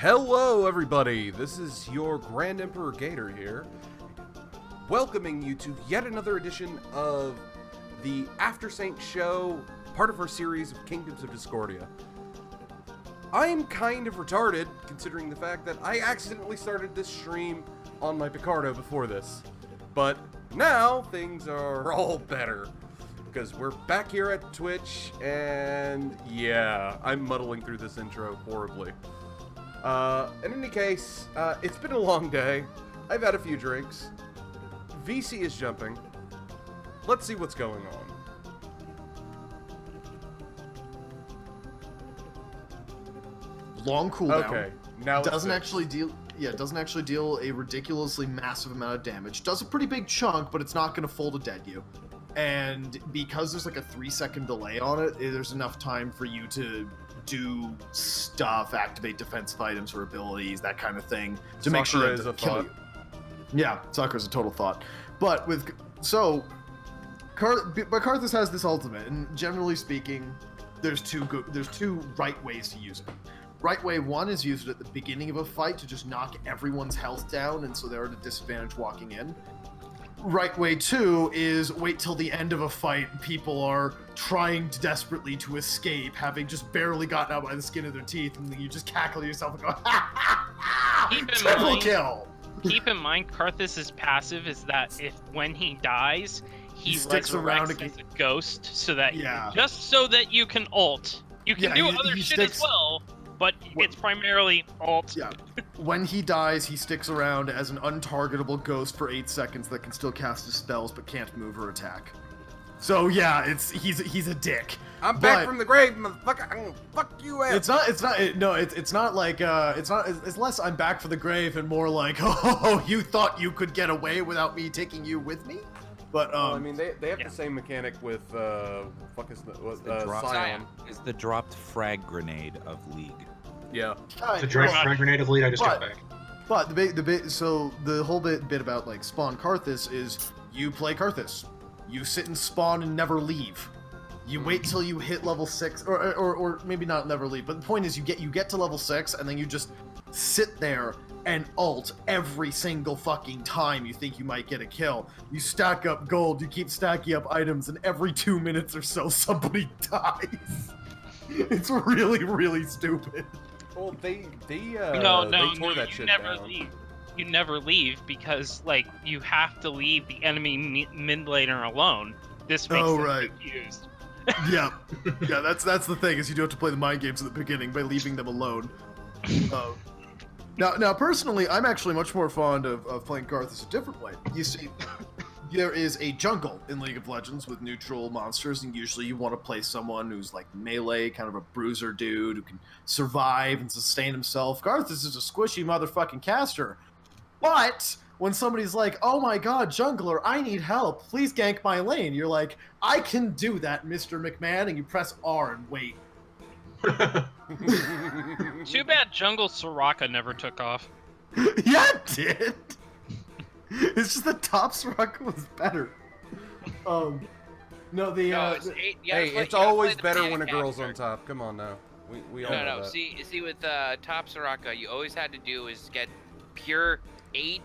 Hello everybody, this is your Grand Emperor Gator here, welcoming you to yet another edition of the Aftersaints show, part of our series of Kingdoms of Discordia. I'm kind of retarded, considering the fact that I accidentally started this stream on my Picardo before this. But now, things are all better, because we're back here at Twitch, and yeah, I'm muddling through this intro horribly. In any case, it's been a long day. I've had a few drinks. VC is jumping. Let's see what's going on. Long cooldown. Okay, now it doesn't actually deal a ridiculously massive amount of damage. Does a pretty big chunk, but it's not going to full to dead you. And because there's like a 3-second delay on it, there's enough time for you to do stuff, activate defensive items or abilities, that kind of thing, to make sure it doesn't kill you. Yeah, Sakura's a total thought. But Karthus has this ultimate, and generally speaking, there's two right ways to use it. Right way one is use it at the beginning of a fight to just knock everyone's health down, and so they're at a disadvantage walking in. Right way two is wait till the end of a fight and people are trying desperately to escape, having just barely gotten out by the skin of their teeth, and then you just cackle to yourself and go, ha ha ha! Triple kill! Keep in mind, Karthus' passive is that when he dies, he sticks around as a ghost, so that yeah. Just so that you can ult. You can do other shit as well, but it's primarily ult. Yeah. When he dies, he sticks around as an untargetable ghost for 8 seconds that can still cast his spells but can't move or attack. So yeah, he's a dick. I'm back from the grave, motherfucker. I'm gonna fuck you ass. It's less I'm back for the grave and more like, oh, you thought you could get away without me taking you with me? But I mean, they have the same mechanic with Scion. Is the dropped frag grenade of League. Yeah. The frag grenade of League I just got back. But the whole bit about like spawn Karthus is you play Karthus. You sit and spawn and never leave. You wait till you hit level 6, or maybe not never leave, but the point is you get to level 6 and then you just sit there and ult every single fucking time you think you might get a kill. You stack up gold, you keep stacking up items, and every 2 minutes or so somebody dies. It's really, really stupid. Well, they tore that shit down. Leave. You never leave because, like, you have to leave the enemy mid laner alone. This makes them confused. Yeah, that's the thing, is you do have to play the mind games at the beginning by leaving them alone. Now, personally, I'm actually much more fond of playing Karthus a different way. You see, there is a jungle in League of Legends with neutral monsters, and usually you want to play someone who's like melee, kind of a bruiser dude who can survive and sustain himself. Karthus is a squishy motherfucking caster. But when somebody's like, oh my god, jungler, I need help, please gank my lane, you're like, I can do that, Mr. McMahon, and you press R and wait. Too bad Jungle Soraka never took off. Yeah, it did! It's just the top Soraka was better. It's always better when a girl's on top. Come on now. We all know that. See, with top Soraka, you always had to do is get pure AD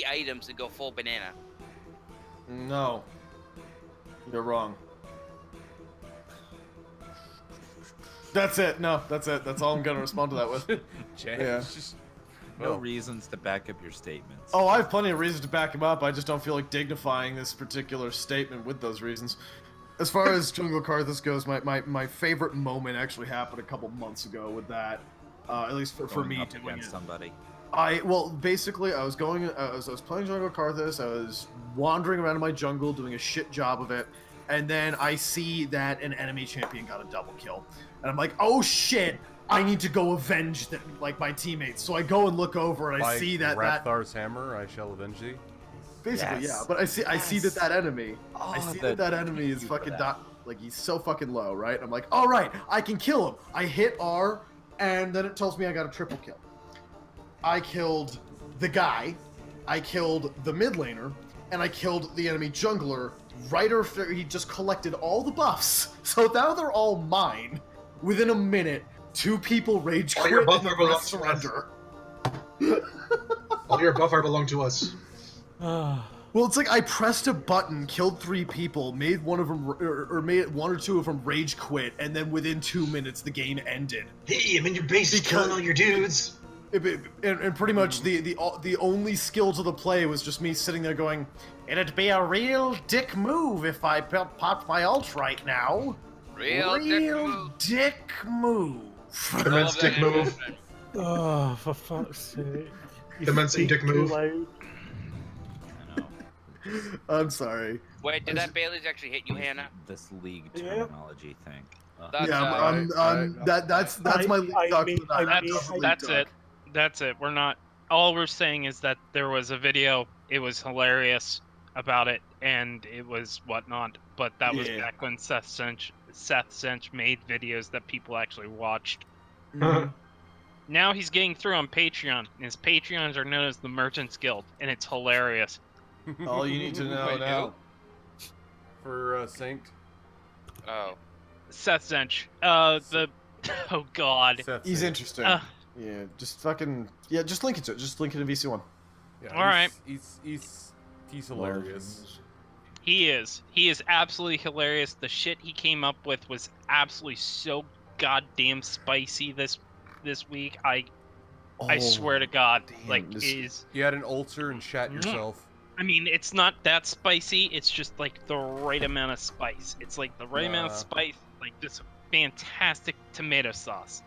items and go full banana. No. You're wrong. That's it. No, that's it. That's all I'm gonna respond to that with. No reasons to back up your statements. Oh, I have plenty of reasons to back him up. I just don't feel like dignifying this particular statement with those reasons. As far as Jungle Karthus goes, my favorite moment actually happened a couple months ago with that. At least for me doing it. Somebody. Basically, I was playing Jungle Karthus. I was wandering around in my jungle, doing a shit job of it, and then I see that an enemy champion got a double kill, and I'm like, oh shit, I need to go avenge them, like my teammates. So I go and look over, and I see that Rathar's hammer, I shall avenge thee. Basically, yes. Yeah. But I see that enemy. I see that enemy is fucking like he's so fucking low, right? I'm like, all right, I can kill him. I hit R, and then it tells me I got a triple kill. I killed the guy, I killed the mid laner, and I killed the enemy jungler right after he just collected all the buffs. So now they're all mine within a minute, 2 people rage All quit your and buffer the belongs rest to us. surrender. All your buffer belong to us. Well, it's like I pressed a button, killed 3 people, made one of them, or made 1 or 2 of them rage quit, and then within 2 minutes the game ended. Hey, I'm in your base killing all your dudes. And pretty much the only skill to the play was just me sitting there going, "It'd be a real dick move if I popped my ult right now. Real dick move." Immense dick move. Oh, for fuck's sake. You Immense speak dick too move. loud. I know. I'm sorry. Wait, did that Bailey's actually hit you, Hannah? This league Yeah. terminology thing. That's, That's my lead duck for the night. That's it. That's it. We're not. All we're saying is that there was a video. It was hilarious about it, and it was whatnot. But that was Yeah. back when Seth Cinch made videos that people actually watched. Mhm. Now he's getting through on Patreon. And his Patreons are known as the Merchants Guild, and it's hilarious. All you need to know Wait, now. For Synced. Oh. Seth Cinch. The. Oh God. Seth He's Synced. interesting. Uh. Yeah, just fucking just link it to it. Just link it in VC1. Yeah, All right. He's hilarious. He is. He is absolutely hilarious. The shit he came up with was absolutely so goddamn spicy this week. I swear to God, damn, like this- is. You had an ulcer and shat yourself. I mean, it's not that spicy. It's just like the right amount of spice. It's like the right amount of spice, like this fantastic tomato sauce.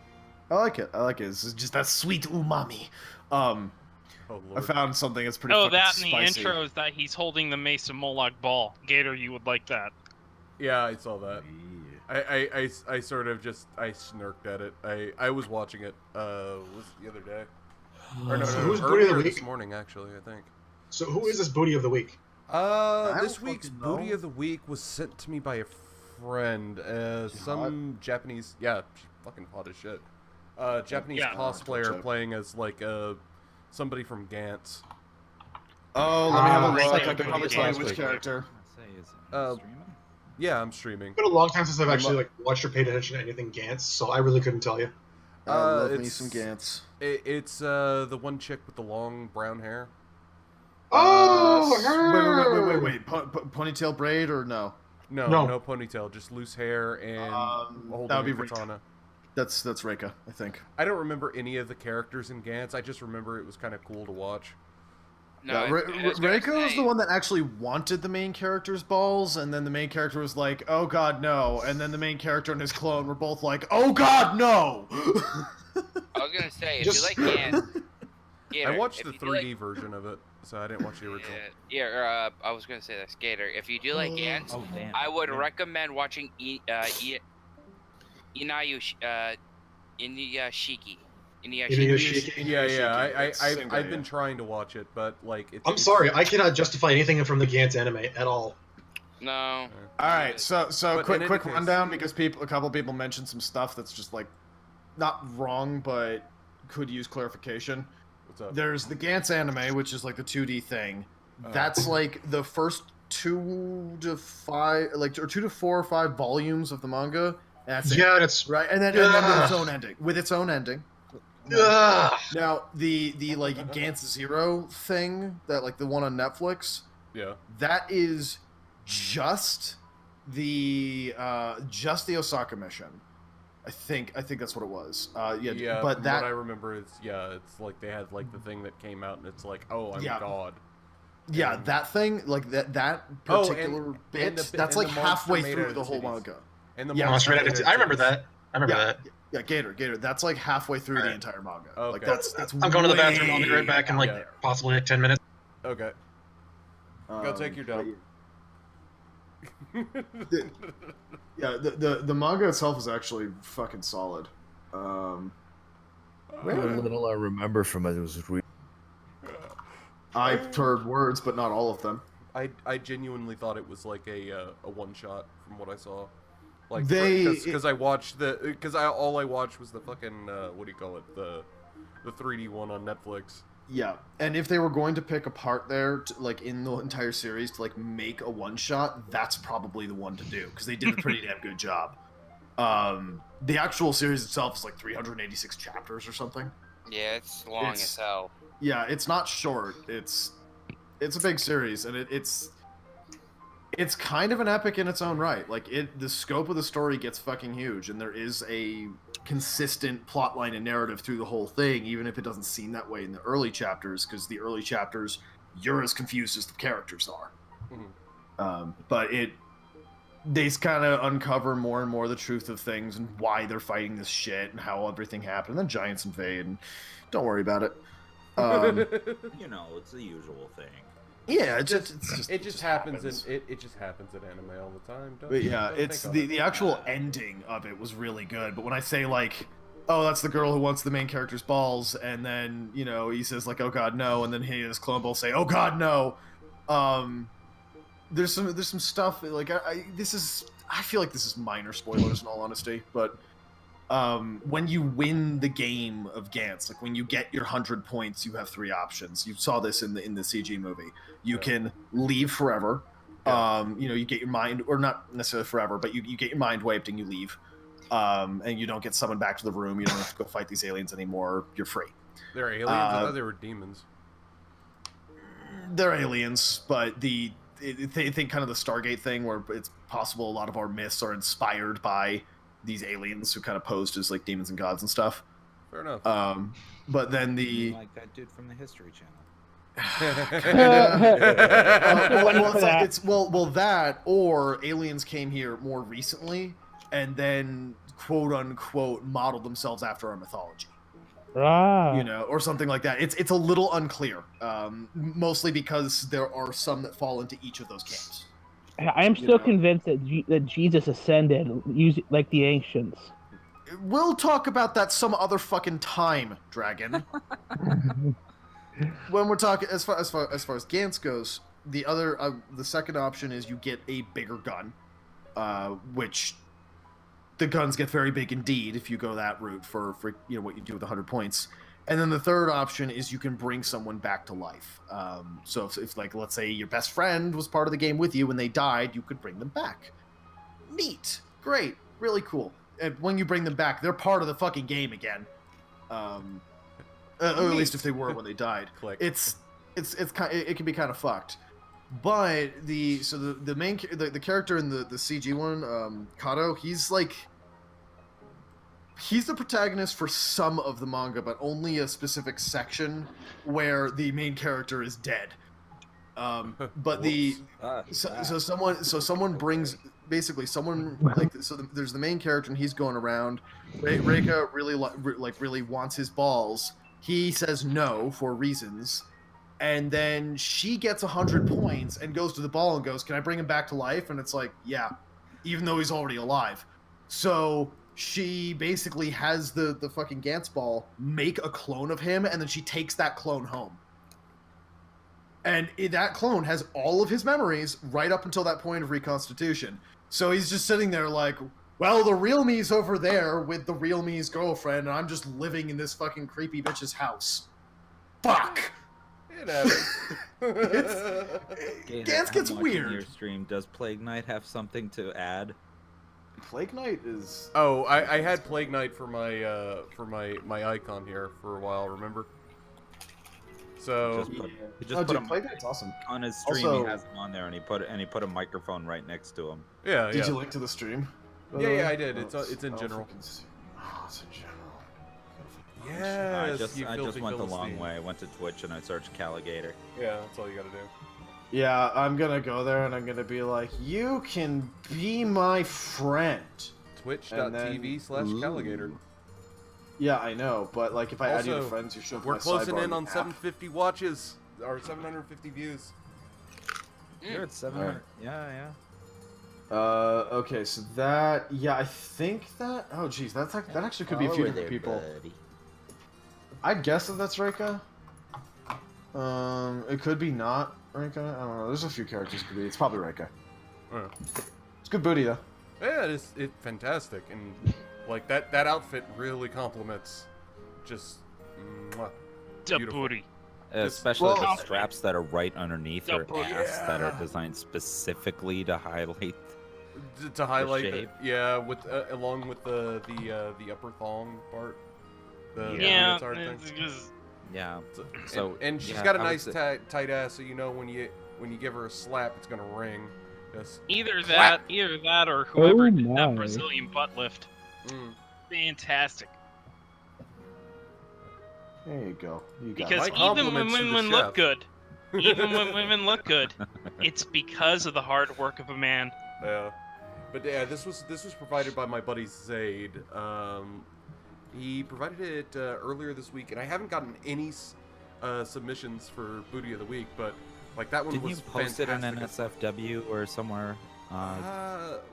I like it. This is just that sweet umami. Oh I lord. found something that's pretty Oh, fucking that in the spicy. intro is that he's holding the Mason Moloch ball. Gator, you would like that. Yeah, I saw that. I sort of just smirked at it. I was watching it was it the other day. Or no, So no, who's booty of the earlier this week? morning actually, I think. So who is this booty of the week? This don't week's fucking know. booty of the week was sent to me by a friend. Some Japanese, yeah, fucking hot as shit. Japanese Yeah. cosplayer Check. playing as like somebody from Gantz. Oh, let me have a Ah, look. right. I can probably tell you Last which week. character. Say, is it Uh, streaming? Yeah, I'm streaming. It's been a long time since I've actually like watched or paid attention to anything Gantz, so I really couldn't tell you. I love me it's- some Gantz. It's the one chick with the long brown hair. Oh, Wait. Ponytail braid or no? No, No. no ponytail, just loose hair and holding that would a be Rika. katana. That's Reika, I think. I don't remember any of the characters in Gantz. I just remember it was kind of cool to watch. No, Yeah, I was gonna Reiko is say- the one that actually wanted the main character's balls, and then the main character was like, "Oh God, no!" And then the main character and his clone were both like, "Oh God, no!" I was gonna say, if Just- you like Gantz, Gator, I watched if the you do like- 3D version of it, so I didn't watch the original. I was gonna say that Gator. If you do like Gantz, Oh damn. I would Yeah. recommend watching Inuyashiki. Inuyashiki. Yeah. Same guy, I've been yeah. trying to watch it, but like it's. I'm sorry, I cannot justify anything from the Gantz anime at all. No. All right, so But quick in any case- rundown because a couple people mentioned some stuff that's just like not wrong, but could use clarification. What's up? There's the Gantz anime, which is like the 2D thing. That's like the first 2 to 4 or 5 volumes of the manga. That's it. Yeah, that's Right, and then with its own ending. With its own ending. Ugh. Now the like Gantz Zero thing, that like the one on Netflix, Yeah. that is just the Osaka mission. I think that's what it was. Yeah, but from that what I remember is it's like they had like the thing that came out and it's like, oh, I'm Yeah. God. yeah, and- that thing, like that Oh, and- particular bit, and the- that's and like the monster halfway made through out the of whole titties. manga. And the Yeah, monster Monster made Hunter- out I of remember titties. that. I remember Yeah, that. yeah, Gator. That's like halfway through the Alright. entire manga. Okay. Like that's I'm going to the bathroom. I'll be right back in like Yeah. possibly like 10 minutes. Okay. Go take your dump. Yeah, the manga itself is actually fucking solid. What little I remember from it was really I've heard words, but not all of them. I genuinely thought it was like a one shot from what I saw. Like They- because I watched all I watched was the fucking what do you call it, the 3D one on Netflix. Yeah, and if they were going to pick a part there, like in the entire series, to like make a one shot, that's probably the one to do because they did a pretty damn good job. The actual series itself is like 386 chapters or something. Yeah, it's long as hell. Yeah, it's not short. It's a big series, and it's kind of an epic in its own right. Like the scope of the story gets fucking huge, and there is a consistent plot line and narrative through the whole thing, even if it doesn't seem that way in the early chapters, because the early chapters you're as confused as the characters are. But they kind of uncover more and more the truth of things and why they're fighting this shit and how everything happened. And then giants invade, and don't worry about it. You know, it's the usual thing. Yeah, it just happens in anime all the time. But yeah, it's the actual ending of it was really good. But when I say like, oh, that's the girl who wants the main character's balls, and then he says like, oh god no, and then he and his clone will say, oh god no. There's some stuff like I feel like this is minor spoilers in all honesty, but when you win the game of Gantz, like when you get your 100 points, you have 3 options. You saw this in the CG movie. You can leave forever. You get your mind, or not necessarily forever, but you get your mind wiped and you leave. And you don't get summoned back to the room. You don't have to go fight these aliens anymore. You're free. They're aliens. I thought they were demons. They're aliens, but they think kind of the Stargate thing, where it's possible a lot of our myths are inspired by these aliens who kind of posed as like demons and gods and stuff. Fair enough. But then like that dude from the History Channel. That or aliens came here more recently and then quote unquote modeled themselves after our mythology. Or something like that. It's a little unclear, mostly because there are some that fall into each of those camps. I am still convinced that Jesus ascended using like the ancients. We'll talk about that some other fucking time, Dragon. When we're talking as far as Gantz goes, the second option is you get a bigger gun, which the guns get very big indeed if you go that route for what you do with 100 points. And then the third option is you can bring someone back to life. So if like, let's say your best friend was part of the game with you when they died, you could bring them back. Neat. Great. Really cool. And when you bring them back, they're part of the fucking game again. Or at least if they were when they died. It can be kind of fucked. But the main character in the CG one, Kato, he's the protagonist for some of the manga, but only a specific section where the main character is dead. But someone brings there's the main character and he's going around. Reika really wants his balls. He says no for reasons, and then she gets 100 points and goes to the ball and goes, "Can I bring him back to life?" And it's like, yeah, even though he's already alive. So she basically has the fucking Gantz ball make a clone of him, and then she takes that clone home. And that clone has all of his memories right up until that point of reconstitution. So he's just sitting there like, well, the real me's over there with the real me's girlfriend, and I'm just living in this fucking creepy bitch's house. Fuck! It happens. Gantz gets weird. Your stream, does Plague Knight have something to add? Plague Knight is... Oh, I had Plague Knight for my icon here for a while, remember? So Plague Knight's awesome. On his stream, also, he has him on there, and he put a microphone right next to him. Yeah. Did you link to the stream? Yeah, I did. It's in general. It's in general. Yes. I just went the long way. I went to Twitch and I searched Caligator. Yeah, that's all you gotta do. Yeah, I'm gonna go there and I'm gonna be like, you can be my friend. Twitch.tv/Caligator. Yeah, I know, but like if I add you to friends, you show up. We're closing in on 750 watches, or 750 views. You're at 700. Right. Yeah. Okay, so that, I think that, oh geez, that actually could be a few different people. Buddy. I'd guess that that's Reika. It could be not Reika. I don't know. There's a few characters it could be. It's probably Reika. It's good booty though. Yeah, it's fantastic, and like that outfit really complements just beautiful. Booty. Especially the straps that are right underneath her ass that are designed specifically to highlight to highlight shape. yeah, with along with the upper thong part. The Yeah, leotard thing. it's because Yeah. So, So, and she's yeah, got a I would nice say- tight ass, so you know when you give her a slap, it's gonna ring. Just either whack. that, or whoever Oh did that my. Brazilian butt lift. Mm. Fantastic. There you go. You got Because My it. even when compliments to the women look chef. good, even when women look good, it's because of the hard work of a man. Yeah, but yeah, this was provided by my buddy Zaid. He provided it earlier this week, and I haven't gotten any submissions for Booty of the Week, but like that one Didn't was you post it in fantastic. NSFW or somewhere?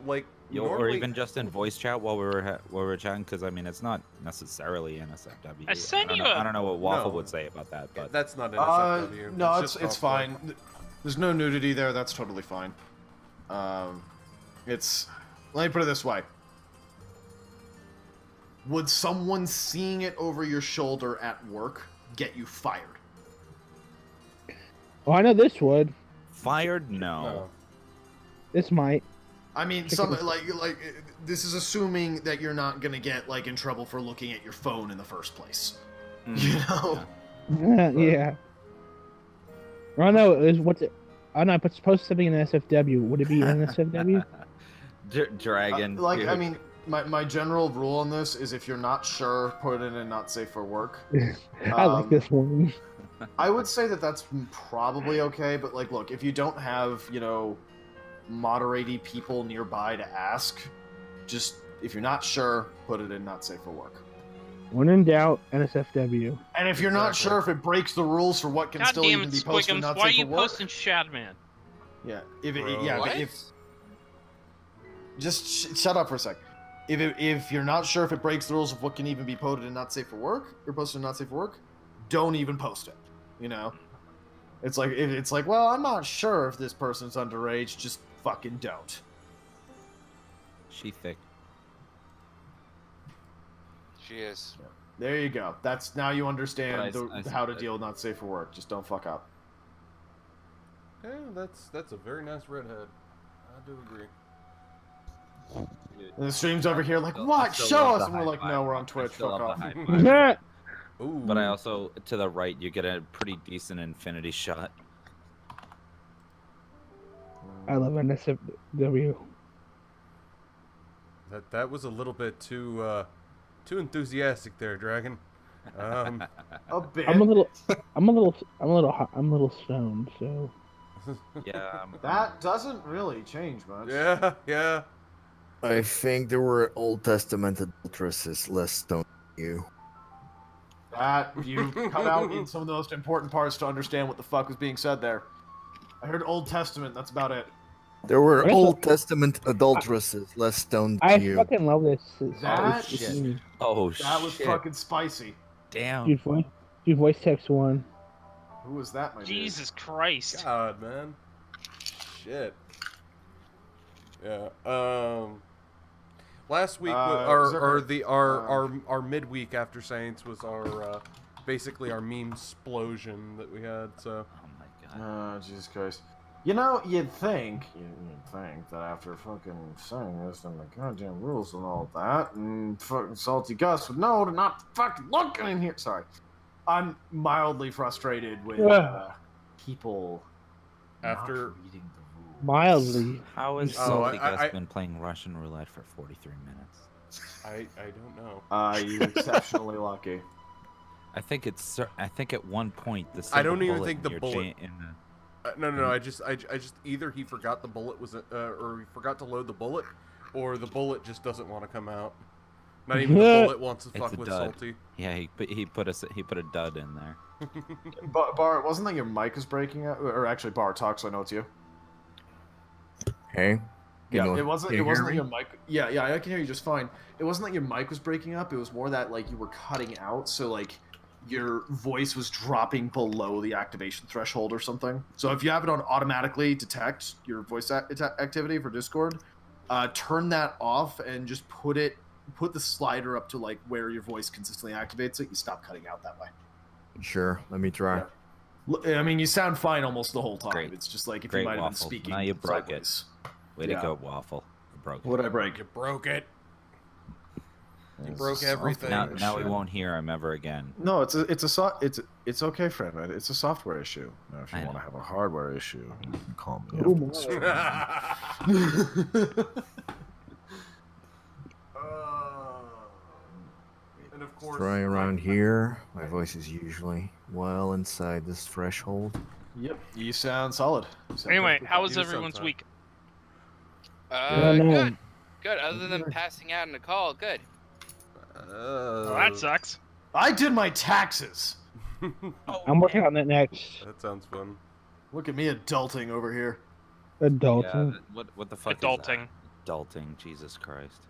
Like Or normally, even just in voice chat while we were chatting? Because I mean, it's not necessarily NSFW. I sent you I don't know what Waffle No. would say about that, but that's not NSFW. No, just it's cosplay. fine. There's no nudity there. That's totally fine. It's. Let me put it this way. Would someone seeing it over your shoulder at work get you fired? Oh, I know this would. fired? No. No. This might. I mean, some like this is assuming that you're not gonna get like in trouble for looking at your phone in the first place. Mm, You know. yeah. Yeah. Oh no, is what's it? Oh no, but supposed to be an SFW. Would it be an SFW? Dragon. Like, dude. I mean, my general rule on this is if you're not sure, put it in not safe for work. I like this one. I would say that that's probably okay, but like, look, if you don't have, moderate people nearby to ask, just if you're not sure, put it in not safe for work. When in doubt, NSFW. And if you're not Exactly. sure if it breaks the rules for what can God still damn even it, be posted in Squiggums! not Why are safe you for work, posting Shadman? yeah, if it, Bro, yeah, what? but if just shut up for a sec. If you're not sure if it breaks the rules of what can even be posted in not safe for work or posted in not safe for work, don't even post it. It's like well, I'm not sure if this person's underage. Just fucking don't. She thick. She is. There you go. That's now you understand But how to deal with not safe for work. Just don't fuck up. Yeah, that's a very nice redhead. I do agree. And the stream's over here like, I what? still Show love us. the And we're high like, five. no, we're on I Twitch. still Fuck love off. the high five. Ooh. But I also, to the right, you get a pretty decent infinity shot. I love NSFW. that was a little bit too enthusiastic there, Dragon. A bit. I'm a little stoned, so. Yeah. That doesn't really change much. yeah. I think there were Old Testament adulteresses less stoned than you. That you cut out in some of the most important parts to understand what the fuck was being said there. I heard Old Testament. That's about it. There were What? Old Testament adulteresses less stoned I than you. fucking love this. That It's shit. me. Oh, That was shit. fucking spicy. Damn. Dude, voice text one. Who was that, my dude? Jesus Christ! God, man. Shit. Yeah. Last week, is there- our midweek after Saints was our basically our meme explosion that we had. So Oh my god. Oh, Jesus Christ. You'd think that after fucking saying this and the goddamn rules and all that, and fucking Salty Gus would know to not fucking looking in here. Sorry. I'm mildly frustrated with people After- not reading the rules. Mildly. How has Oh, Salty I- Gus I- been playing Russian roulette for 43 minutes? I don't know. You're exceptionally lucky. I think at one point the I don't silver even bullet think in the your bullet- in the- No. I just either he forgot the bullet was or he forgot to load the bullet, or the bullet just doesn't want to come out. Not even the bullet wants to It's fuck a with dud. Salty. Yeah, he put a dud in there. But Bar, wasn't that your mic was breaking up? Or actually, Bar, talk so I know it's you. Hey? You know, It wasn't can you that hear your me? mic. Yeah, I can hear you just fine. It wasn't that your mic was breaking up. It was more that like you were cutting out, so like your voice was dropping below the activation threshold or something. So if you have it on automatically detect your voice activity for Discord, turn that off and just put the slider up to like where your voice consistently activates it. You stop cutting out that way. Sure, let me try. I mean, you sound fine almost the whole time. Great. It's just like if Great you might have been waffle. speaking Now you broke it. sideways. Way Yeah. to go, Waffle. You broke it. What'd I break? You broke it. You It's broke a everything. Now we won't hear him ever again. No, it's okay, Fred. Man. It's a software issue. Now, if you I want to know. have a hardware issue, you can call me. Oh And of course, Right around here, my voice is usually well inside this threshold. Yep, you sound solid. Anyway, how was You just everyone's sound week? no. Good. Other than passing out in the call, good. Well, that sucks. I did my taxes. I'm working on that next. That sounds fun. Look at me adulting over here. Adult. Yeah, what the fuck Adulting. is that? Adulting. Jesus Christ.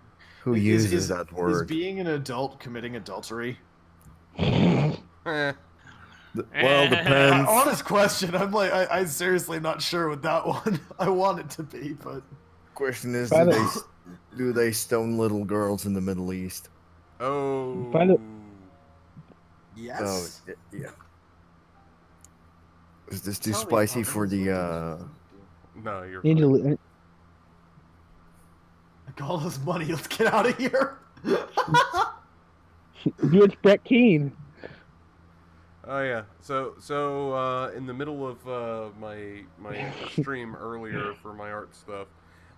Who uses that Is word? being an adult committing adultery? Eh. Well, depends. Honest question. I'm seriously not sure with that one. I want it to be, but Question is, By do the- they stone little girls in the Middle East? Oh. Find it- yes. Oh, yeah. Is this too Tell me, spicy Papa, for is the No, you're Need fine. to. Like all this money, let's get out of here. Do it, Brett Keane. Oh yeah. So in the middle of my stream earlier for my art stuff,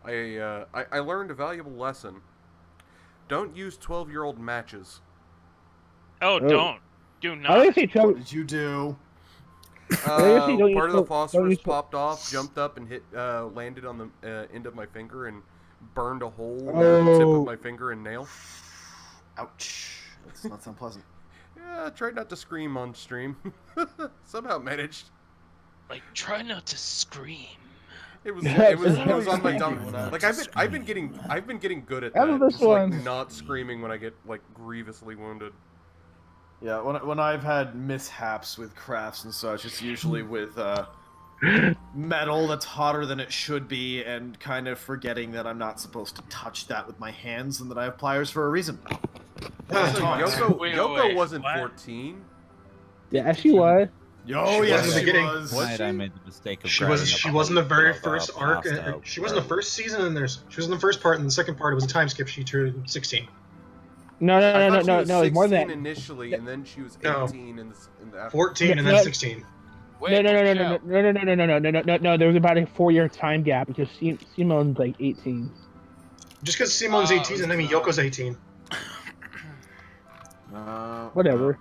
I learned a valuable lesson. Don't use 12-year-old matches. Oh, don't. Do I not. always say What trouble. did you do? Seriously, don't use Part of the 12 don't phosphorus use 12 popped off, jumped up, and landed on the end of my finger and burned a hole in the tip Oh. of my finger and nail. Ouch. That's not sound pleasant. Yeah, I tried not to scream on stream. Somehow managed. Like, try not to scream. It was Yeah, it was on my it's tongue. when I Like I've been getting good at How that. about this Just, like, one? not screaming when I get like grievously wounded. Yeah, when I've had mishaps with crafts and such, it's usually with metal that's hotter than it should be, and kind of forgetting that I'm not supposed to touch that with my hands, and that I have pliers for a reason. Also, Yoko, Wait, Yoko wait, wasn't what? 14. Yeah, she was. Yo, She yes, was in the she beginning. was. Was Tonight she? I made the mistake of She grabbing was a she wasn't the very bottle first of arc. pasta She wasn't the first season, and she was in the first part, and the second part it was a time skip. She turned 16. No, I no, thought no, she no, was no. It's more than 16 that. initially, and then she was No. 18 in the after. 14 and No. then 16. Wait, No, no, no, what no, show? no, no, no, no, no, no, no, no, no, no. There was about a 4-year time gap because Simone's like 18. Just because Simone's 18 doesn't mean Yoko's 18. Whatever.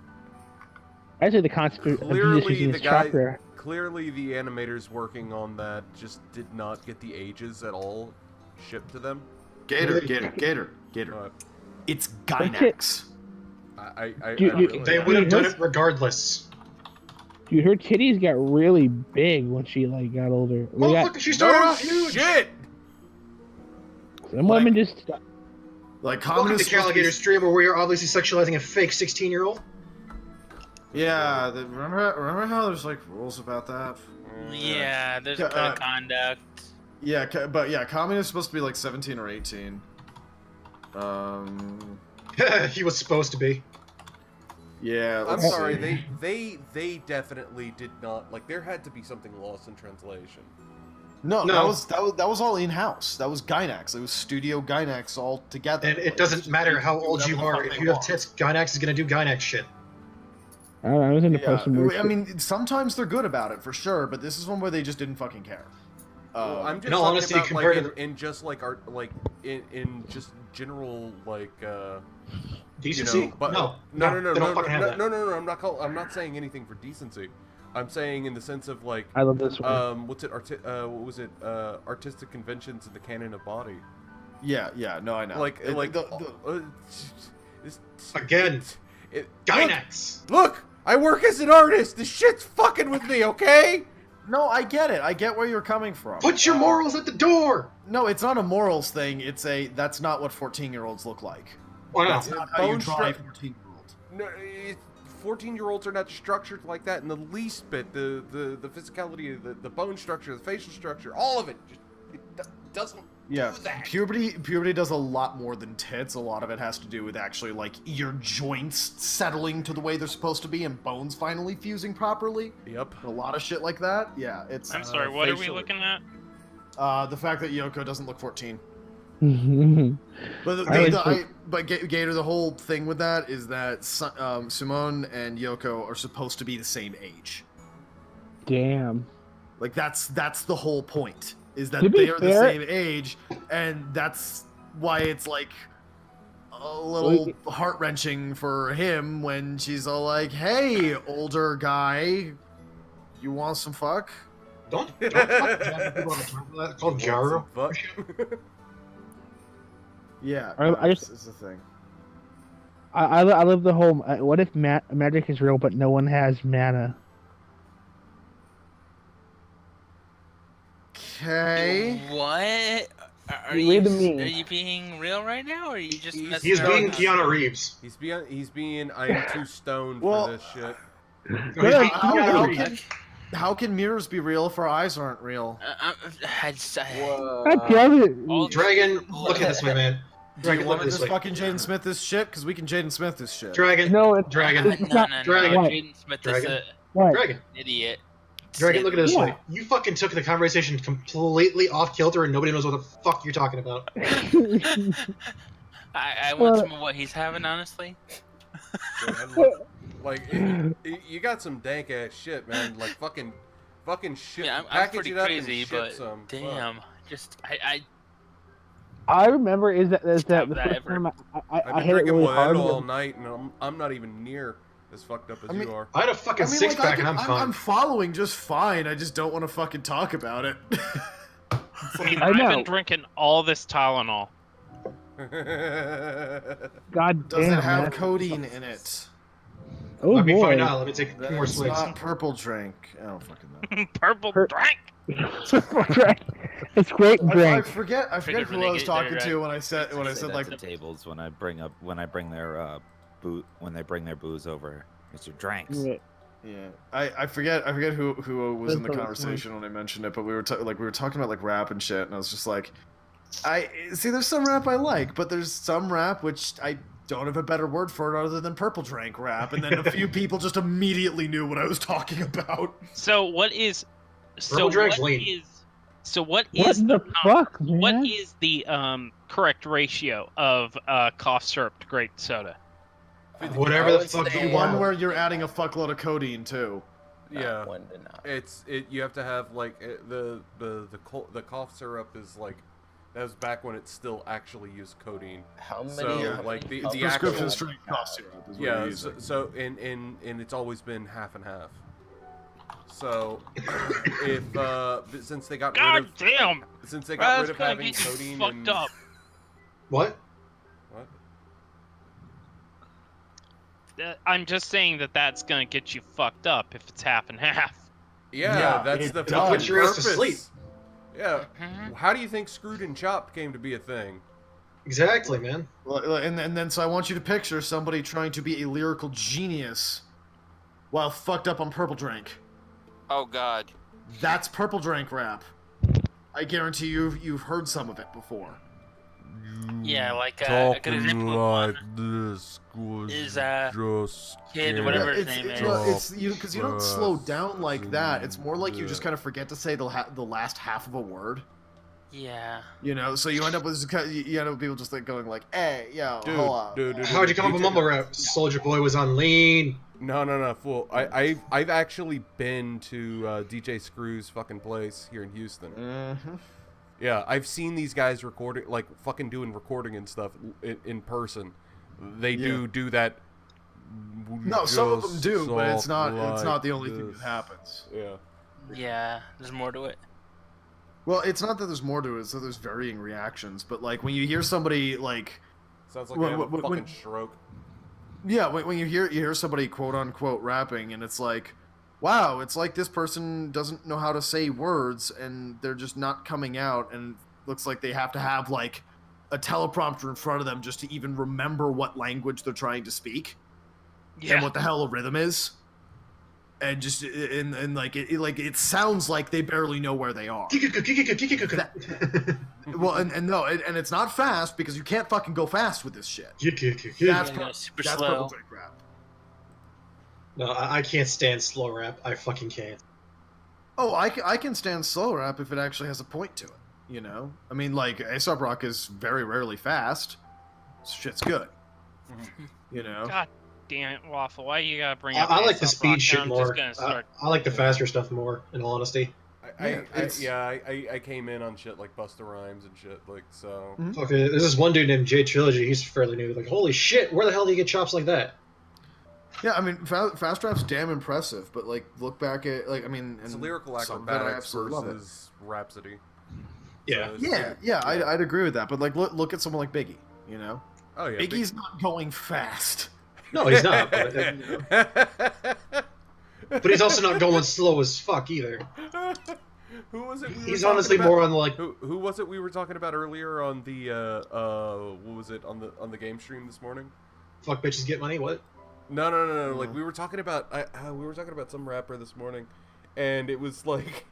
I say the concept of Jesus Clearly, using the his guy. chakra. Clearly, the animators working on that just did not get the ages at all shipped to them. Gator. Uh, It's Gynax. I Dude, really They don't. would have done his- it regardless. Dude, her titties got really big when she like got older. We Oh, got look, she started No off huge! shit! some women just. Like Welcome to communist. Calligator Streamer, where you're obviously sexualizing a fake 16-year-old. Yeah, remember how there's like rules about that? Yeah, there's Yeah, a code of conduct. Yeah, but yeah, communist is supposed to be like 17 or 18. He was supposed to be. Yeah. I'm let's sorry. see. They definitely did not like. There had to be something lost in translation. No, No. that was all in house. That was Gynax. It was Studio Gynax all together. And it Like, doesn't just matter do how old whatever you the are. fuck If they you have want. tits, Gynax is gonna do Gynax shit. I don't know. I was into Yeah, post I mean, sometimes they're good about it for sure, but this is one where they just didn't fucking care. Well, I'm just in all talking honesty, about compared like to the- in just like art, like in just general like Decency? you know, but no, they don't fucking have that. no. I'm not saying anything for decency. I'm saying in the sense of like I love this one. what was it artistic conventions in the canon of body. Yeah, no, I know. Like Again, Gynax. Look, I work as an artist. This shit's fucking with me, okay? No, I get it. I get where you're coming from. Put your morals at the door. No, it's not a morals thing. It's that's not what 14-year-olds look like. Why not? That's not how you Bone draw a stru- 14-year-old. No, 14-year-olds are not structured like that in the least bit. The physicality, the bone structure, the facial structure, all of it, doesn't Yeah, do that. puberty does a lot more than tits. A lot of it has to do with actually like your joints settling to the way they're supposed to be and bones finally fusing properly. Yep. A lot of shit like that. Yeah, it's. I'm sorry, what are we facially. looking at? The fact that Yoko doesn't look 14. But Gator, the whole thing with that is that Simone and Yoko are supposed to be the same age. Damn. Like that's the whole point. Is that To be they are the fair- same age, and that's why it's like a little heart-wrenching for him when she's all like, "Hey, older guy, you want some fuck?" Don't fuck jabbing people on the tongue like that. It's called gyro. Fuck. Yeah, I just- it's the thing. I love the whole. What if magic is real, but no one has mana? Okay. What? Are Read the you meme. are you being real right now, or are you just messing He's being around? Keanu Reeves. He's being I'm too stoned Well- for this shit. No, he's Good. being Keanu Reeves. How can mirrors be real if our eyes aren't real? God damn it! All- Dragon, look at this way, man. Do Dragon, you look want at to this just way. fucking Jaden Smith this shit? Because we can Jaden Smith this shit. Dragon, No, it's Dragon, No, It's no, not- no. Dragon. Jaden Smith is Dragon. What? Dragon. an idiot. Dragon, look at it this Yeah. way. You fucking took the conversation completely off kilter, and nobody knows what the fuck you're talking about. I want some of what he's having, honestly. Like, you got some dank ass shit, man. Like fucking shit. Yeah, I'm Package pretty it up crazy, and ship but some. damn, Fuck. just I remember is that the Stop first that ever. time I've I been hit it drinking really Moed hard. all night, and I'm not even near as fucked up as I mean- you are. I had a fucking six like, pack, and I'm fine. I'm following just fine. I just don't want to fucking talk about it. I've been drinking all this Tylenol. God Does damn. it have man. codeine in it? Oh Let me boy. find out. Let me take two more It's swigs. not purple drink. I don't fucking know. Purple Per- drink. It's great I drink. forget who I was renegade talking there, to when I said Say that like to tables when I bring their when they bring their booze over. It's your drinks. yeah. I forget who was in the That's what it's conversation when I mentioned it, but we were talking about like rap and shit, and I was just like, I see there's some rap I like, but there's some rap which I don't have a better word for it other than purple drink rap, and then a few people just immediately knew what I was talking about. So what is? So Purple drink's what lean. is? So what What is the fuck, man? what is the correct ratio of cough syrup to grape soda? Whatever I the would fuck say- you One want. where you're adding a fuckload of codeine too. Yeah, One to not. you have to have like the cough syrup is like that was back when it still actually used codeine. How many? So how like many the copies Prescription actual strength cough syrup is what yeah. you're using. So and it's always been half and half. So if since they got God rid of damn! since they got That's rid of gonna having get you codeine fucked and up. What? what? I'm just saying that that's gonna get you fucked up if it's half and half. Yeah, Yeah, that's it the does. fucking Put your ass to purpose. sleep. Yeah. Mhm. How do you think Screwed and Chopped came to be a thing? Exactly, man. And then so I want you to picture somebody trying to be a lyrical genius while fucked up on purple drink. Oh God. That's purple drink rap. I guarantee you've heard some of it before. yeah, like a good example of one this is just kid, whatever his it's, name it's, is. well, it's you because you don't slow down like that. It's more like you just kind of forget to say the last half of a word. Yeah. You know, so you end up with you end up with people just like going like, "Hey, yo, hold up." dude. How'd you come up with mumble rap? Soldier Boy was on lean. No, fool. I've actually been to DJ Screw's fucking place here in Houston. Mm-hmm. Yeah, I've seen these guys recording, like fucking doing recording and stuff in person. They do that. No, some of them Just do, but it's not like the only thing this. that happens. Yeah. Yeah. There's more to it. Well, it's not that there's more to it, so there's varying reactions. But like when you hear somebody like, Sounds like When- they have a when- fucking stroke. yeah, when you hear somebody quote unquote rapping, and it's like, wow, it's like this person doesn't know how to say words, and they're just not coming out, and it looks like they have to have like a teleprompter in front of them just to even remember what language they're trying to speak and what the hell a rhythm is. And just and like it sounds like they barely know where they are. Well, and no, and it's not fast because you can't fucking go fast with this shit. That's, Yeah, pur- super that's slow. purple drink rap. No, I can't stand slow rap. I fucking can't. Oh, I can stand slow rap if it actually has a point to it. You know, I mean, like ASAP Rock is very rarely fast. Shit's good. You know. God damn it, Waffle! Why you gotta bring I, up? I like the Aesop speed Rock shit now? I'm more. just gonna start. I like the faster stuff more, in all honesty. I came in on shit like Busta Rhymes and shit, like, so. Okay, there's this one dude named J Trilogy. He's fairly new. Like, holy shit, where the hell do you get chops like that? Yeah, I mean, Fast Rap's damn impressive, but like, look back at like, I mean, It's and lyrical some of it I acrobatics absolutely love it. versus Rhapsody. Yeah. So Yeah, I'd agree with that. But like, look at someone like Biggie. You know, Oh yeah. Biggie's not going fast. No, he's not. But he's also not going slow as fuck either. Who was it? He's honestly more on like. Who was it we were talking about earlier on the what was it on the game stream this morning? Fuck bitches get money. What? No. Like we were talking about some rapper this morning, and it was like,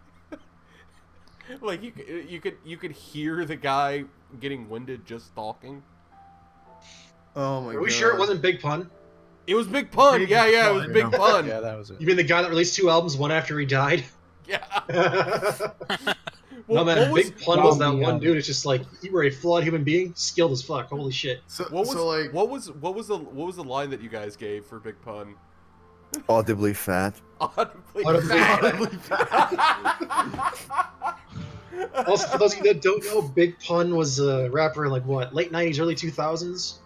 like you could hear the guy getting winded just talking. Oh my god. Are we sure it wasn't Big Pun? It was Big Pun. Big Yeah, it was Pun. Big Pun. Yeah, that was it. You mean the guy that released 2 albums, one after he died? Yeah. No man, Big Pun was that Zombie one album. dude. It's just like you were a flawed human being, skilled as fuck. Holy shit! What was the line that you guys gave for Big Pun? Audibly fat. Audibly Audibly Also, for those of you that don't know, Big Pun was a rapper in like what, late 90s, early 2000s,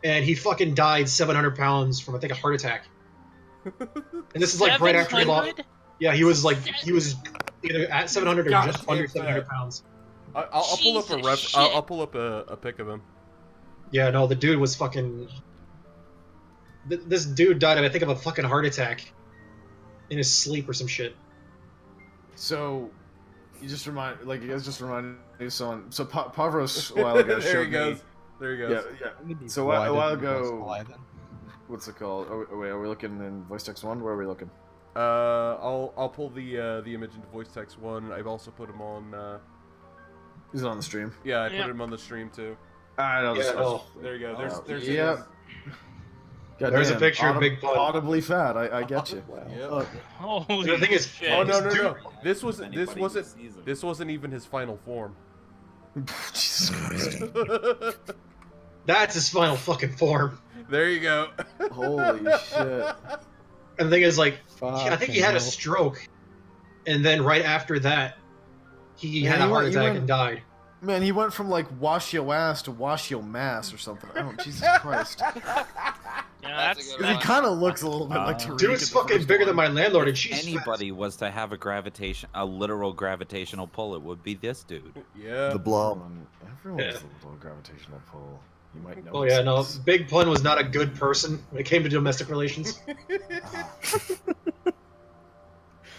and he fucking died 700 pounds from I think a heart attack. And this is like right after he lost. 700? Yeah, he was either at 700 or just under 700 pounds. I'll pull up a Jesus I'll pull up a pic of him. Yeah, no, the dude was fucking. This dude died, I think, of a fucking heart attack in his sleep or some shit. So, you guys just reminded me of someone. So Pavros a while ago There showed he goes. me. There he goes. Yeah. So a while ago, what's it called? Oh, wait, are we looking in voice text 1? Where are we looking? I'll pull the image into voice text 1. I've also put him on. Is it on the stream? Yeah, I put him on the stream too. I know. Yeah, There you go. There's yeah. There's a picture of Big Pun. Audibly fat. I get you. Yep. Holy The thing is, shit. Oh no. Dude. This wasn't even his final form. Jesus Christ. That's his final fucking form. There you go. Holy shit. And the thing is, like, I think he had a stroke, and then right after that, he had a heart attack and died. Man, he went from like wash your ass to wash your mass or something. Oh, Jesus Christ. Yeah, That's a that's good He one. kind of looks a little bit like Tariq. Dude's fucking bigger than my landlord, and she's Anybody was to have a literal gravitational pull, it would be this dude. Yeah. The blob. Everyone's Yeah. a little gravitational pull. You might know. Oh yeah, no, Big Pun was not a good person when it came to domestic relations.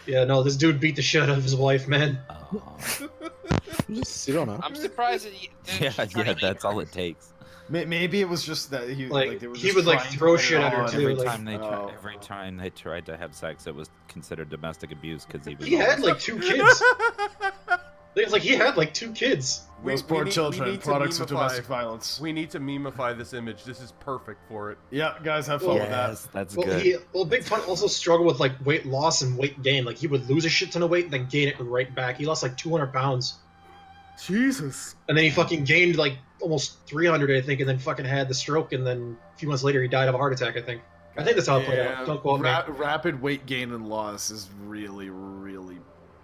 Yeah, no, this dude beat the shit out of his wife, man. Just sit on her. I'm surprised that he didn't try to leave That's her. all it takes. Maybe it was just that he Like, they were he just would, like, trying to throw put it shit at her, on. too. Every like- time they tried to have sex, it was considered domestic abuse because he was. He had always- like 2 kids. It's like he had like 2 kids. Those poor we children, need to products of memify- domestic violence. We need to memify this image. This is perfect for it. Yeah, guys, have fun with that. Yes, that's Well, good. Big Pun also struggled with like weight loss and weight gain. Like he would lose a shit ton of weight and then gain it right back. He lost like 200 pounds, Jesus. and then he fucking gained like almost 300, I think, and then fucking had the stroke, and then a few months later he died of a heart attack. I think that's how it played out. Don't quote me. Rapid weight gain and loss is really, really.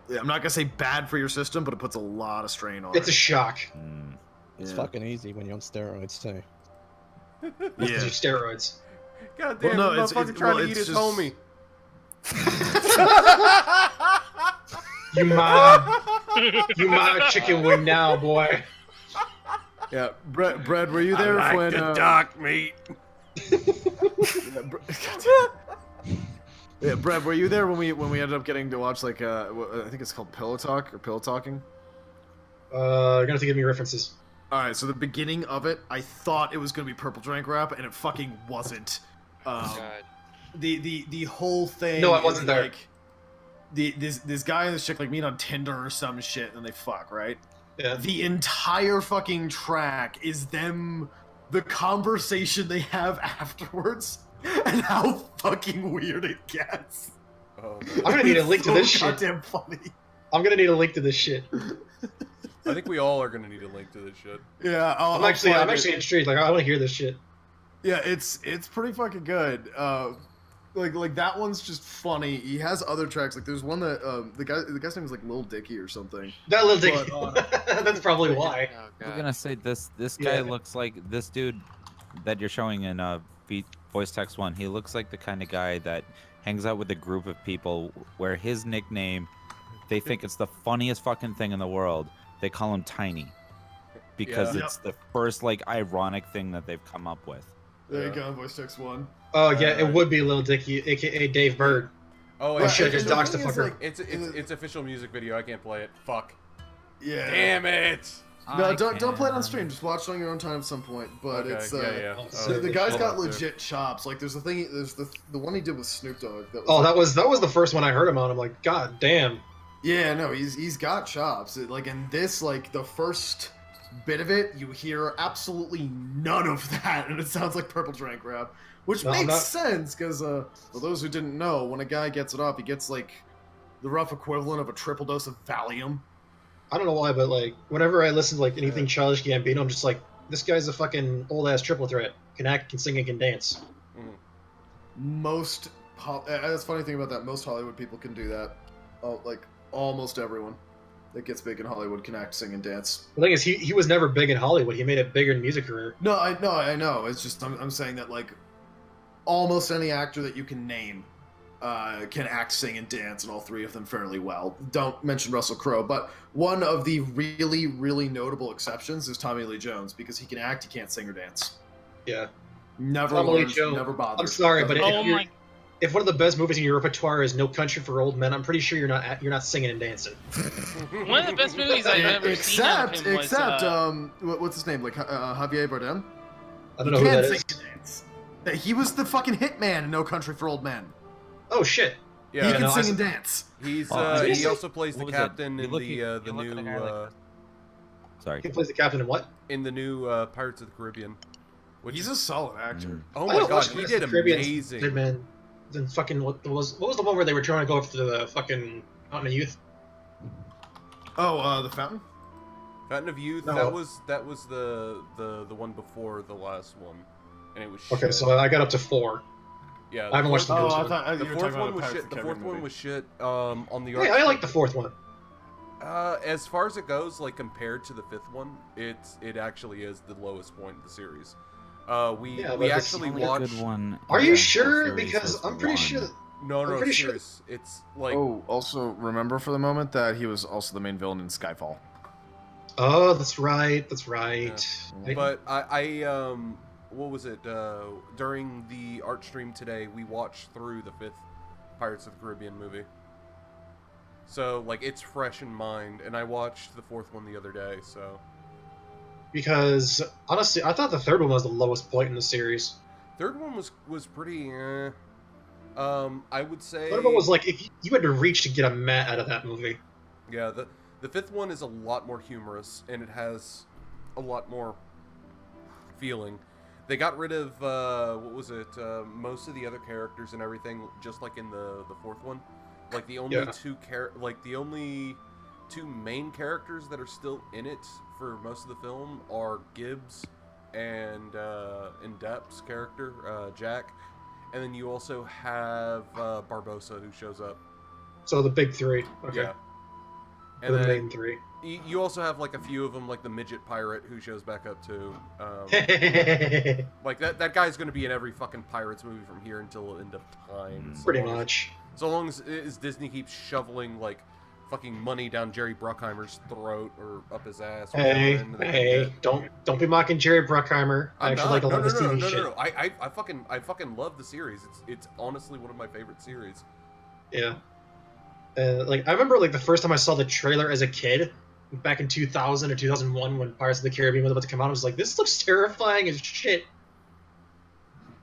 I'm not gonna say bad for your system, but it puts a lot of strain on It's a it. shock. Mm. It's Yeah. fucking easy when you're on steroids too. These Yeah. are steroids. God Well, damn, no, the it's- motherfucker it's- trying well, to eat it's his just- homie. You my chicken wing now, boy. Yeah, Brad, were you there when? dark meat. Yeah, Brad, were you there when we ended up getting to watch like I think it's called Pillow Talk or Pillow Talking? You're gonna have to give me references. All right, so the beginning of it, I thought it was gonna be Purple Drank Rap, and it fucking wasn't. God. The whole thing. No, I is, wasn't there. Like, this guy and this chick like meet on Tinder or some shit, and they fuck, right? Yeah. The entire fucking track is them, the conversation they have afterwards, and how fucking weird it gets. Oh, I'm gonna need a link to this so shit. goddamn funny. I'm gonna need a link to this shit. I think we all are gonna need a link to this shit. Yeah, I'm actually intrigued. Like, I want to hear this shit. Yeah, it's pretty fucking good. Like that one's just funny. He has other tracks. Like there's one that the guy's name is like Lil Dicky or something. That Lil Dicky. But, That's probably why. Oh, I'm God. gonna say this guy looks like this dude that you're showing in voice text 1. He looks like the kind of guy that hangs out with a group of people where his nickname, they think it's the funniest fucking thing in the world. They call him Tiny because Yeah. it's the first like ironic thing that they've come up with. There you go, voice text 1. Oh yeah, it would be Lil Dicky, aka Dave Bird. Oh, Oh shit, just the doxed the thing is, fucker. like, it's official music video. I can't play it. Fuck. Yeah. Damn it. No, don't play it on stream. Just watch it on your own time at some point. But Okay, it's yeah. the guy's Hold got on, legit chops. Like there's the thing. There's the one he did with Snoop Dogg. That was the first one I heard him on. I'm like, God damn. Yeah, no, he's got chops. Like in this, like the first bit of it, you hear absolutely none of that, and it sounds like Purple Drank rap, which makes sense because for those who didn't know, when a guy gets it up, he gets like the rough equivalent of a triple dose of Valium. I don't know why, but like whenever I listen to like anything Childish Gambino, I'm just like, this guy's a fucking old ass triple threat. Can act, can sing, and can dance. That's the funny thing about that. Most Hollywood people can do that. Oh, like almost everyone that gets big in Hollywood can act, sing, and dance. The thing is, he was never big in Hollywood. He made it bigger in music career. No, I know. It's just I'm saying that like almost any actor that you can name can act, sing, and dance, and all three of them fairly well. Don't mention Russell Crowe, but one of the really, really notable exceptions is Tommy Lee Jones because he can act, he can't sing or dance. Yeah. Never Tommy Lee learns, Jones. never bothers. I'm sorry, but Oh if one of the best movies in your repertoire is No Country for Old Men, I'm pretty sure you're not singing and dancing. One of the best movies I've ever seen of him was... Except, what's his name? Like Javier Bardem? I don't know who that is. Sing and dance. He was the fucking hitman in No Country for Old Men. Oh shit! Yeah, he can sing and dance. He also plays the captain in the new. Sorry. He plays the captain in what? In the new Pirates of the Caribbean. He's a solid actor. Oh my god, he did amazing. Good man. Then fucking what was the one where they were trying to go after the fucking Fountain of Youth? Oh, the Fountain. Fountain of Youth. No. That was the one before the last one, and it was. Okay, shit. so I got up to 4. Yeah, I haven't watched the I first thought the you were fourth talking one about was Pirates shit. of The the fourth Caribbean one movie. was shit. On the. Hey, I like the 4th one. As far as it goes, like compared to the 5th one, it actually is the lowest point in the series. We actually watched. Good one. Are you sure? Because I'm pretty sure. No, pretty sure- serious. It's like. Oh, also remember for the moment that he was also the main villain in Skyfall. Oh, that's right. That's right. Yeah. But I what was it? During the art stream today, we watched through the 5th Pirates of the Caribbean movie. So like it's fresh in mind, and I watched the 4th one the other day. So. Because honestly, I thought the 3rd one was the lowest point in the series. 3rd one was pretty. I would say. 3rd one was like if you had to reach to get a mat out of that movie. Yeah, the 5th one is a lot more humorous, and it has a lot more feeling. They got rid of what was it? Most of the other characters and everything, just like in the 4th one. Like the only the only two main characters that are still in it for most of the film are Gibbs and Depp's character Jack, and then you also have Barbossa who shows up. So the big 3. Okay. Yeah. And the then main 3. you also have like a few of them, like the midget pirate who shows back up too. Like that guy's going to be in every fucking Pirates movie from here until the end of time. Pretty much. So long as Disney keeps shoveling like fucking money down Jerry Bruckheimer's throat or up his ass. Hey, don't be mocking Jerry Bruckheimer. I actually like a lot of his TV shit. No. I fucking love the series. It's honestly one of my favorite series. Yeah. Like I remember like the first time I saw the trailer as a kid, back in 2000 or 2001 when Pirates of the Caribbean was about to come out, I was like, this looks terrifying as shit.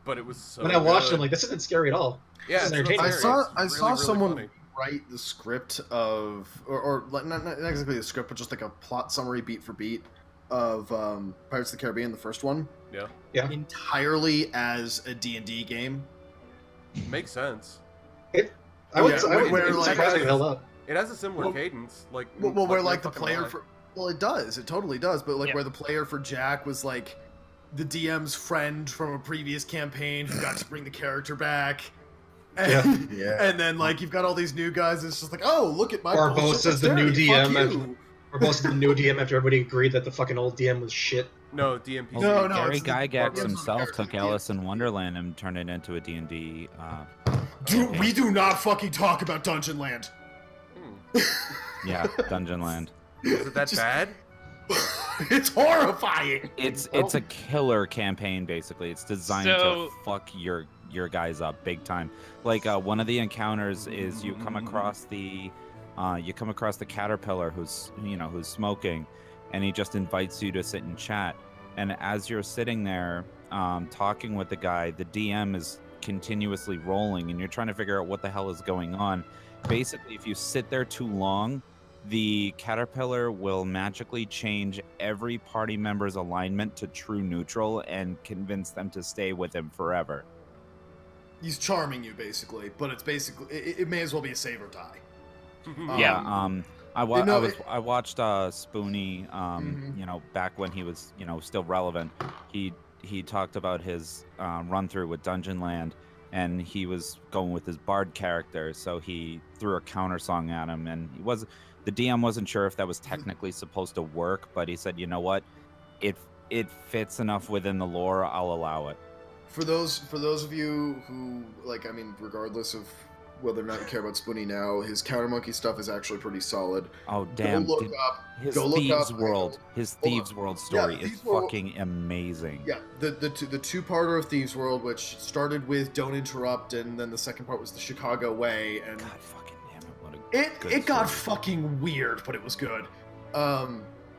But it was so when I watched it, I'm like, this isn't scary at all. Yeah, I saw really someone funny. write the script of, or not exactly the script, but just like a plot summary beat for beat of Pirates of the Caribbean, the first one. Yeah. Entirely as a D&D game. Makes sense. I would surprisingly held up. It has a similar cadence, like where like the fucking player lie. for it does, it totally does, but like Yeah. where the player for Jack was like the DM's friend from a previous campaign who got to bring the character back. And, and then like you've got all these new guys. It's just like, oh, look at my Barbosa's bullshit the new dexterity, DM. fuck you. Barbosa's the new DM after everybody agreed that the fucking old DM was shit. No, DMPC. No, Gary it's the Gygax Barbosa himself character, took the Alice in DMPC. Wonderland and turned it into a D&D. Dude, we do not fucking talk about Dungeon Land. Yeah, Dungeon Land. Is it that bad? It's horrifying. It's a killer campaign basically. It's designed to fuck your guys up big time. Like one of the encounters is you come across the caterpillar who's smoking, and he just invites you to sit and chat. And as you're sitting there talking with the guy, the DM is continuously rolling, and you're trying to figure out what the hell is going on. Basically, if you sit there too long, the caterpillar will magically change every party member's alignment to true neutral and convince them to stay with him forever. He's charming you basically, but it's basically it may as well be a save or die. I watched Spoonie, back when he was, still relevant. He talked about his run through with Dungeon Land, and he was going with his bard character, so he threw a counter song at him, and the DM wasn't sure if that was technically supposed to work, but he said, you know what, it fits enough within the lore, I'll allow it. For those of you who regardless of whether or not you care about Spoonie now, his Counter Monkey stuff is actually pretty solid. Oh damn! Go look up His Thieves World story is fucking amazing. Yeah, the two-parter of Thieves World, which started with Don't Interrupt, and then the second part was the Chicago Way, and God fucking damn it! What a good it got story. fucking weird, but it was good.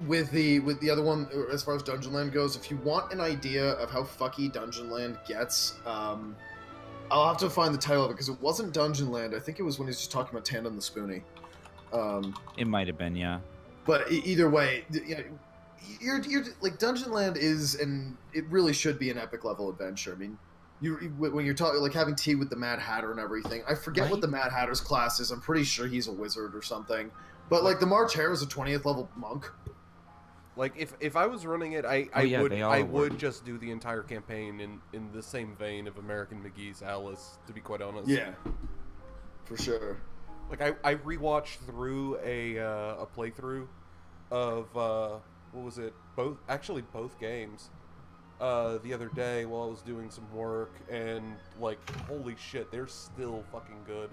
With the other one, as far as Dungeon Land goes, if you want an idea of how fucky Dungeon Land gets, I'll have to find the title of it because it wasn't Dungeon Land. I think it was when he was just talking about Tandem the Spoonie. It might have been, yeah. But either way, you're like Dungeon Land is, and it really should be an epic level adventure. I mean, when you're talking like having tea with the Mad Hatter and everything. I forget what the Mad Hatter's class is. I'm pretty sure he's a wizard or something. But like the March Hare is a 20th level monk. Like if I was running it, I would just do the entire campaign in the same vein of American McGee's Alice, to be quite honest. Yeah, for sure. Like I rewatched through a playthrough of what was it? Both games the other day while I was doing some work, and like holy shit, they're still fucking good.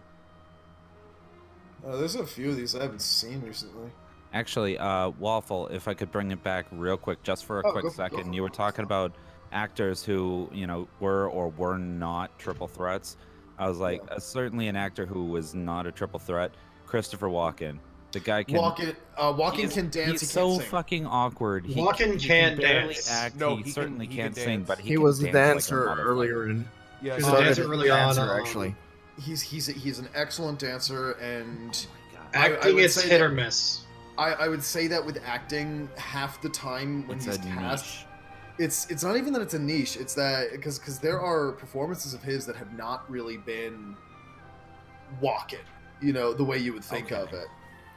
There's a few of these I haven't seen recently. Actually, Waffle, if I could bring it back real quick, just for a quick second. You were talking about actors who, were or were not triple threats. I was like, certainly an actor who was not a triple threat, Christopher Walken. The guy can... Walken can dance, he's he can't so sing. fucking awkward. Walken can't barely dance. act. No, he he certainly can can't dance. sing, but He can was a dance dancer like a earlier in. Yeah, He was a dancer early on. Actually, He's an excellent dancer, and Acting would is say hit that- or miss. I would say that with acting, half the time when It's he's a cast, niche. it's not even that it's a niche. It's that because there are performances of his that have not really been Walken, the way you would think of it.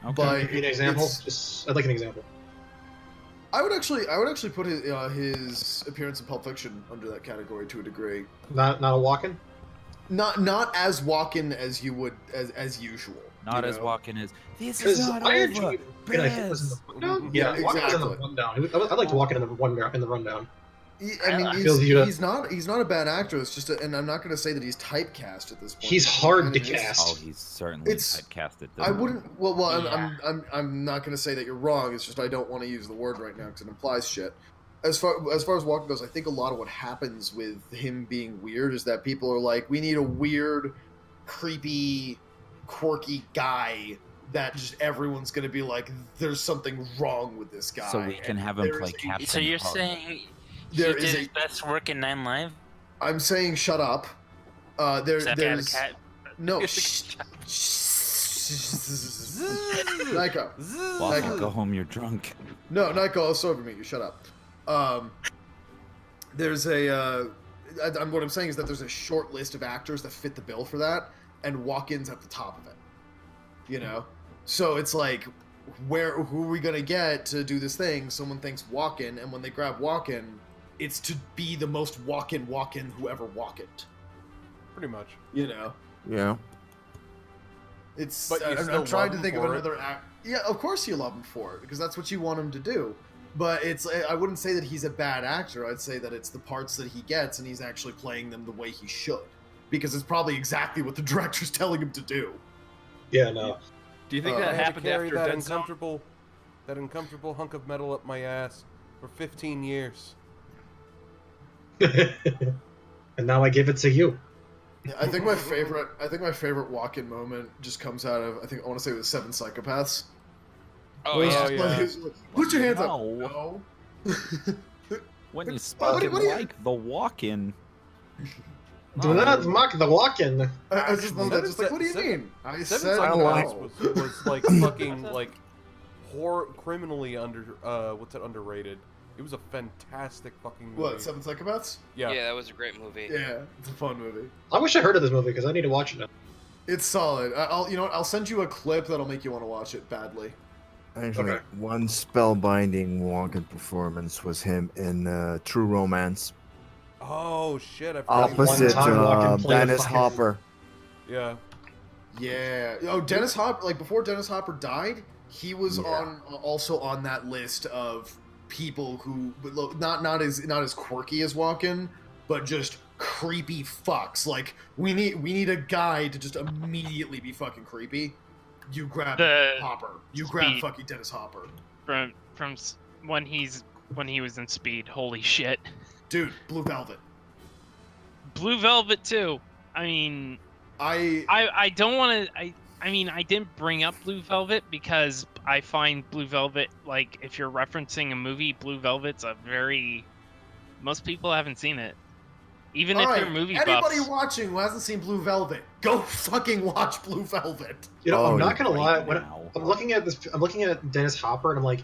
Okay. But Give me an example. it's- I'd like an example. I would actually put his appearance in Pulp Fiction under that category to a degree. Not a walk-in. Not as Walken as you would as usual. Not as Walken as. This Because is not I over. enjoyed. I think was in the rundown. Yeah, Walken's in the exactly. rundown. I liked Walken in the rundown. I mean, feel you he's not a bad actor. It's just, and I'm not going to say that he's typecast at this point. He's hard to It's- cast. Oh, he's certainly It's- typecasted. I wouldn't. Well, Yeah. I'm not going to say that you're wrong. It's just I don't want to use the word right now because it implies shit. As far as Walken goes, I think a lot of what happens with him being weird is that people are like, we need a weird, creepy, quirky guy that just everyone's going to be like, there's something wrong with this guy. So we can have him There play is a- Captain So you're Hook. saying he There did is his best work in Nine Live? I'm saying shut up. Is that There's cat? no. Nico. Waffle, go home. You're drunk. No, Nico, it's over me. You shut up. There's a. What I'm saying is that there's a short list of actors that fit the bill for that, and Walken's at the top of it. So it's like, who are we gonna get to do this thing? Someone thinks walk-in, and when they grab walk-in, it's to be the most walk-in whoever walk-in. Pretty much. You know? Yeah. It's. But you still I'm trying to love think him of for another act. Yeah, of course you love him for it, because that's what you want him to do. But it's. I wouldn't say that he's a bad actor. I'd say that it's the parts that he gets, and he's actually playing them the way he should. Because it's probably exactly what the director's telling him to do. Yeah, no. Do you think I that had to happened carry after that Dead Zone? uncomfortable hunk of metal up my ass for 15 years. And now I give it to you. Yeah, I think my favorite walk-in moment just comes out of, I want to say it was Seven Psychopaths. Oh, Where he's yeah. just like, put your hands up. No. No. When you What speak do you- like the walk-in. Do not mock the walk-in. I just love that. Just like, what do you Seven- mean? I Seven said Psychopaths no. was like fucking like criminally underrated. It was a fantastic fucking movie. What, Seven Psychopaths? Yeah. Yeah, that was a great movie. Yeah, it's a fun movie. I wish I heard of this movie because I need to watch it now. It's solid. I'll send you a clip that'll make you want to watch it badly. Actually, Okay. one spellbinding walk-in performance was him in True Romance. Oh shit! I forgot. Opposite One time walk-in play a Dennis fucking- Hopper. Yeah. Yeah. Oh, Dennis Hopper. Like before Dennis Hopper died, he was also on that list of people who not as quirky as Walken, but just creepy fucks. Like we need a guy to just immediately be fucking creepy. You grab Hopper. You grab Speed. fucking Dennis Hopper. From when he was in Speed. Holy shit. Dude, Blue Velvet. Blue Velvet too. I mean, I don't want to. I mean, I didn't bring up Blue Velvet because I find Blue Velvet, like, if you're referencing a movie, Blue Velvet's a very... Most people haven't seen it. Even if they're movie anybody buffs. watching who hasn't seen Blue Velvet, go fucking watch Blue Velvet. You know, I'm Oh, not gonna lie. right When now. I'm looking at this, I'm looking at Dennis Hopper, and I'm like,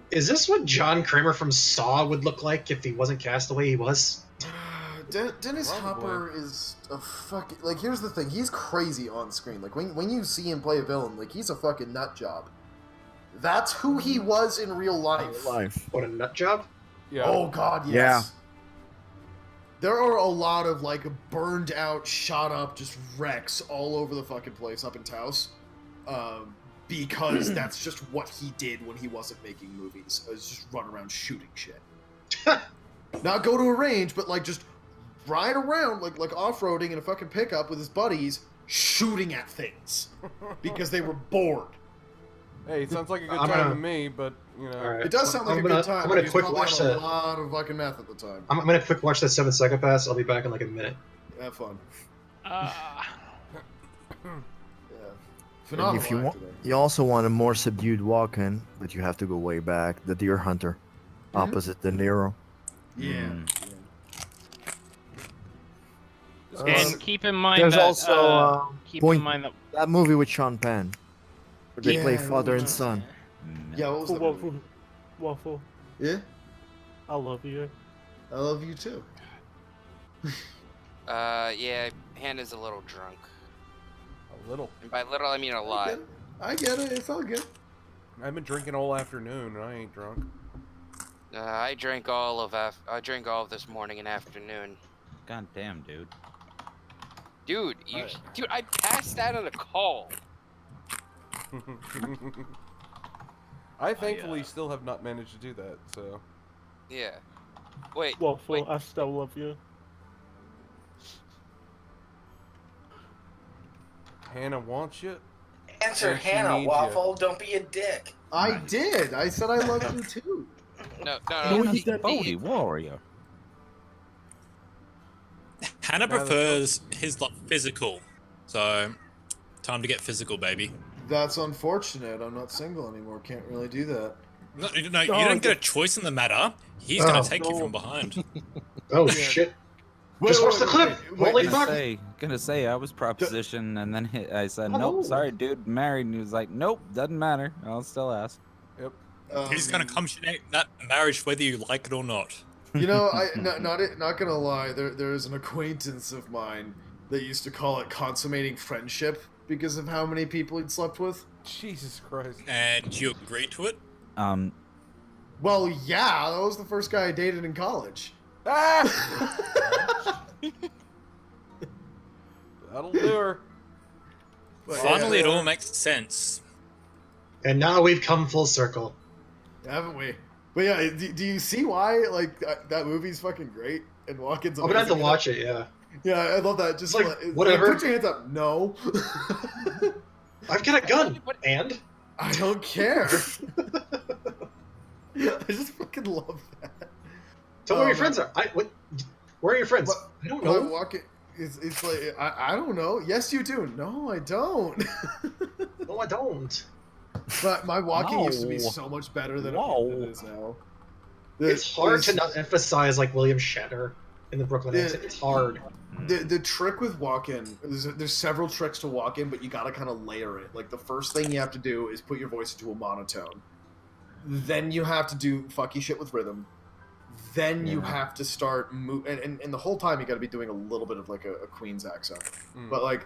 is this what John Kramer from Saw would look like if he wasn't cast the way he was? Dennis Probably. Hopper is a fucking... Like, here's the thing. He's crazy on screen. Like, when you see him play a villain, like, he's a fucking nut job. That's who he was in real life. What a nut job! Yeah. Oh, God, yes. Yeah. There are a lot of, like, burned out, shot up, just wrecks all over the fucking place up in Taos. Because that's just what he did when he wasn't making movies. Is just run around shooting shit. Not go to a range, but, like, just ride around, like off-roading in a fucking pickup with his buddies, shooting at things. Because they were bored. Hey, it sounds like a good I'm time gonna- to me, but you know. All right. It does sound like I'm a gonna- good time. I'm gonna but he's quick probably watch on a that. lot of fucking meth at the time. I'm gonna quick watch that Seven Psychopaths. I'll be back in like a minute. Have fun. Uh, Yeah. And Phenomenal if you want, actor there. you also want a more subdued walk-in, but you have to go way back. The Deer Hunter, opposite De Niro. Yeah. Mm. and keep in mind There's that... also keep Point- in mind that... that movie with Sean Penn, where they play Yeah, father and what was son. Yeah, what was that movie? Waffle, Yeah? I love you. I love you too. Yeah, Hannah's a little drunk. A little. And by little, I mean a lot. I get it. It's all good. I've been drinking all afternoon and I ain't drunk. I drank all of this morning and afternoon. God damn, dude. Dude, dude, I passed out on a call. I thankfully still have not managed to do that, so. Yeah. Wait. Waffle, wait. I still love you. Hannah wants you. Answer And she Hannah, needs Waffle. Don't be a dick. I did. I said I love you too. No, Hannah's the Bodhi warrior. Hannah prefers his like physical, so time to get physical, baby. That's unfortunate. I'm not single anymore. Can't really do that. No, you don't get a choice in the matter. He's gonna take you from behind. Oh shit! Just watch the clip. Holy fuck! Gonna say I was propositioned, and then I said, nope, sorry, dude, married, and he was like, nope, doesn't matter. I'll still ask. Yep. He's gonna consummate that marriage whether you like it or not. You know, not gonna lie. There is an acquaintance of mine that used to call it consummating friendship because of how many people he'd slept with. Jesus Christ. And you agreed to it? Well, yeah, that was the first guy I dated in college. Ah! That'll do her. Finally, it all makes sense. And now we've come full circle. Haven't we? But yeah, do you see why like that movie's fucking great and Walken's? I'm gonna have to watch it. Yeah. Yeah, I love that. Just like whatever. Put your hands up. No. I've got a gun. And I don't care. I just fucking love that. Tell me where your friends are. Where are your friends? What? I don't know. Walken, it's like I don't know. Yes, you do. No, I don't. No, I don't. But my walking used to be so much better than it is now. It's hard to not emphasize like William Shatner in the Brooklyn accent. It's hard. The trick with walk-in, there's several tricks to walk-in, but you gotta kind of layer it. Like the first thing you have to do is put your voice into a monotone. Then you have to do fucky shit with rhythm. Then you have to start move, and the whole time you got to be doing a little bit of like a Queen's accent, but like,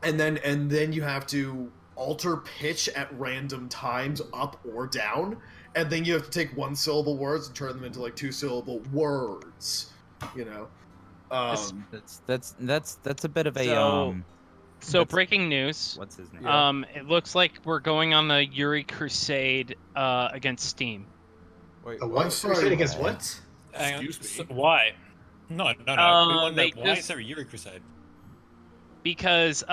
and then you have to alter pitch at random times up or down, and then you have to take one syllable words and turn them into like 2 syllable words. You know, that's a bit of a So breaking news. What's his name? It looks like we're going on the Yuri Crusade against Steam. Wait, what? Crusade against what? Excuse me. So why? No. We want to know why is there a Yuri Crusade? Because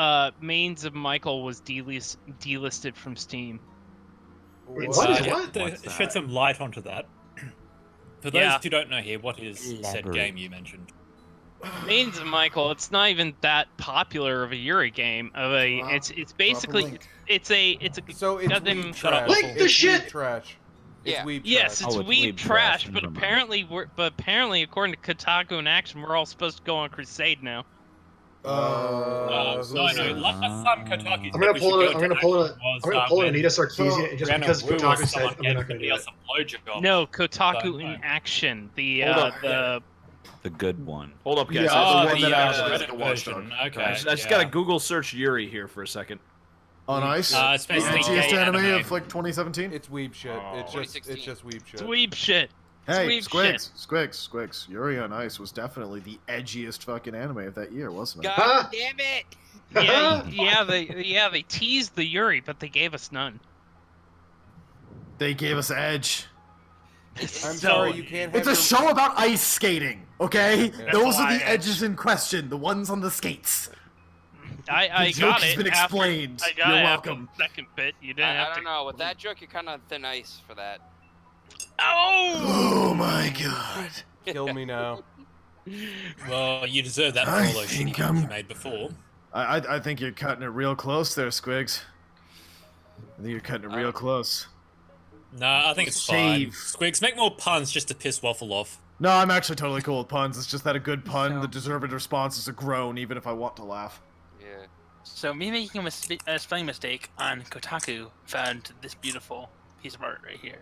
Mains of Michael was delisted from Steam. Wait, what? Shed some light onto that. For those who don't know here, what is said game you mentioned? Mains of Michael. It's not even that popular of a Yuri game. It's basically it's a so it's goddamn weeb trash. Like the it's shit. Weeb trash. It's weeb yes, trash. it's weeb trash. But apparently, according to Kotaku and Action, we're all supposed to go on Crusade now. No. Last time Kotaku I'm gonna pull an Anita Sarkeesian, and just because Kotaku said I'm not gonna do it. No, Kotaku in Action. The good one. Hold up, guys. Yeah, the one that Reddit version. Okay. I just gotta Google search Yuri here for a second. On Ice? It's basically edgiest gay anime anime. of like 2017? It's weeb shit. It's just weeb shit. It's weeb shit. Hey, Squigs, Squigs. Yuri on Ice was definitely the edgiest fucking anime of that year, wasn't it? God damn it! They teased the Yuri, but they gave us none. They gave us Edge. I'm sorry, you can't have It's a show about ice skating, okay? Yeah. Those are the edges in question, the ones on the skates. I The got joke has it. been explained. I got You're it welcome. after the second bit. You didn't have I to. don't know. With that joke, you're kind of thin ice for that. Oh my god. Kill me now. Well, you deserve that for all those shitty games you made before. I think you're cutting it real close there, Squigs. I think you're cutting it real close. No, I think it's fine. Squigs, make more puns just to piss Waffle off. No, I'm actually totally cool with puns. It's just that a good pun, the deserved response is a groan, even if I want to laugh. Yeah. So me making a spelling mistake on Kotaku found this beautiful piece of art right here.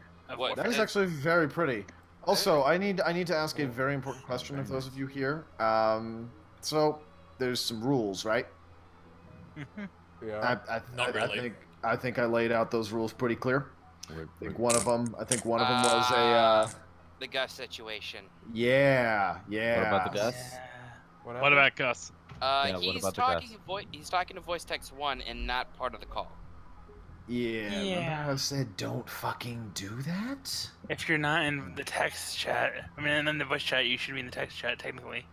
That is actually very pretty. Also, I need to ask a very important question of those of you here. So there's some rules, right? Yeah. Not really. I think I laid out those rules pretty clear. I think one of them was a the Gus situation. yeah. What about the Gus? What about Gus? He's talking to voice text 1 and not part of the call. Yeah. Remember I said don't fucking do that? If you're not in the text chat, and in the voice chat, you should be in the text chat technically.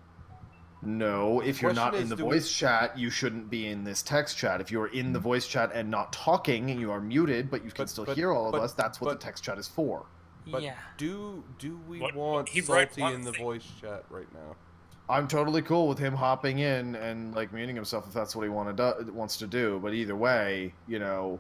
No, if you're not in the voice chat, you shouldn't be in this text chat. If you're in the voice chat and not talking, and you are muted, but you can still hear all of us, that's what the text chat is for. But do we want Salty in the voice chat right now? I'm totally cool with him hopping in and like muting himself if that's what he wants to do. But either way, you know,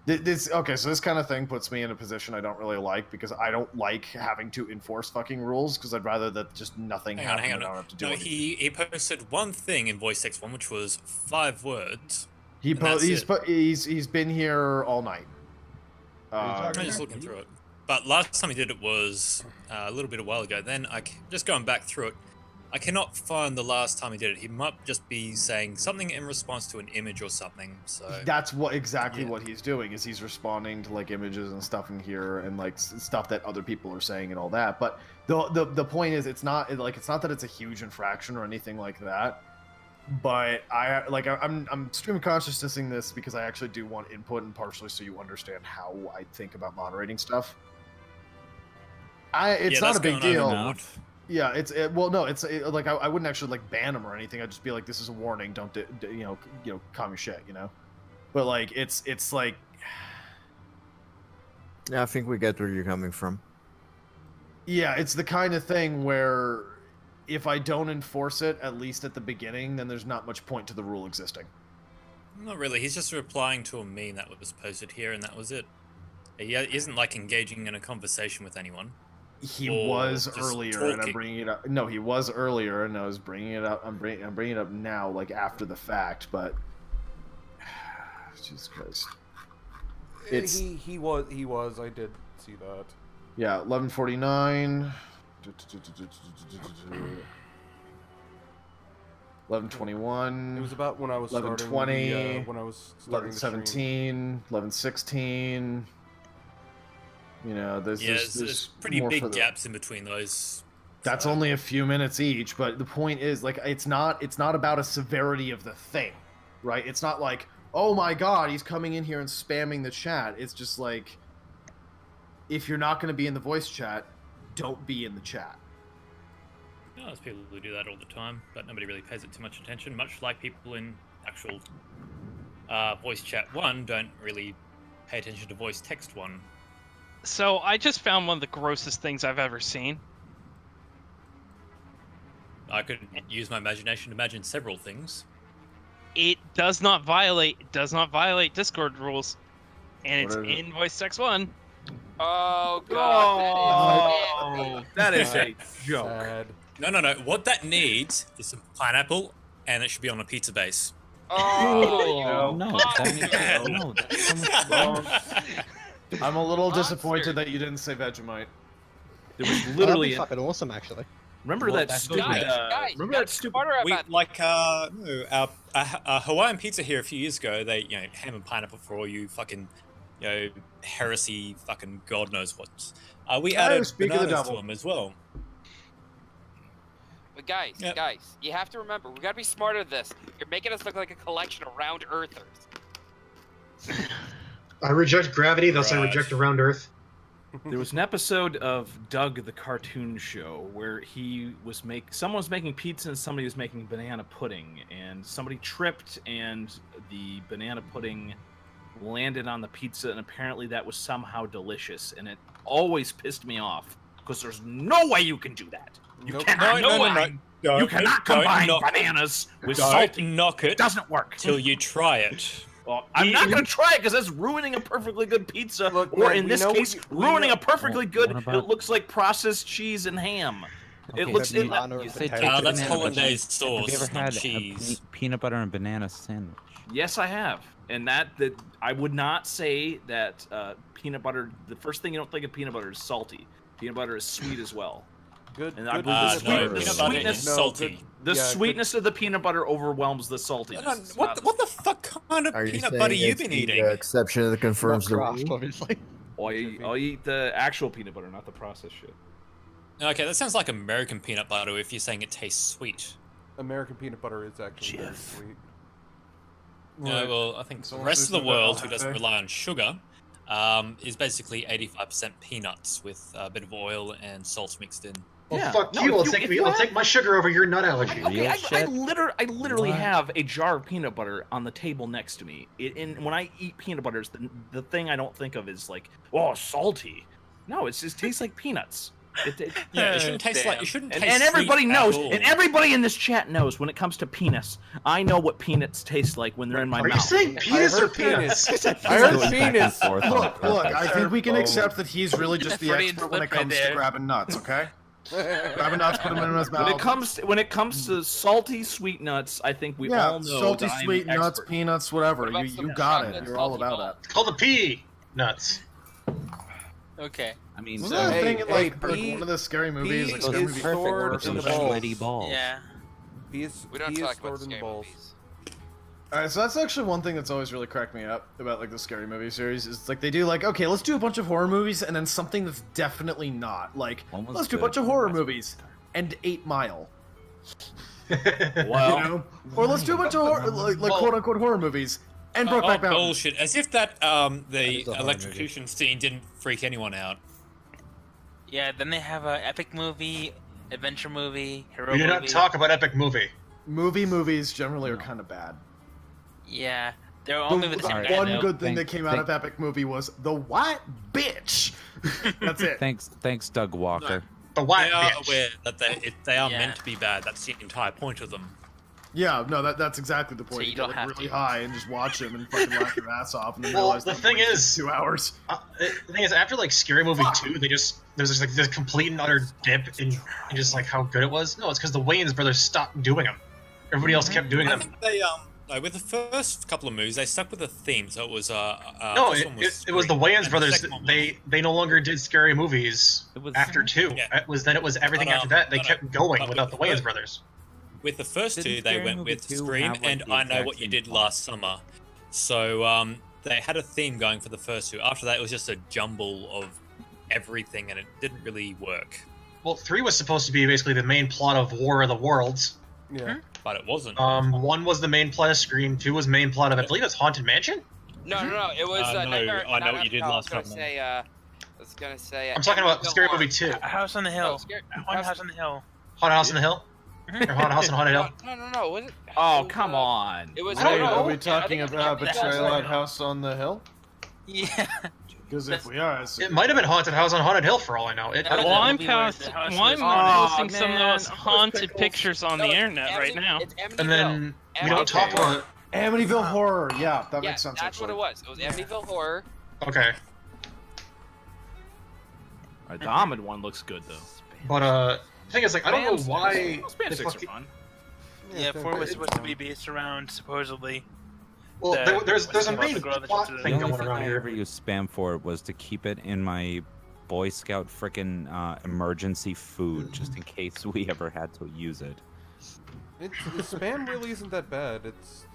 okay. So this kind of thing puts me in a position I don't really like because I don't like having to enforce fucking rules because I'd rather that just nothing happen. Hang on. I don't have to do anything. He posted one thing in voice text 1, which was 5 words. He's been here all night. I'm just looking through it. But last time he did it was a little bit a while ago. Then just going back through it, I cannot find the last time he did it. He might just be saying something in response to an image or something. So that's what he's doing, is he's responding to like images and stuff in here and like stuff that other people are saying and all that. But the point is, it's not that it's a huge infraction or anything like that. But I'm stream consciousnessing this because I actually do want input, and partially so you understand how I think about moderating stuff. It's not a big deal. Yeah, I wouldn't actually like ban him or anything. I'd just be like, this is a warning. Don't calm your shit, But like, it's like, yeah, I think we get where you're coming from. Yeah, it's the kind of thing where if I don't enforce it, at least at the beginning, then there's not much point to the rule existing. Not really. He's just replying to a meme that was posted here, and that was it. He isn't like engaging in a conversation with anyone. He was earlier, and I'm bringing it up. No, he was earlier, and I was bringing it up. I'm bringing it up now, like after the fact. But Jesus Christ, he was. I did see that. Yeah, 11:49. 11:21. It was about when I was 11:20. When I was starting 11:17. 11:16. There's pretty big gaps in between those. That's only a few minutes each, but the point is, like, it's not about a severity of the thing, right? It's not like, oh my god, he's coming in here and spamming the chat. It's just like, if you're not going to be in the voice chat, don't be in the chat. No, there's people who do that all the time, but nobody really pays it too much attention. Much like people in actual voice chat 1 don't really pay attention to voice text 1. So I just found one of the grossest things I've ever seen. I could use my imagination to imagine several things. It does not violate Discord rules, and it's in voice text 1. Oh god! Oh, that is a joke. Sad. No. What that needs is some pineapple, and it should be on a pizza base. Oh no! That's so much wrong. I'm a little disappointed that you didn't say Vegemite. There was literally fucking awesome, actually. Remember that stupid? Remember that stupid? Our Hawaiian pizza here a few years ago. They ham and pineapple for all you fucking heresy fucking god knows what. We added bananas to them as well. But guys, you have to remember, we gotta be smarter than this. You're making us look like a collection of round earthers. I reject gravity, thus I reject a round earth. There was an episode of Doug the Cartoon Show where someone was making pizza and somebody was making banana pudding, and somebody tripped and the banana pudding landed on the pizza, and apparently that was somehow delicious, and it always pissed me off because there's no way you can do that. You cannot. You cannot combine bananas with salty. Knock it. It doesn't work till you try it. Well, I'm not going to try it because that's ruining a perfectly good pizza, or in this case, ruining a perfectly good. It looks like processed cheese and ham. Okay, it looks. That's hollandaise sauce. Have you ever had cheese? a peanut butter and banana sandwich? Yes, I have, and that I would not say that peanut butter. The first thing you don't think of peanut butter is salty. Peanut butter is sweet as well. Good. And I believe the sweetness of the peanut butter overwhelms the saltiness. What the fuck kind of peanut butter you been eating? The exception that confirms the rule. Obviously. I'll eat the actual peanut butter, not the processed shit. Okay, that sounds like American peanut butter if you're saying it tastes sweet. American peanut butter is actually very sweet. No, well, I think the rest of the world who doesn't rely on sugar is basically 85% peanuts with a bit of oil and salt mixed in. Well, fuck you! I'll take my sugar over your nut allergy. Okay, I literally have a jar of peanut butter on the table next to me. And when I eat peanut butters, the thing I don't think of is like, oh, salty. No, it just tastes like peanuts. It shouldn't taste like. It shouldn't taste. And everybody knows, and everybody in this chat knows when it comes to penis. I know what peanuts taste like when they're in my mouth. Are you saying penis or penis? I heard penis. Look, I think we can accept that he's really just the expert when it comes to grabbing nuts. Okay. Grabbing nuts, put them in his mouth. When it comes to salty sweet nuts, I think we all know. Salty sweet nuts, peanuts, whatever. You got it. You're all about that. It's called the pea nuts. Okay. I mean, wasn't that a thing in like one of the scary movies? Like scary movie stored in the sweaty balls. Yeah. We don't talk about scary movies. Alright, so that's actually one thing that's always really cracked me up about like the scary movie series is like they do like, okay, let's do a bunch of horror movies and then something that's definitely not. Like, let's do a bunch of horror movies and 8 Mile. Well, you know? Or let's do a bunch of horror, like quote unquote horror movies and Brokeback Mountain. Bullshit. As if that the electrocution scene didn't freak anyone out. Yeah, then they have a epic movie, adventure movie, hero We movie. did not talk about epic movie. Movies generally are kind of bad. Yeah, they're only with the same guy, one though. good thing that came out of Epic Movie was the white bitch. That's it. Thanks, Doug Walker. The white They are bitch. aware that they are meant to be bad. That's the entire point of them. Yeah, no, that's exactly the point. So you you don't get have like, really to. high and just watch them and fucking laugh your ass off. And then Well, realize the they've thing wasted is, 2 hours. The thing is, after like Scary Movie 2, there's just like this complete and utter dip in just like how good it was. No, it's because the Wayans brothers stopped doing them. Everybody else kept doing I them. think they with the first couple of movies, they stuck with the theme. So it was No, first it one was the Scream, Wayans and the brothers. second one They no longer did scary movies after 2. Yeah. It was everything after that. They kept going without the Wayans brothers. With the first Didn't two, they Scary went Movie with 2 Scream have, like, and the I Know exact What You same Did plot? Last Summer. So they had a theme going for the first two. After that, it was just a jumble of everything, and it didn't really work. Well, 3 was supposed to be basically the main plot of War of the Worlds. Yeah. But it wasn't. 1 was the main plot of Scream. 2 was main plot of, I believe it's Haunted Mansion. No, It was No, Nightmare. I Know What You Did Last I was Summer. gonna say. I'm talking about Amityville Scary Horror. Movie 2. House on the Hill. House- House on the Hill. Haunted House on the Hill. Or Haunted House on Haunted Hill. No. Was it? Oh, come on. It was. I don't know. Are we I talking think about it's Betrayal Amityville. at House on the Hill? Yeah. Because if we are, It might have been Haunted House on Haunted Hill for all I know. Well, I'm movie where posting the house was- some of the most haunted pictures on the internet right now. It's Amityville. And then we don't talk about. Amityville Horror. Yeah, that Yeah, makes sense. that's what actually. it was. It was Amityville Horror. Okay, The Ahmed one looks good though. but the thing is, like, I don't know why. Spam the sticks fucking- are fun. Yeah, 4 was supposed to be based around supposedly. Well, there's a main plot The thing only going thing around I here. ever used spam for was to keep it in my Boy Scout frickin' emergency food, just in case we ever had to use it. The spam really isn't that bad. It's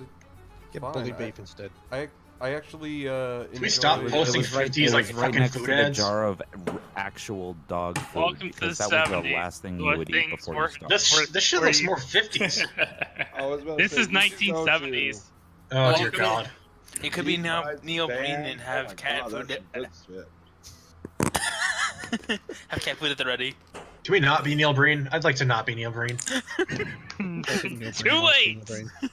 Get fine. bully beef instead. I actually we stop posting 50s like right fucking next food to the ads? jar of actual dog food. Welcome to because the that was the 70s. last thing you What would eat things before were- you starved. This shit looks more 50s. This is 1970s. Oh dear God. It could be Neil Breen and have cat food. Have cat food at the ready. Can we not be Neil Breen? I'd like to not be Neil Breen. Too late.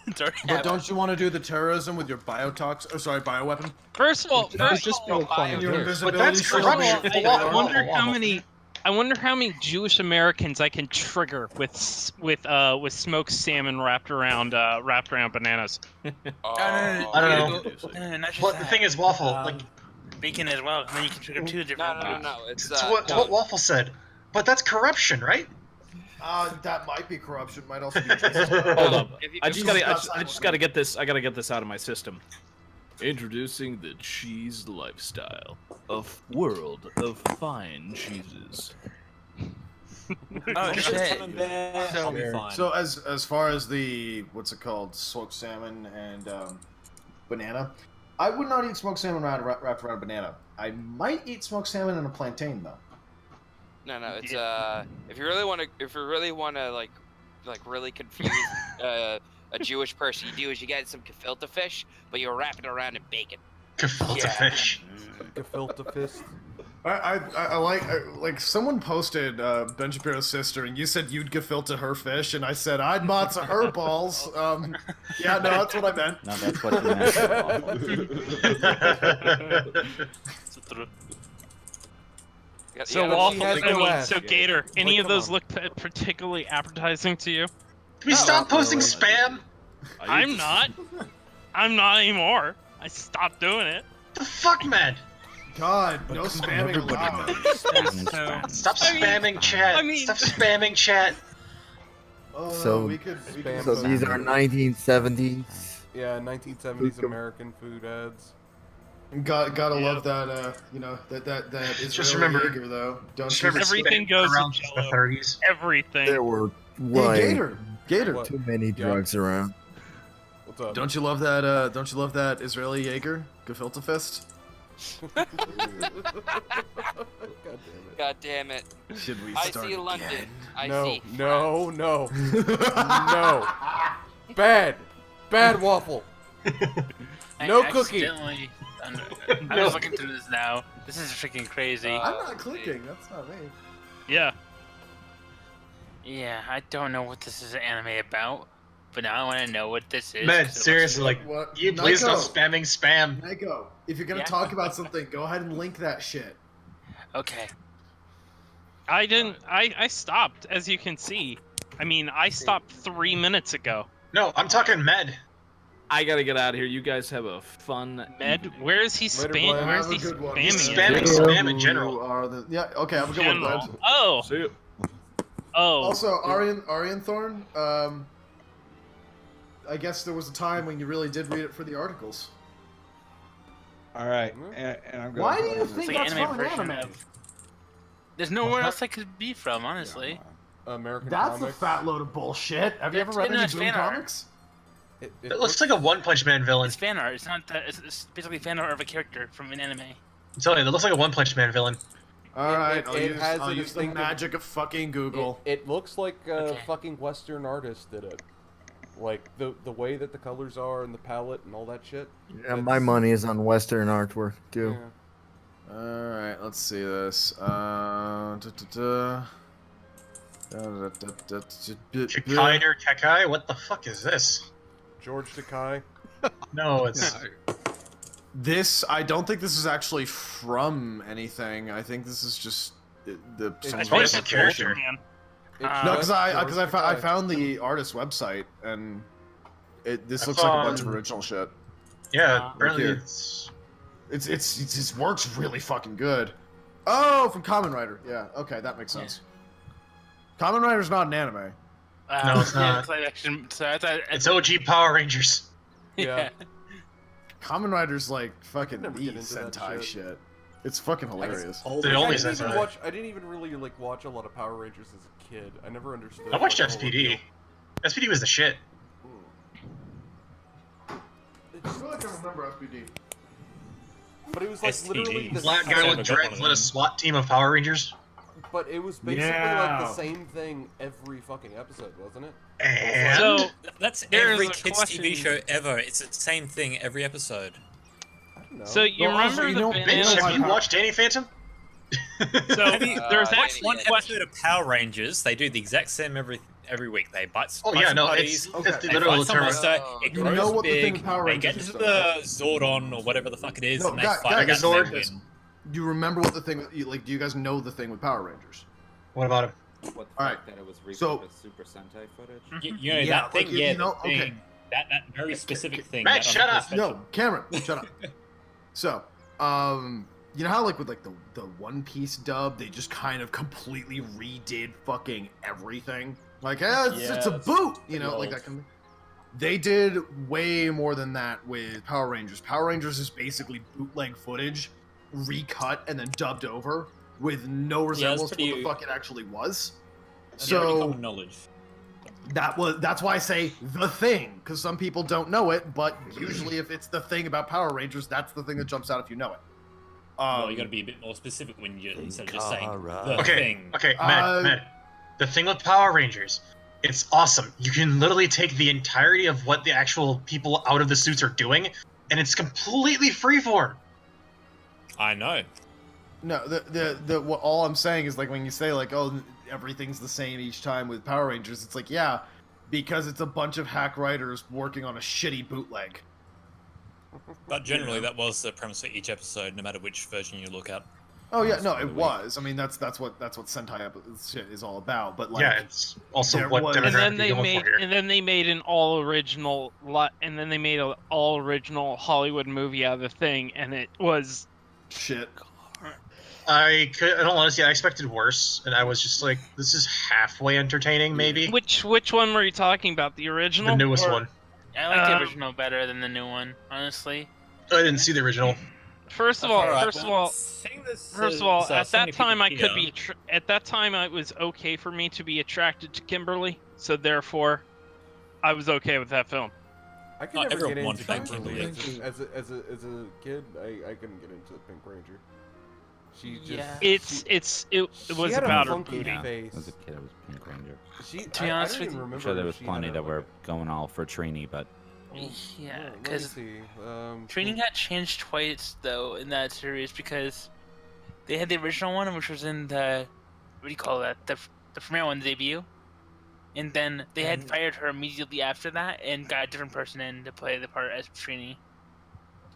It's already But happened. don't you want to do the terrorism with your bioweapon? First of all, And your invisibility that's shield? corruption. I wonder how many. I wonder how many Jewish Americans I can trigger with smoked salmon wrapped around bananas. I don't know. No, not just But the that. thing is, Waffle, like, Bacon as well. And then you can trigger 2 different. No. It's it's what Waffle said. But that's corruption, right? That might be corruption. Might also be. Hold up. I just gotta- gotta get this. I gotta get this out of my system. Introducing the cheese lifestyle, a world of fine cheeses. Oh shit. I'll be fine. So as far as the what's it called, smoked salmon and banana, I would not eat smoked salmon wrapped around a banana. I might eat smoked salmon in a plantain though. No. It's if you really want to like really confuse a Jewish person, you do is you get some gefilte fish, but you wrap it around in bacon. Gefilte fish. Gefilte fist. I like someone posted Ben Shapiro's sister, and you said you'd gefilte her fish, and I said I'd matzo her balls. Yeah, no, that's what I meant. No, that's what you meant. So Yeah, Waffle, so Gator, any of those look particularly appetizing to you? Can we stop posting spam? I'm not. I'm not anymore. I stopped doing it. The fuck, man? God, no spamming allowed. Stop spamming chat. Stop spamming chat. Oh, So- we could So these are 1970s. Yeah, 1970s American food ads. Gotta love that. You know that Israeli Just remember, Jaeger though. Don't just you? remember Everything goes around to the Jello. 30s. Everything. There were Hey, Gator. What? too many drugs around. What's up? Don't you love that? Don't you love that Israeli Jaeger? Gefilte fist. God damn it. Should we I start see London. again? I No, see. no, no, no. Bad waffle. No cookie. I'm just looking through this now. This is freaking crazy. I'm not clicking. That's not me. Yeah. Yeah, I don't know what this is an anime about, but now I want to know what this is. Man, 'cause it seriously, looks- like, What? you please stop Nyko. spamming spam. Nyko, if you're gonna Yeah. talk about something, go ahead and link that shit. Okay. I didn't. I stopped, as you can see. I mean, I stopped 3 minutes ago. No, I'm talking med. I gotta get out of here. You guys have a fun Med, where is he Later, spamming? Blaine. Where is Have a he good one. spamming? He's it? spamming spam in general. You are the okay. Have a good one, General. bud. Oh. See you. Oh. Also, Arian Thorn. I guess there was a time when you really did read it for the articles. All right, and I'm going. Why do you It's think like that's anime from an version anime? of. There's nowhere else I could be from, honestly. American That's a comics. fat load of bullshit. Have you ever read No, any it's Boom fan art. comics? It looks like a One Punch Man villain. It's fan art. It's not that. It's basically fan art of a character from an anime. I'm telling you, it looks like a One Punch Man villain. All right, it has I'll a use the distinctive- magic of fucking Google. It looks like a Okay. fucking Western artist did it. Like the way that the colors are and the palette and all that shit. Yeah, my money is on Western artwork too. Yeah. All right, let's see this. Chikai or Kekai? What the fuck is this? George Takei. No, it's This, I don't think this is actually from anything. I think this is just the. some probably just a random character. Man. No, because I George found the artist website and this I looks like a bunch of found- original shit. yeah. Apparently, here. It just works really fucking good. Oh, from Kamen Rider. Yeah, okay, that makes sense. Kamen Rider's not an anime. No, it's not. It's live action. So I thought it's OG Power Rangers. Yeah. Kamen Rider's like fucking never E get into that Sentai shit. shit. It's fucking hilarious. The only I didn't, even Sentai. watch, I didn't even really like watch a lot of Power Rangers as a kid. I never understood. I watched like, the whole SPD. appeal. SPD was the shit. I feel like I remember SPD. But it was like SPD. literally the Black same, guy with dreads led a SWAT team of Power Rangers. but it was basically like Yeah. the same thing every fucking episode, wasn't it? And So That's There every is a kids' question- TV show ever. It's the same thing every episode. I don't know. So you Well, also, remember you the know, banana? bitch, have you Power- watched Danny Phantom? So Have you there's watched actually One yeah. episode of Power Rangers, they do the exact same every week. They bite. Oh bite yeah, some no, buddies, it's Okay. the They literal fight some term. monster, Oh. it You grows know what the thing big, with Power they Rangers get is, into though, the Zordon or whatever the fuck it is, No, and they guys, fight guys, and they Megazord. win. Do you remember what the thing? Like, do you guys know the thing with Power Rangers? What about him? What the All fact right, that it was so- with Super Sentai footage? You know Yeah, that thing, like, you yeah, know, the thing, okay. that very specific thing. Matt, that shut up! special- No, Cameron, shut up. So, you know how like with like the One Piece dub, they just kind of completely redid fucking everything. Like, it's a Yes. boot, you know, like Yes. that kind of. They did way more than that with Power Rangers. Power Rangers is basically bootleg footage, recut and then dubbed over with no resemblance to what the pretty- fuck it actually was. That's pretty So common knowledge. that's why I say the thing, because some people don't know it, but usually if it's the thing about Power Rangers, that's the thing that jumps out if you know it. Well, you got to be a bit more specific when you instead of just saying the Okay, thing. okay, Matt. The thing with Power Rangers, it's awesome. You can literally take the entirety of what the actual people out of the suits are doing, and it's completely freeform. I know. No, what all I'm saying is like when you say like, oh, everything's the same each time with Power Rangers, it's like, yeah, because it's a bunch of hack writers working on a shitty bootleg. But generally, that was the premise for each episode, no matter which version you look at. Oh yeah, no, it was. I mean, that's what Sentai shit is all about. But like, Yeah, it's also there what was- and demographic then they you're going made for here. and then they made an all original Hollywood movie out of the thing, and it was shit. I don't want to say I expected worse, and I was just like, this is halfway entertaining, maybe. Which one were you talking about? The original? The newest or- one. I like the original better than the new one, honestly. I didn't see the original. First of all, so at that time I could here. be at that time it was okay for me to be attracted to Kimberly, so therefore I was okay with that film. I could never get everyone into wanted Kimberly Kimberly. as a kid. I couldn't get into the Pink Ranger. She just it was had about a her funky booty. face. As a kid, I was Pink Ranger. To be honest with you, I'm sure there was plenty that were going all for Trini, but yeah, because Training got changed twice though in that series because they had the original one, which was in the what do you call that? The premiere one, the debut, and then they had fired her immediately after that and got a different person in to play the part as Trini.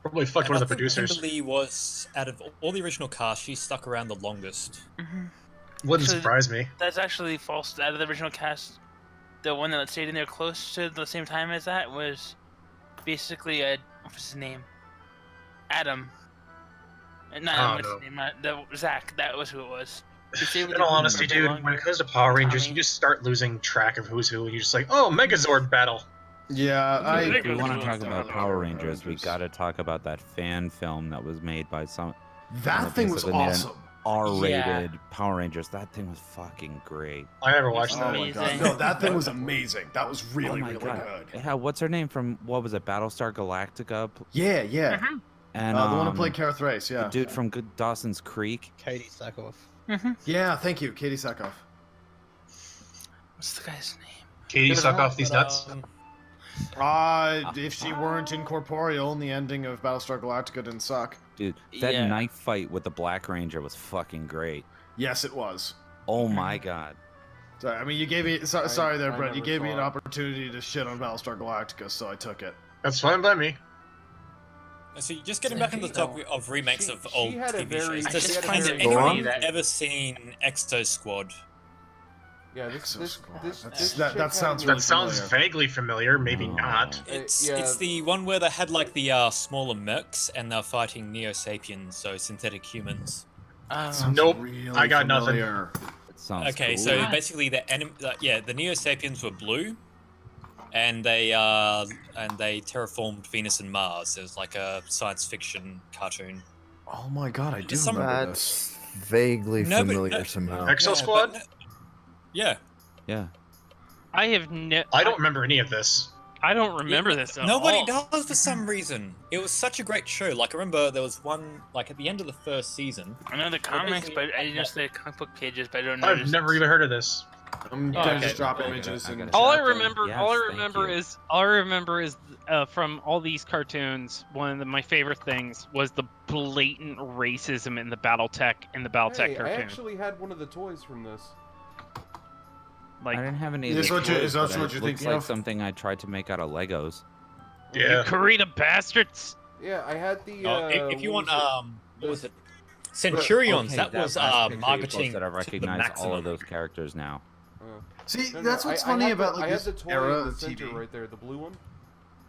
Probably fucked one of the producers. Kimberly was, out of all the original cast, she stuck around the longest. Wouldn't surprise me. That's actually false. Out of the original cast, the one that stayed in there close to the same time as that was basically what's his name? Adam. Not what's his name? Zach. That was who it was. In all honesty, dude, when it comes to Power Rangers, you just start losing track of who's who, and you're just like, oh, Megazord battle. Yeah, if we want to talk about Power Rangers, we got to talk about that fan film that was made by some. That thing was awesome. R-rated Power Rangers. That thing was fucking great. I never watched that. Oh my god. No, that thing was amazing. That was really, really good. Yeah, what's her name from, what was it, Battlestar Galactica? Yeah. And the one who played Kara Thrace, yeah. The dude from Dawson's Creek. Katie Sackhoff. Yeah, thank you, Katie Sackhoff. What's the guy's name? Katie suck off these nuts? If she weren't incorporeal, the ending of Battlestar Galactica didn't suck. Dude, that knife fight with the Black Ranger was fucking great. Yes, it was. Oh my god. Sorry, I mean, you gave me... sorry there, Brett. You gave me an opportunity to shit on Battlestar Galactica, so I took it. That's fine by me. So just getting back on the topic of remakes of old TV shows. Has Go anyone on. ever seen Exo Squad? Yeah, that sounds vaguely familiar. Maybe not. It's the one where they had like the smaller mercs and they're fighting Neo Sapiens, so synthetic humans. Nope, I got nothing. Okay, cool. so basically the Neo Sapiens were blue, and they terraformed Venus and Mars. It was like a science fiction cartoon. Oh my god, I do remember this. Vaguely familiar somehow. Exo Squad? Yeah. I have I don't remember any of this. I don't remember this at Nobody all. does for some reason. It was such a great show. Like, I remember there was one, like, at the end of the first season. I know the comics, but I just the comic book pages, but I don't know. I've never even heard of this. I'm gonna just drop images. All I remember is from all these cartoons, one of my favorite things was the blatant racism in the BattleTech cartoon. I actually had one of the toys from this. I didn't have any. Is that what you're looks thinking like of? something I tried to make out of Legos. Yeah. You Karita bastards. Yeah, I had the. If you want, what was it? Centurions. Okay, that was marketing. That I to the recognize all maximum. of those characters now. See, that's what's funny about like I had this the toy era in the of center TV. right there, the blue one.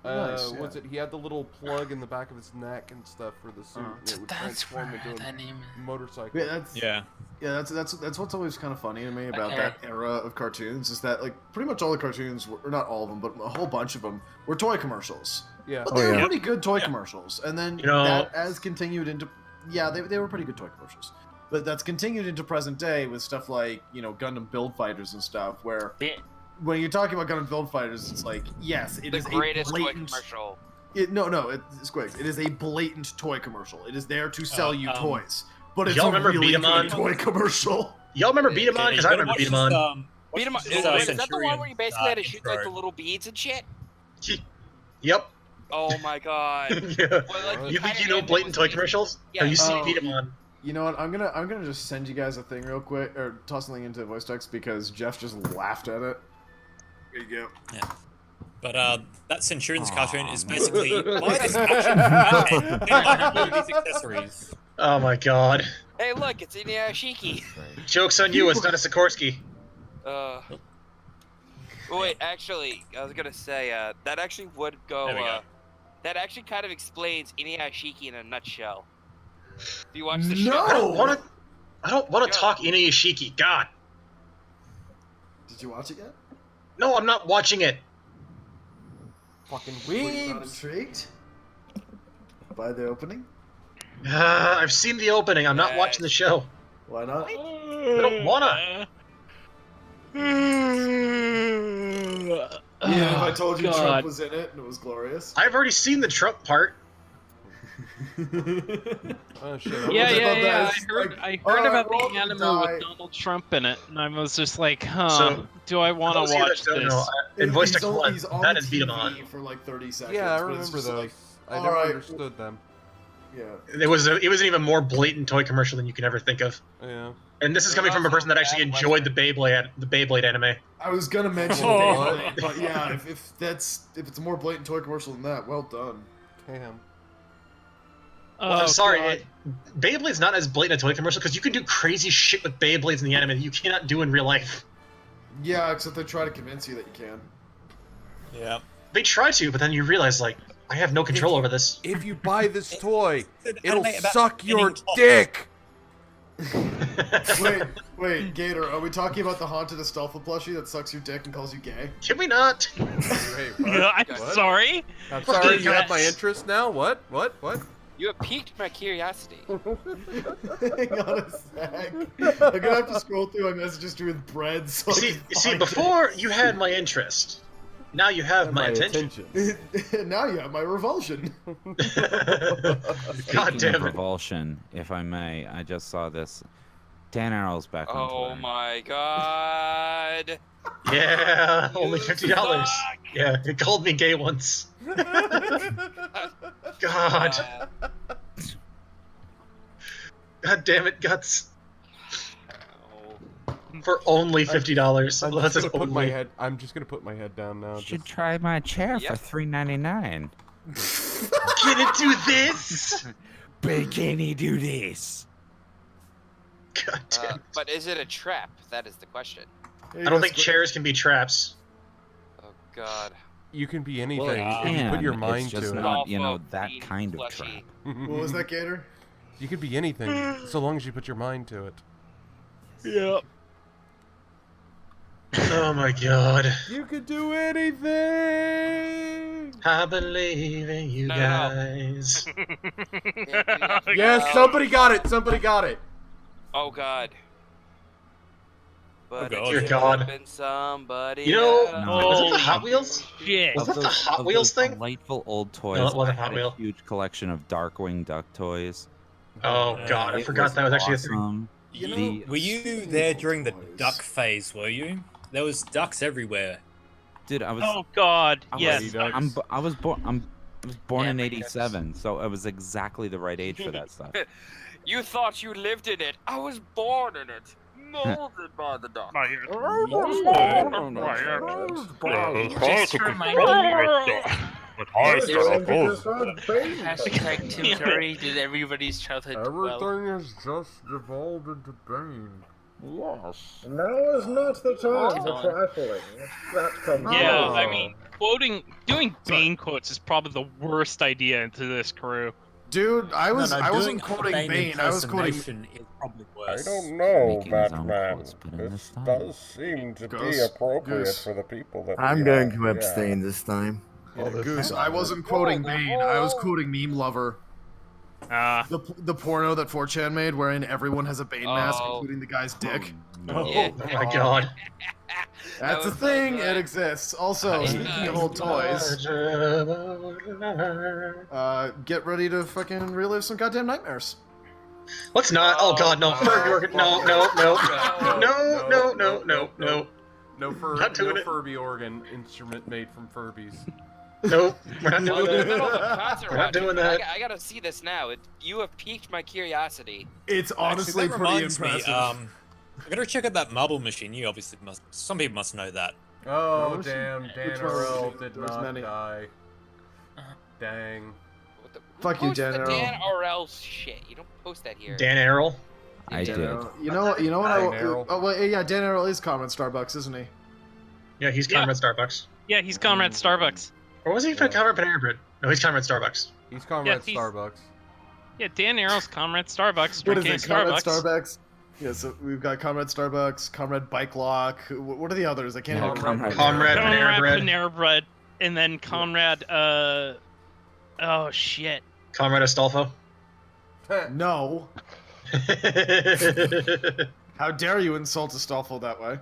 Nice, What's it? He had the little plug in the back of his neck and stuff for the suit. And it would transform into a motorcycle. Yeah, that's what's always kind of funny to me about that era of cartoons is that like pretty much all the cartoons, or not all of them, but a whole bunch of them were toy commercials. Yeah, but they were pretty good toy commercials. And then that as continued into they were pretty good toy commercials. But that's continued into present day with stuff like Gundam Build Fighters and stuff where. When you're talking about Gundam Build Fighters, it's like, yes, it is the greatest a blatant... toy commercial. It's Squigs. It is a blatant toy commercial. It is there to sell you toys. But it's y'all a remember really Beat-em-on? good toy commercial. Y'all remember Beat 'em On? Because I remember Beat 'em On. Beat 'em On. Is that the one where you basically had to shoot like the little beads and shit? Yep. Oh my god. Yeah. Well, like, You think you know blatant toy commercials? Yeah. Have you seen Beat 'em On? You know what? I'm gonna just send you guys a thing real quick, or toss something into voice text because Jeff just laughed at it. There you go. Yeah. But that Centurions cartoon is basically why this action these accessories. Oh my god. Hey, look, it's Inuyashiki. Joke's on you, it's not a Sikorsky. Wait, actually, I was gonna say, that actually would go, that actually kind of explains Inuyashiki in a nutshell. Do you watch the show? No! I don't want to talk Inuyashiki, god. Did you watch it yet? No, I'm not watching it. Fucking Not intrigued by the opening? I've seen the opening. I'm not watching the show. Why not? I don't wanna. Yeah, if I told you God. Trump was in it and it was glorious. I've already seen the Trump part. Oh shit! Yeah. I heard about the anime with Donald Trump in it, and I was just like, huh, So, do I want to watch this? In Voice Text 1, he's on that the is beat him TV on. for like 30 seconds. Yeah, I but it's remember just those. like, I never understood them. Yeah. It was an even more blatant toy commercial than you can ever think of. Yeah. And this is coming from a person that actually enjoyed the Beyblade anime. I was gonna mention Beyblade, but yeah, if it's a more blatant toy commercial than that, well done. Damn. Well, I'm sorry, Beyblade's not as blatant a toy commercial because you can do crazy shit with Beyblades in the anime that you cannot do in real life. Yeah, except they try to convince you that you can. Yeah. They try to, but then you realize, like, I have no control over this. If you buy this toy, it'll anime about suck your getting off. dick. Wait, Gator, are we talking about the Haunted Astolfo plushie that sucks your dick and calls you gay? Can we not? Wait, what? I'm sorry. I'm sorry. You have my interest now. What? You have piqued my curiosity. Hang on a sec. I'm gonna have to scroll through my messages with bread. So See, before you had my interest. Now you have my attention. Now you have my revulsion. God damn it. Revulsion, if I may. I just saw this. Dan Arrow's back on Oh Twitter. my god. Yeah, only $50. Yeah, he called me gay once. God. God damn it, Guts. For only $50. I'm just gonna put my head down now. You should try my chair for $3.99. Can it do this? But can he do this? God damn. But is it a trap? That is the question. I don't think chairs can be traps. Oh god. You can be anything Well, if you put your mind it's just to it. not, that kind of trap. What was that, Gator? You could be anything so long as you put your mind to it. Yeah. Oh my god. You could do anything. I believe in you guys. Yes, somebody got it. Somebody got it. Oh god. But Dear God. Somebody You know, else. was it the Hot Wheels? Shit. Was that the Hot Wheels thing? Delightful old toys. No, it wasn't I Hot had Wheel. a huge collection of Darkwing Duck toys. Oh god, I It forgot that was actually awesome. You know, were you there during the duck phase, were you? There was ducks everywhere. Dude, I was. Oh god. Yes. I was born in '87, so I was exactly the right age for that stuff. You thought you lived in it. I was born in it. Molded by the duck. Just to remind Hashtag Tim Curry did everybody's childhood well. is just devolved into Bane. Yes. Now is not the time for trifling. That comes Yeah, I mean, doing Bane quotes is probably the worst idea into this crew. Dude, I wasn't doing quoting Bane Bane. I was quoting. impersonation is probably worse. I don't know, Making his own Batman. quotes, but in This this time. does seem to be Goose. appropriate Goose. for the people that I'm we going have, to abstain this time. Yeah, Goose, I wasn't quoting Bane. I was quoting Meme Lover. The porno that 4chan made, wherein everyone has a Bane mask, including the guy's dick. Oh my god. That's a thing. It exists. Also, speaking of old toys, get ready to fucking relive some goddamn nightmares. Let's not. Oh god, no. Furby organ. No. No Not doing it. Furby organ instrument made from Furbies. Nope, we're not doing In the middle of a that. concert We're not watching, doing that. I gotta see this now. You have piqued my curiosity. It's honestly that pretty reminds impressive. Me, I gotta check out that marble machine. You obviously must. Some people must know that. Oh damn! Dan Which one? Arell did There's not many. die. Dang. Fuck you, Post Dan the Arell. Dan Arell shit. You don't post that here. Dan Arell? I did. You know what? Dan Arell. Oh well, yeah, Dan Arell is Comrade Starbucks, isn't he? Yeah, he's Comrade Starbucks. Yeah, he's Comrade Starbucks. Or was he Comrade Panera Bread? No, he's Comrade Starbucks. He's Comrade he's- Starbucks. Yeah, Dan Arrow's Comrade Starbucks. What is Drinking it? Comrade Starbucks. Starbucks. Yeah, so we've got Comrade Starbucks, Comrade Bike Lock. What are the others? I can't even remember. Comrade Panera Bread. Panera Bread, and then Comrade. Oh shit. Comrade Astolfo. No. How dare you insult Astolfo that way?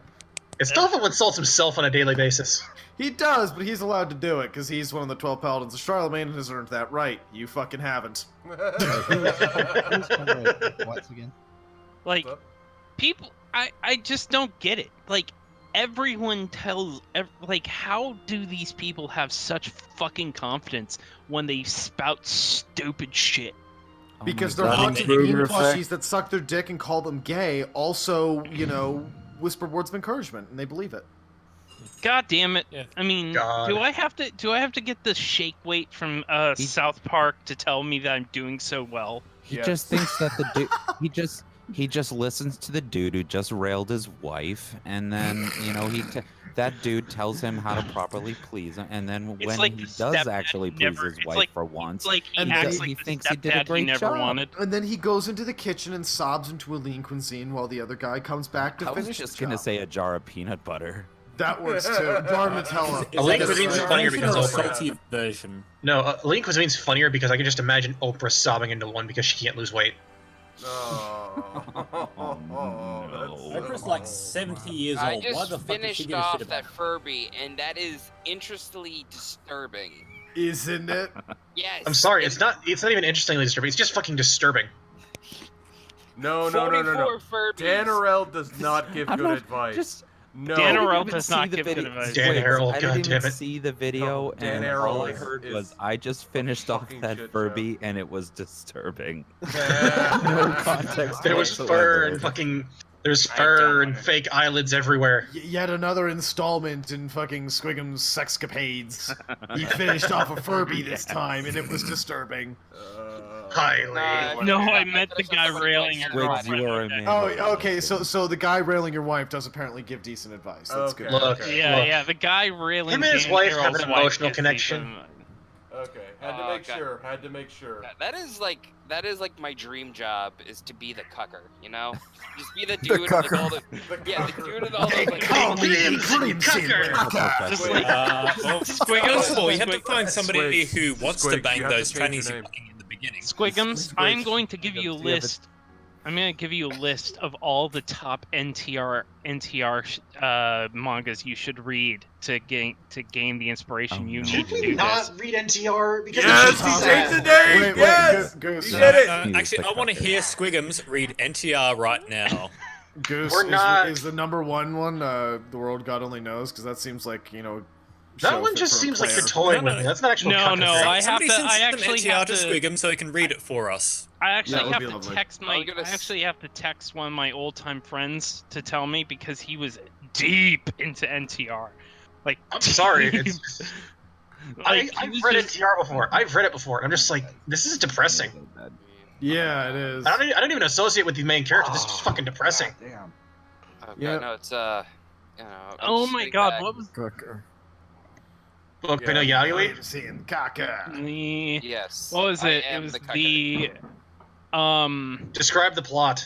Astolfo insults himself on a daily basis. He does, but he's allowed to do it because he's one of the 12 paladins of Charlemagne and has earned that right. You fucking haven't. Once again. Like, people, I just don't get it. Like, everyone tells, like, how do these people have such fucking confidence when they spout stupid shit? Because they're haunted meme plushies that suck their dick and call them gay also, you know, whisper words of encouragement, and they believe it. God damn it! Yeah. I mean, God. do I have to get the shake weight from South Park to tell me that I'm doing so well? He just thinks that the dude. He just listens to the dude who just railed his wife, and then that dude tells him how to properly please him, and then when like he the does stepdad actually please never- his it's wife like- for once, like he and acts then he like the thinks he did a stepdad he great never job. wanted. And then he goes into the kitchen and sobs into a lean cuisine while the other guy comes back to I was finish just the gonna job. say a jar of peanut butter. That works too. Jar Nutella. A lean cuisine's funnier because a Oprah. salty version. No, a lean cuisine's funnier because I can just imagine Oprah sobbing into one because she can't lose weight. Oprah's like 70 years I old. Why just the fuck did she finished give a shit off about that Furby, and that is interestingly disturbing. Isn't it? Yes. I'm sorry, it's not even interestingly disturbing, it's just fucking disturbing. No. 44 Furbies. Dan Arell does not give I'm good not- advice. just- No. Dan I didn't Arell even does see not the give good video. advice. Dan Wait, Arell, I didn't even goddammit. see the video, No, Dan and Arell all I is- heard is was I just finished off fucking that shit Furby, and it was disturbing. no No context. There was fur whatsoever. and fucking... There's fur and fake eyelids everywhere. Yet another installment in fucking Squigum's sexcapades. He finished off a Furby this time, and it was disturbing. Highly. No, I meant the guy railing your Squigs, you are a girlfriend. man. Oh, okay. So the guy railing your wife does apparently give decent advice. That's Okay. good. Look, Yeah, look. yeah, the guy railing Him and his Dan wife Arell's have an wife emotional is connection. decent. Okay, had to Oh, make God. sure. Had to make sure. That is like my dream job is to be the cucker, you know? Just be the The dude with all cucker. the the dude with all They the like call me the Just like well, Squiggles, first of all, you have to Squig- find somebody Squigs, who wants Squigs, to you bang have to those change your trannies you're name. fucking in the beginning. Squigums, I'm going to give you a Do you have a- list. I'm going to give you a list of all the top NTR mangas you should read to gain the inspiration you need Should to we do not this. read NTR? Because Yes, it's he just changed the sad. name. Wait, Yes, Goose. he did it. Actually, I want to hear Squigums read NTR right now. Goose We're not- is the number one, the world God only knows, because that seems like, you know. That show one fit just for a seems like you're player. toying with me. That's not actual No, cucker. no, I have Somebody to. send I some actually NTR have to to. Squigum so he can read it for us. I actually That would have be to lovely. text my. I'm gonna I actually have to text one of my old-time friends to tell me because he was deep into NTR. Like, I'm sorry. deep. It's, Like, I've he read was just- NTR before. I've read it before. I'm just like, this is depressing. Yeah, it is. I don't even associate with the main character. This is just fucking depressing. Damn. Oh, Yeah. God, no, it's I'm Oh just my sitting God, back. what was Cooker. Look, Pino Yayoi. I'm seeing caca. the? Yes. What was I it? It am was the cucker. the. Describe the plot.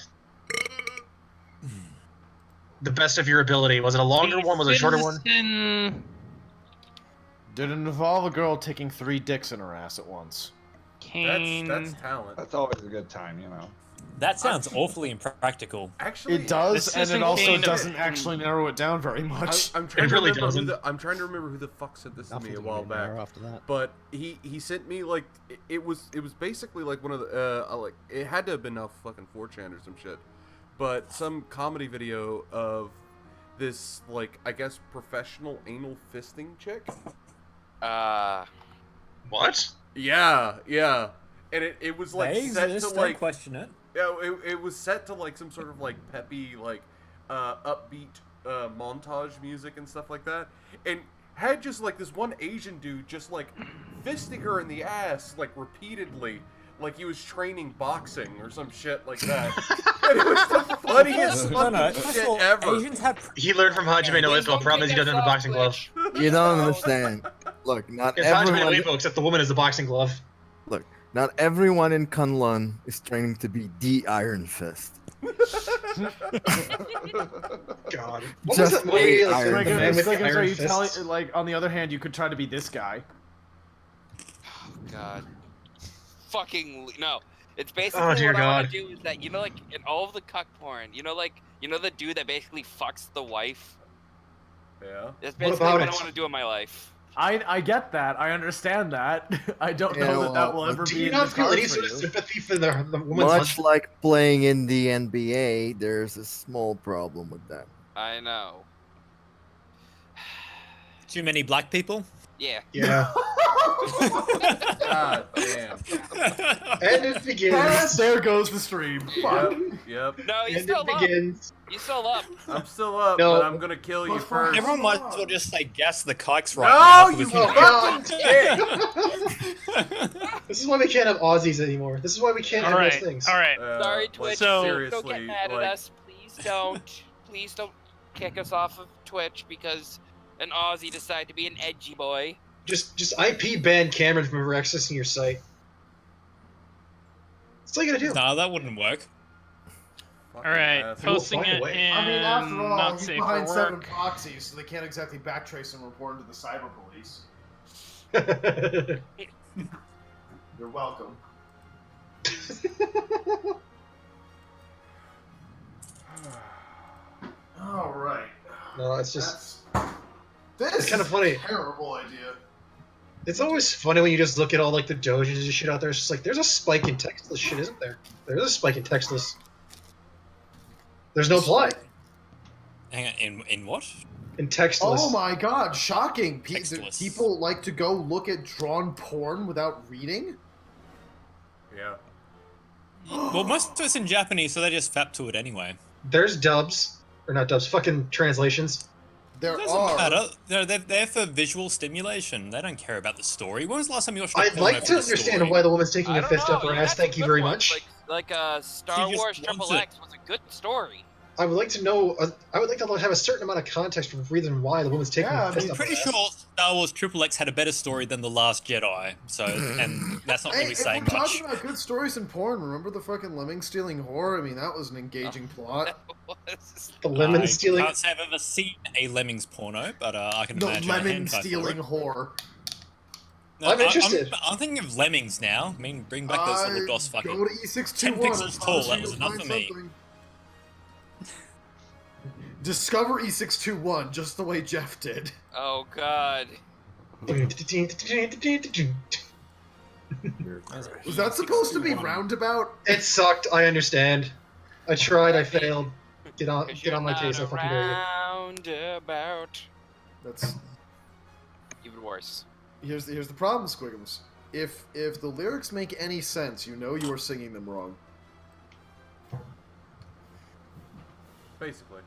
The best of your ability. Was it a longer one? Was it a shorter one? Citizen Did it involve a girl taking 3 dicks in her ass at once? Kane. That's talent. That's always a good time, you know. That sounds awfully impractical. Actually, It does, This and isn't it also Kane of- doesn't actually narrow it down very much. I'm trying It to really remember doesn't. I'm trying to remember who the fuck sent this to me a Nothing's while gonna be narrow back. after that. But he sent me like it was basically like one of the like it had to have been off fucking 4chan or some shit, but some comedy video of this like I guess professional anal fisting chick. What? Yeah, and it was like They set exist, to don't like question it. yeah, it was set to like some sort of like peppy like upbeat montage music and stuff like that, and had just like this one Asian dude just like fisting her in the ass like repeatedly, like he was training boxing or some shit like that. And it was the funniest fucking shit ever. Asians have. He learned from Hajime no Ippo. Problem is he doesn't have a boxing glove. You don't understand. Look, not It's Hajime no everyone. Ippo, except the woman is the boxing glove. Look, not everyone in Kunlun is training to be the Iron Fist. God. What was that movie, like, Like, the man with the are iron you fists? telling, like, on the other hand, you could try to be this guy. God. Fucking no. It's basically Oh, dear what I want God. to do is that, you know, like in all of the cuck porn, you know, the dude that basically fucks the wife. Yeah. That's basically what I want to do in my life. I get that. I understand that. I don't Yeah, know that well, will ever Do be you in not the feel any cards for sort of you. sympathy for the woman's Much husband? like playing in the NBA, there's a small problem with that. I know. Too many black people? Yeah. Yeah. God damn. And it begins. There goes the stream. Fuck. Yep. No, he's And still it up. begins. He's still up. I'm still up, No. but I'm gonna kill you first. Everyone might as well just say gas the kikes No, right now. you because- This is why we can't have Aussies anymore. This is why we can't have those things. All right. Sorry, Twitch. seriously, don't get mad at us. Please don't. Please don't kick us off of Twitch because an Aussie decided to be an edgy boy. Just IP ban Cameron from ever accessing your site. That's all you gotta do. No, that wouldn't work. All right, posting We'll find a it way. in I mean, after all, not he's safe behind for 7 work. proxies, so they can't exactly backtrace and report him to the cyber police. You're welcome. All right. No, it's just. This It's kind of is funny. a terrible idea. It's always funny when you just look at all like the dojis and shit out there. It's just like there's a spike in textless shit, isn't there? There's a spike in textless. There's no play Hang on, in what? in textless. Oh my god, shocking. Textless. People like to go look at drawn porn without reading? Yeah. Well, most of it's in Japanese, so they just fap to it anyway. There's dubs, or not dubs, fucking translations. There It doesn't are. matter. They're there for visual stimulation. They don't care about the story. When was the last time you watched a I'd porno like for to the understand story? why the woman's taking I a don't fist know, up her you ass. had Thank some you good very ones, much. Like Star She just Wars wants Triple it. X was a good story. I would like to know. I would like to have a certain amount of context for the reason why the woman's taking Yeah, a fist I'm up her pretty ass. sure Star Wars Triple X had a better story than The Last Jedi, so and that's not Hey, really if saying we're much. talking about good stories in porn, remember the fucking lemming stealing whore? I mean, that was an engaging plot. The lemon I stealing. can't say I've ever seen a Lemmings porno, but I can The imagine a lemon hentai stealing for it. whore. No, I'm interested. I'm thinking of Lemmings now. I mean, bring back those little DOS Go fucking to E621. 10 pixels tall. Promise That you was you'll enough find for me. something. Discover E621 just the way Jeff did. Oh God. Was that supposed to be roundabout? It sucked. I understand. I tried. I failed. Get on my case. I fucking dare you. Roundabout. That's Even worse. here's the problem, Squiggums. If the lyrics make any sense, you know you are singing them wrong. Basically.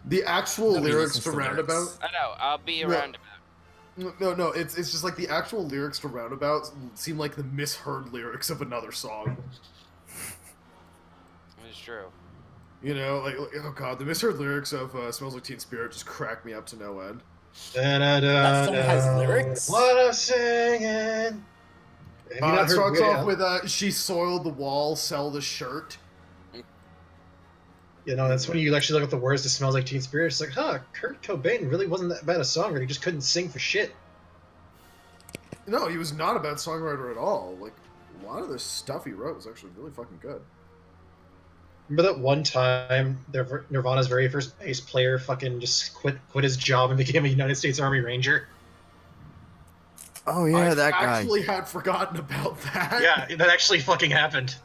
The actual Nobody lyrics listens to to lyrics. roundabout. I know. I'll be a No. roundabout. No, it's just like the actual lyrics to roundabout seem like the misheard lyrics of another song. It's true. You know, like oh god, the misheard lyrics of "Smells Like Teen Spirit" just crack me up to no end. That song has lyrics? What I'm singing. Have you not It heard starts Weird off Al? with "She soiled the wall, sell the shirt." You know, that's when you actually look at the words to Smells Like Teen Spirit. It's like, huh, Kurt Cobain really wasn't that bad a songwriter. He just couldn't sing for shit. No, he was not a bad songwriter at all. Like a lot of the stuff he wrote was actually really fucking good. Remember that one time Nirvana's very first bass player fucking just quit his job and became a United States Army Ranger? Oh yeah, I that guy. actually had forgotten about that. Yeah, that actually fucking happened.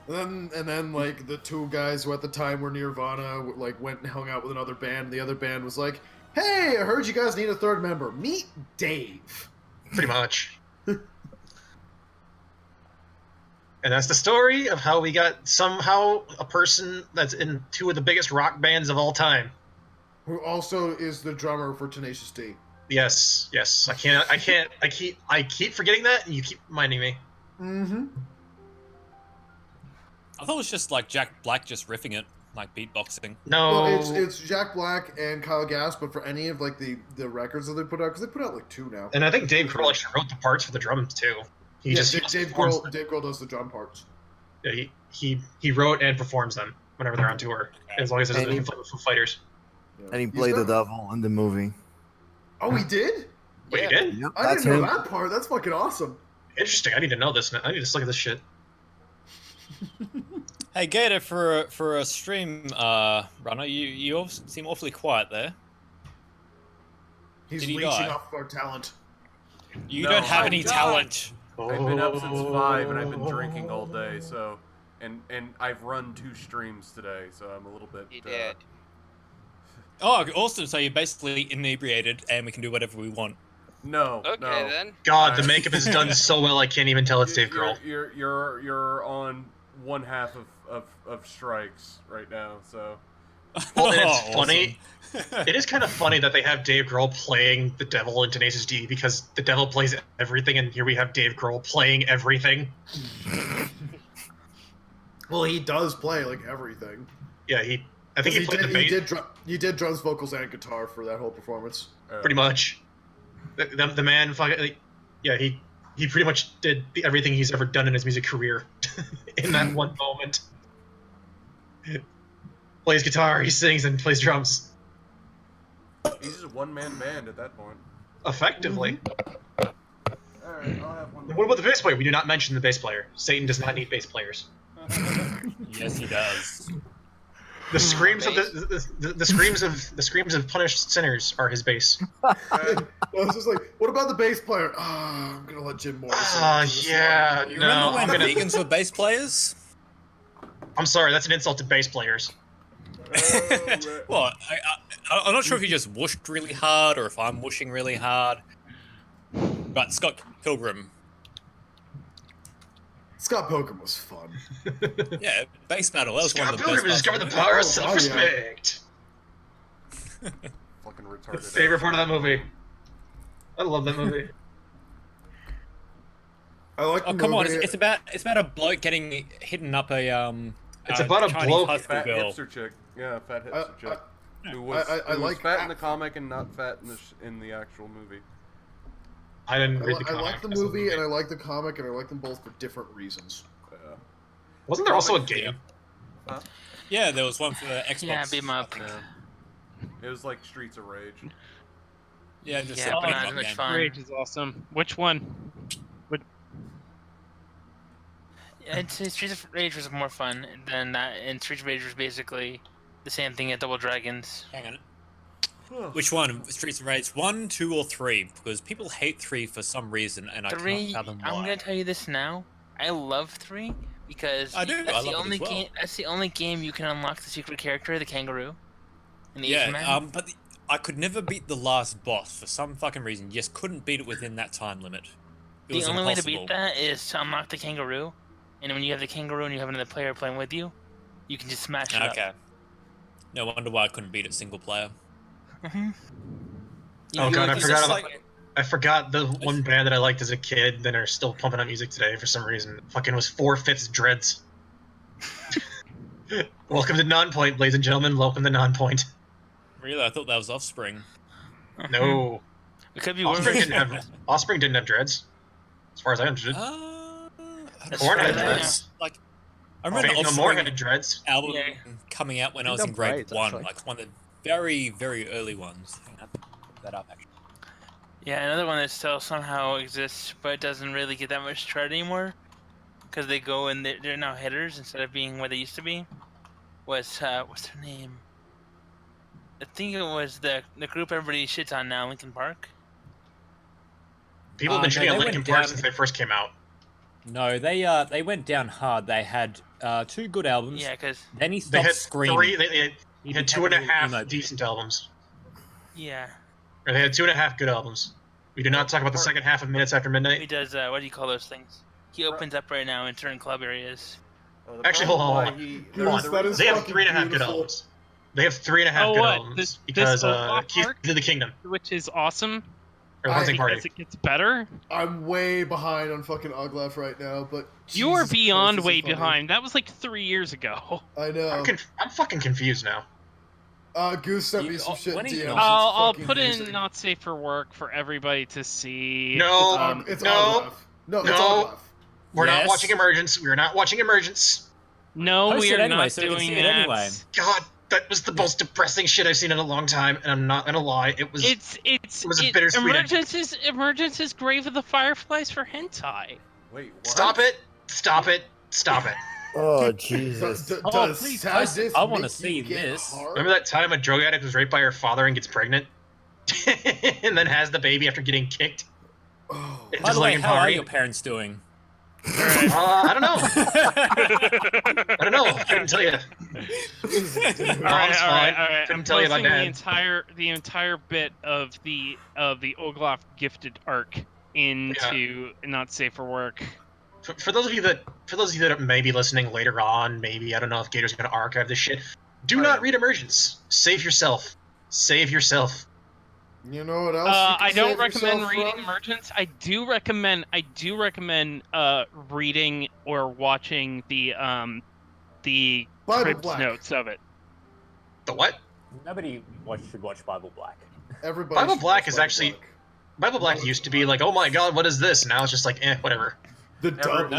And then like the two guys who at the time were Nirvana like went and hung out with another band. And the other band was like, "Hey, I heard you guys need a third member. Meet Dave." Pretty much. And that's the story of how we got somehow a person that's in two of the biggest rock bands of all time. Who also is the drummer for Tenacious D. Yes. I keep forgetting that, and you keep reminding me. Mm-hmm. I thought it was just like Jack Black just riffing it, like beatboxing. No, Well, it's Jack Black and Kyle Gass, but for any of like the records that they put out, because they put out like 2 now. and I think Dave Grohl actually wrote the parts for the drums too. He Dave performs Grohl, them. Dave Grohl does the drum parts. Yeah, he wrote and performs them whenever they're on tour, as long as it doesn't And he- conflict with Foo Fighters. And he He's played the got- devil in the movie. Oh, he did? Wait, you did? Yep, I that's didn't know him. that part. That's fucking awesome. Interesting. I need to know this. I need to look at this shit. Hey Gator, for a stream runner, you all seem awfully quiet there. He's Did he leeching die? off our talent. You No, don't have I any died. talent. I've been up since 5 and I've been drinking all day, so and I've run 2 streams today, so I'm a little bit. You did. Oh, awesome! So you're basically inebriated, and we can do whatever we want. No. Okay no. then. God, the makeup is done so well. I can't even tell it's Dave Grohl. You're on one half of strikes right now, so. Well, and it's Awesome. funny. It is kind of funny that they have Dave Grohl playing the devil in Tenacious D because the devil plays everything, and here we have Dave Grohl playing everything. Well, he does play like everything. Yeah, I think he played the bass. He did drums, vocals, and guitar for that whole performance. Pretty much. The man fucking he pretty much did everything he's ever done in his music career in that one moment. Plays guitar, he sings, and plays drums. He's just a one-man band at that point. Effectively. Alright, I'll have one. What about the bass player? We do not mention the bass player. Satan does not need bass players. Yes, he does. The screams of the screams of punished sinners are his bass. I was just like, what about the bass player? I'm gonna let Jim Morrison. Yeah, You no. remember when vegans were bass players? I'm sorry, that's an insult to bass players. Well, I'm not sure if you just whooshed really hard or if I'm whooshing really hard. But Scott Pilgrim. Scott Pilgrim was fun. Yeah, bass metal. That was one Scott of the Pilgrim best. discovered the power of self-respect. Fucking retarded. Favorite part of that movie. I love that movie. I like. Oh come on! It's about a bloke getting hidden up a It's about a Chinese bloke- high school Fat girl. hipster chick. Yeah, fat hipster chick. Who was, I who was like fat in the comic and not fat in the actual movie. I didn't read the I comic. like the movie and I like the comic and I like them both for different reasons. Wasn't there also a game? Huh? Yeah, there was one for Xbox. Yeah, beat 'em up. Yeah. It was like Streets of Rage. Yeah, just Yeah, a but beat 'em not up as much game. fun. Rage is awesome. Which one? And Streets of Rage was more fun than that, and Streets of Rage was basically the same thing at Double Dragons. Hang on. Which one? Streets of Rage 1, 2, or 3? Because people hate 3 for some reason, and I can't 3, fathom why. I'm gonna tell you this now. I love 3 because I do, that's I the love it only as well. game. That's the only game you can unlock the secret character, the kangaroo, and the Asian man. Yeah, but I could never beat the last boss for some fucking reason. You just couldn't beat it within that time limit. It The was only way to impossible. beat that is to unlock the kangaroo, and when you have the kangaroo and you have another player playing with you, you can just smash it up. Okay. No wonder why I couldn't beat it single player. Oh god, I It's forgot just about. like- I forgot the one band that I liked as a kid that are still pumping out music today for some reason. Fucking was 4/5 Dreads. Welcome to Nonpoint, ladies and gentlemen. Welcome to Nonpoint. Really, I thought that was Offspring. No. It could be Offspring worse. didn't have dreads. As far as I understood. Korn had dreads. Like, I remember Faith the No More Offspring had dreads. album coming out when I was in grade braids, 1, actually. like one of the very, very early ones. I have to look that up, actually. Yeah, another one that still somehow exists, but doesn't really get that much tread anymore, because they go and they're now hitters instead of being where they used to be. Was what's their name? I think it was the group everybody shits on now, Linkin Park. People have been shitting on they Linkin went Park down- since they first came out. No, they went down hard. They had 2 good albums. Yeah, because Then he They stopped had screaming. three. They He had became a 2.5 emo. decent albums. yeah, Or they had 2.5 good albums. We do not talk about the second half of Minutes After he Midnight. does. What do you call those things? He opens up right now in certain club areas. Actually, hold on. Goose, that is They have fucking 3.5 good beautiful. albums. They have 3.5 Oh, good what? albums This because Oath Keith Park? did the Kingdom Which is awesome. or Hunting Party. Because it gets better. I'm way behind on fucking Uglef right now, but You are Jesus beyond Christ, way this is funny. behind. That was like 3 years ago. I know. I'm fucking confused now. Goose sent me some shit in DMs. I'll It's put fucking in amazing. not safe for work for everybody to see. No, It's no, Uglef. No, it's no. Uglef. We're not Yes. watching Emergence. We're not watching Emergence. No, Post we it are anyway, not so we can doing see it that. anyway. God That was the most depressing shit I've seen in a long time, and I'm not gonna lie, it was. It was a bittersweet. Emergence is Grave of the Fireflies for hentai. Wait, what? Stop it! Stop it! Stop it! Oh Jesus! Please, I want to see this. Remember that time a drug addict was raped by her father and gets pregnant, and then has the baby after getting kicked? Oh. By the way, how are your parents doing? I don't know. I don't know. I couldn't tell you. All right. Couldn't tell you about Dad. The entire bit of the Oglaf gifted arc into Not Safe for Work. For those of you that may be listening later on, maybe I don't know if Gator's gonna archive this shit. Do not read Emergence. Save yourself. Save yourself. You know what else? I don't recommend reading Emergence. I do recommend reading or watching the Cribs notes of it. The what? Nobody should watch Bible Black. Everybody. Bible Black is actually. Bible Black used to be like, oh my god, what is this? Now it's just like, whatever. The dub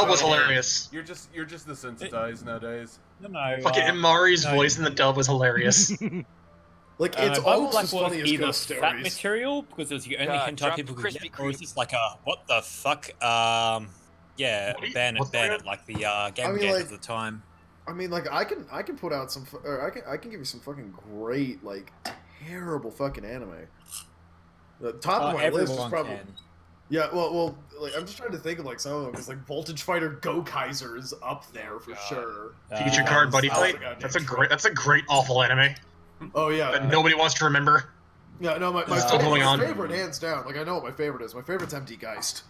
was hilarious. You're just desensitized nowadays. No. Fucking Imari's voice in the dub was hilarious. Like it's Bible almost Black as funny as either ghost fat stories. material because it was the only hentai people could get, or is this like a what the fuck? Ban it like the game game at the time. I mean, like I can put out some, or I can give you some fucking great like terrible fucking anime. The top of my list is probably. Can. Yeah, well, like I'm just trying to think of like some of them because like Voltage Fighter Go Kaiser is up there for sure. Future Card Buddy Fight. That's a great awful anime. Oh yeah. That nobody wants to remember. Yeah, no, my favorite hands down. Like I know what my favorite is. My favorite's Empty Geist.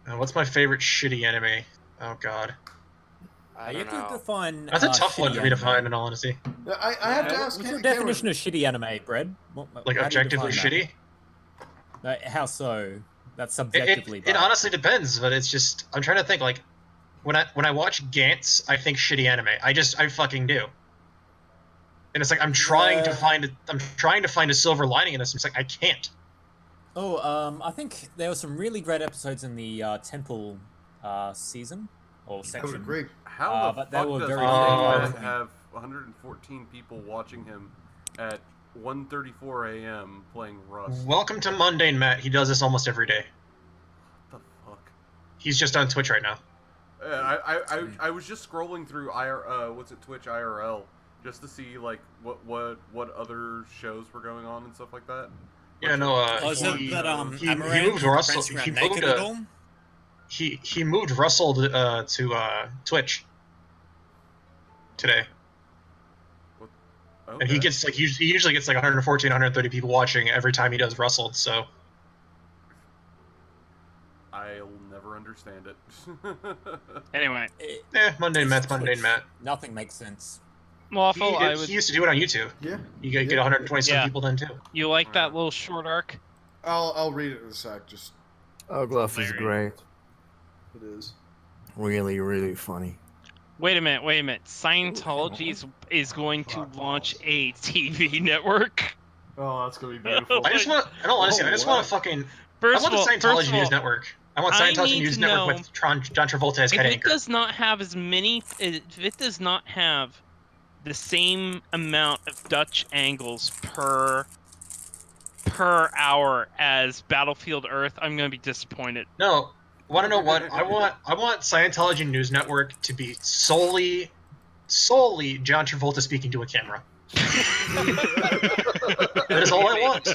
What's my favorite shitty anime? Oh god. You have to define. That's a tough one for me to find, in all honesty. I have to ask. What's your definition of shitty anime, Brad? Like objectively shitty? How so? That's subjectively. It honestly depends, but it's just I'm trying to think. Like when I watch Gantz, I think shitty anime. I fucking do. And it's like I'm trying to find a silver lining in this. It's like I can't. Oh, I think there were some really great episodes in the Temple season or section. I would agree. How the but fuck were does very have 114 people watching him at 1:34 a.m. playing Rust? Welcome to Mundane Matt. He does this almost every day. What the fuck? He's just on Twitch right now. I was just scrolling through Twitch IRL just to see like what other shows were going on and stuff like that. Yeah, no. He moved Russell. He moved Russell to Twitch today. Okay. And he gets like he usually gets like 114, 130 people watching every time he does Russell. So I'll never understand it. Anyway, Mundane Matt's Mundane Matt. Nothing makes sense. Lawful, he used to do it on YouTube. Yeah. You get 120 some people then too. You like that little short arc? I'll read it in a sec. Just. Oglaf is great. It is. Really, really funny. Wait a minute. Scientology is going to launch a TV network. Oh, that's gonna be beautiful. I just want to fucking. I want the Scientology News Network. I want Scientology News Network with John Travolta as head anchor. If it does not have the same amount of Dutch angles per hour as Battlefield Earth, I'm gonna be disappointed. No. Want to know what? I want Scientology News Network to be solely John Travolta speaking to a camera. That is all I want.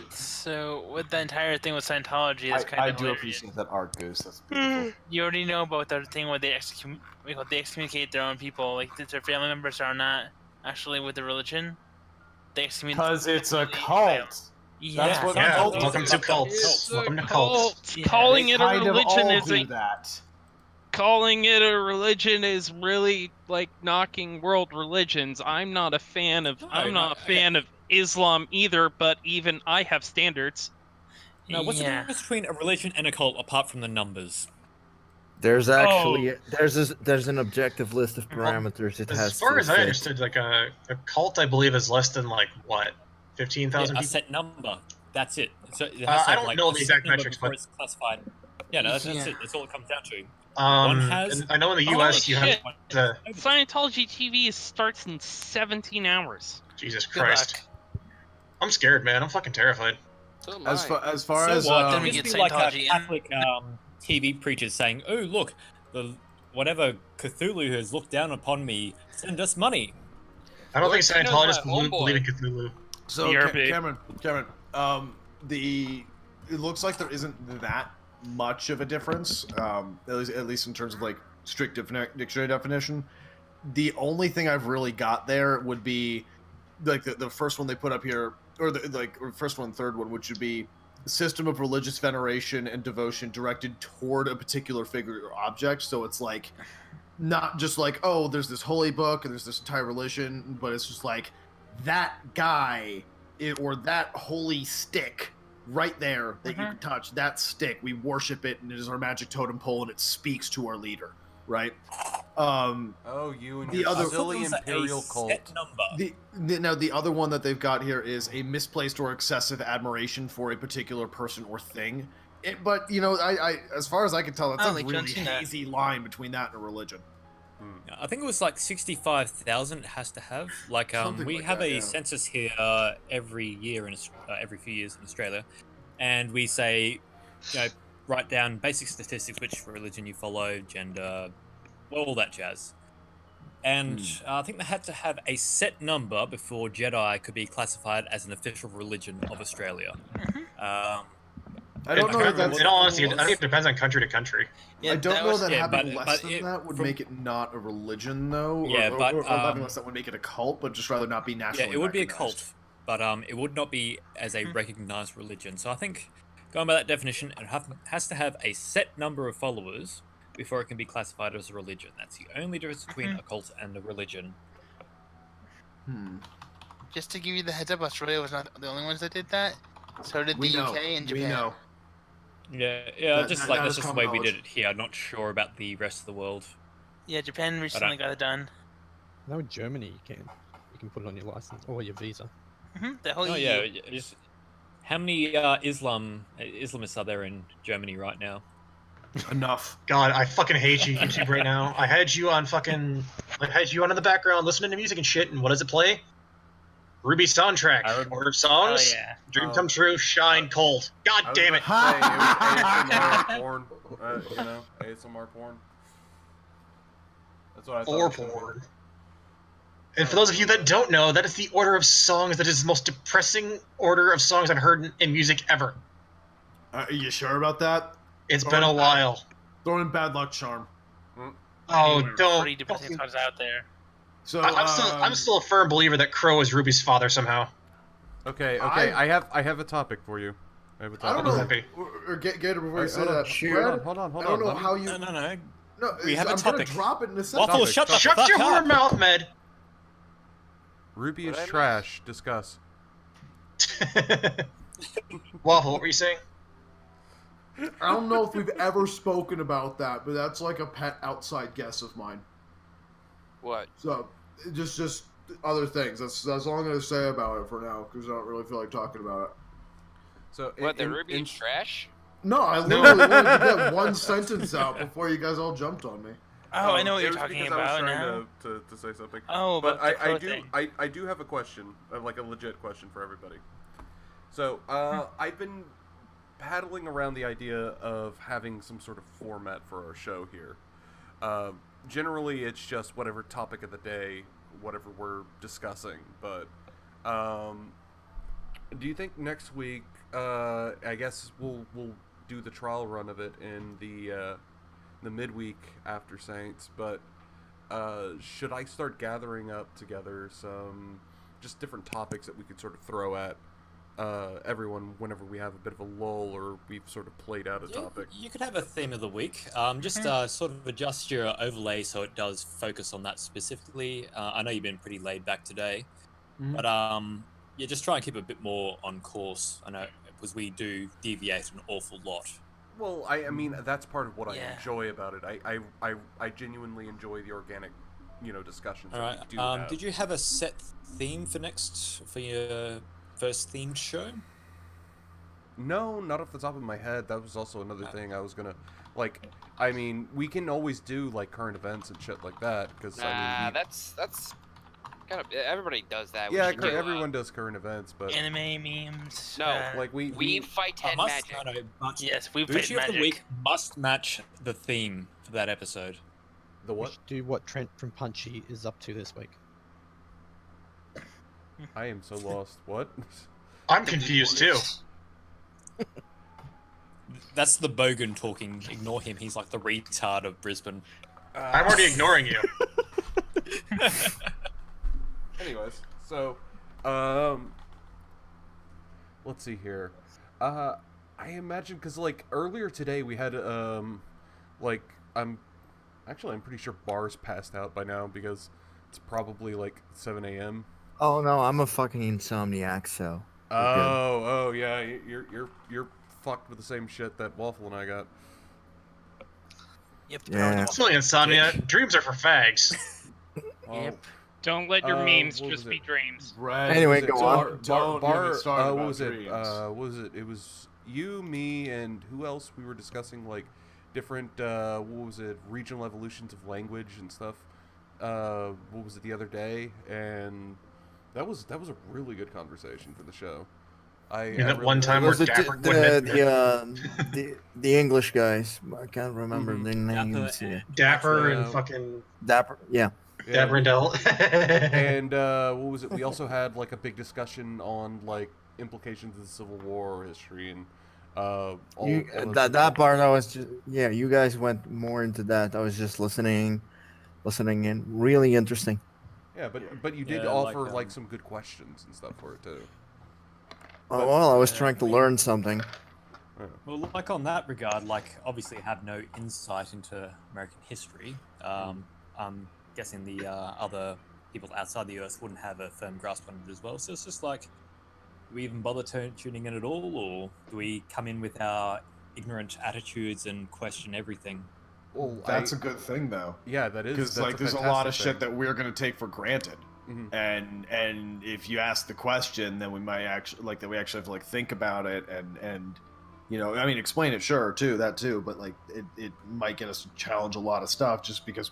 So with the entire thing with Scientology, that's kind of I do appreciate that art, Goose. That's beautiful. You already know about the thing where they excommunicate their own people, like if their family members are not actually with the religion. They excommunicate. Because it's a cult. Yeah. That's what Welcome to cults. Welcome to cults. Calling it a religion Calling it a religion is really like knocking world religions. I'm not a fan of Islam either, but even I have standards. Now, what's the difference between a religion and a cult apart from the numbers? There's actually there's an objective list of parameters it has. As far as I understood, like a cult, I believe, is less than like what, 15,000 people. A set number. That's it. So it I don't know the exact metrics, but it's classified. Yeah, no, that's it. That's all it comes down to. And I know in the U.S. you have the Scientology TV starts in 17 hours. Jesus Christ. I'm scared, man. I'm fucking terrified. As far So as what? There'd just be like a Catholic TV preacher saying, "Oh, look, whatever Cthulhu has looked down upon me, send us money." I don't think Scientologists believe in Cthulhu. So Cameron, it looks like there isn't that much of a difference, at least in terms of like strict dictionary definition. The only thing I've really got there would be like the first one they put up here, or first one, third one, which would be system of religious veneration and devotion directed toward a particular figure or object. So it's like not just like, oh, there's this holy book and there's this entire religion, but it's just like that guy or that holy stick right there that you can touch, that stick, we worship it, and it is our magic totem pole, and it speaks to our leader, right? You and your silly imperial cult. Now the other one that they've got here is a misplaced or excessive admiration for a particular person or thing. But you know, I as far as I can tell, that's a really hazy line between that and a religion. I think it was like 65,000 it has to have. Like, we have a census here every year, every few years in Australia, and we say, you know, write down basic statistics, which religion you follow, gender, all that jazz. And I think they had to have a set number before Jedi could be classified as an official religion of Australia. I don't know if that's... In all honesty, I think it depends on country to country. Yeah, I don't know that having less than that would make it not a religion, though. Yeah, or having less that would make it a cult, but just rather not be nationally Yeah, it would be a cult, but it would not be as a recognized religion. So I think, going by that definition, it has to have a set number of followers before it can be classified as a religion. That's the only difference between a cult and a religion. Just to give you the heads up, Australia was not the only ones that did that. So did the UK and Japan. We know. Yeah, that's just the way we did it here. I'm not sure about the rest of the world. Yeah, Japan recently got it done. No, in Germany you can put it on your license or your visa. The whole EU. Yeah, how many Islamists are there in Germany right now? Enough. God, I fucking hate you, YouTube, right now. I had you on in the background listening to music and shit, and what does it play? Ruby soundtrack. Order of songs. Oh, yeah. Dream come true. Shine cold. God damn it. It was ASMR porn. ASMR porn. That's what I thought. Or porn. And for those of you that don't know, that is the order of songs that is the most depressing order of songs I've heard in music ever. Are you sure about that? It's been a while. Throw in Bad Luck Charm. Oh, don't. Pretty depressing songs out there. So I'm still a firm believer that Crow is Ruby's father somehow. Okay. I have a topic for you. I don't know. Gator, before you say that, hold on. I don't know how you. No. No, we have a I'm topic. Gonna drop it in a second. Waffle, shut your whore mouth, Med. Ruby is trash. Discuss. Waffle, what were you saying? I don't know if we've ever spoken about that, but that's like a pet outside guess of mine. What? So, just other things. That's all I'm going to say about it for now, because I don't really feel like talking about it. So, the Ruby is trash? No, I literally wanted to get one sentence out before you guys all jumped on me. Oh, I know what you're talking about I was now. trying to say something. Oh, but I do have a question, like a legit question for everybody. So, I've been paddling around the idea of having some sort of format for our show here. Generally, it's just whatever topic of the day, whatever we're discussing. But do you think next week? I guess we'll do the trial run of it in the midweek after Saints. But should I start gathering up together some just different topics that we could sort of throw at everyone whenever we have a bit of a lull or we've sort of played out a topic? You could have a theme of the week. Just sort of adjust your overlay so it does focus on that specifically. I know you've been pretty laid back today, but yeah, just try and keep a bit more on course. I know because we do deviate an awful lot. Well, I mean that's part of what I enjoy about it. I genuinely enjoy the organic, discussions. All right. That we do have. Did you have a set theme for your first themed show? No, not off the top of my head. That was also another thing I was gonna, like, I mean, we can always do like current events and shit like that because I mean, that's kind of everybody does that. Yeah, everyone does current events, but anime memes. No, like we fight 10 magic. Yes, we Bushi fight of the magic. week must match the theme for that episode. The what? Do what Trent from Punchy is up to this week. I am so lost. What? I'm confused too. That's the Bogan talking. Ignore him. He's like the retard of Brisbane. I'm already ignoring you. Anyways, so, let's see here. I imagine, because, like, earlier today we had, like, I'm pretty sure Bar's passed out by now because it's probably, like, 7 a.m. Oh, no, I'm a fucking insomniac, so... Oh, yeah, you're fucked with the same shit that Waffle and I got. Yep. Yeah. It's only insomnia. Dreams are for fags. Yep. Don't let your memes just be dreams. Right. Anyway, go on. What was it? What was it? It was you, me, and who else? We were discussing like different, what was it? Regional evolutions of language and stuff. What was it the other day? And that was a really good conversation for the show. One time where Dapper the English guys. I can't remember their names. Dapper and fucking Dapper. Yeah. Dapper and Dell. And what was it? We also had like a big discussion on like implications of the Civil War history and that part I was just you guys went more into that. I was just listening in. Really interesting. Yeah, but you did offer like some good questions and stuff for it too. Oh, well, I was trying to learn something. Well, like on that regard, like obviously I have no insight into American history. I'm guessing the other people outside the US wouldn't have a firm grasp on it as well. So it's just like, do we even bother tuning in at all, or do we come in with our ignorant attitudes and question everything? Well, that's a good thing, though. Yeah, that is. Because like, there's a lot of shit that we're gonna take for granted. Mm-hmm. And if you ask the question, then we might actually we actually have to like think about it and you know, I mean, explain it, sure, too, that too, but like it might get us to challenge a lot of stuff just because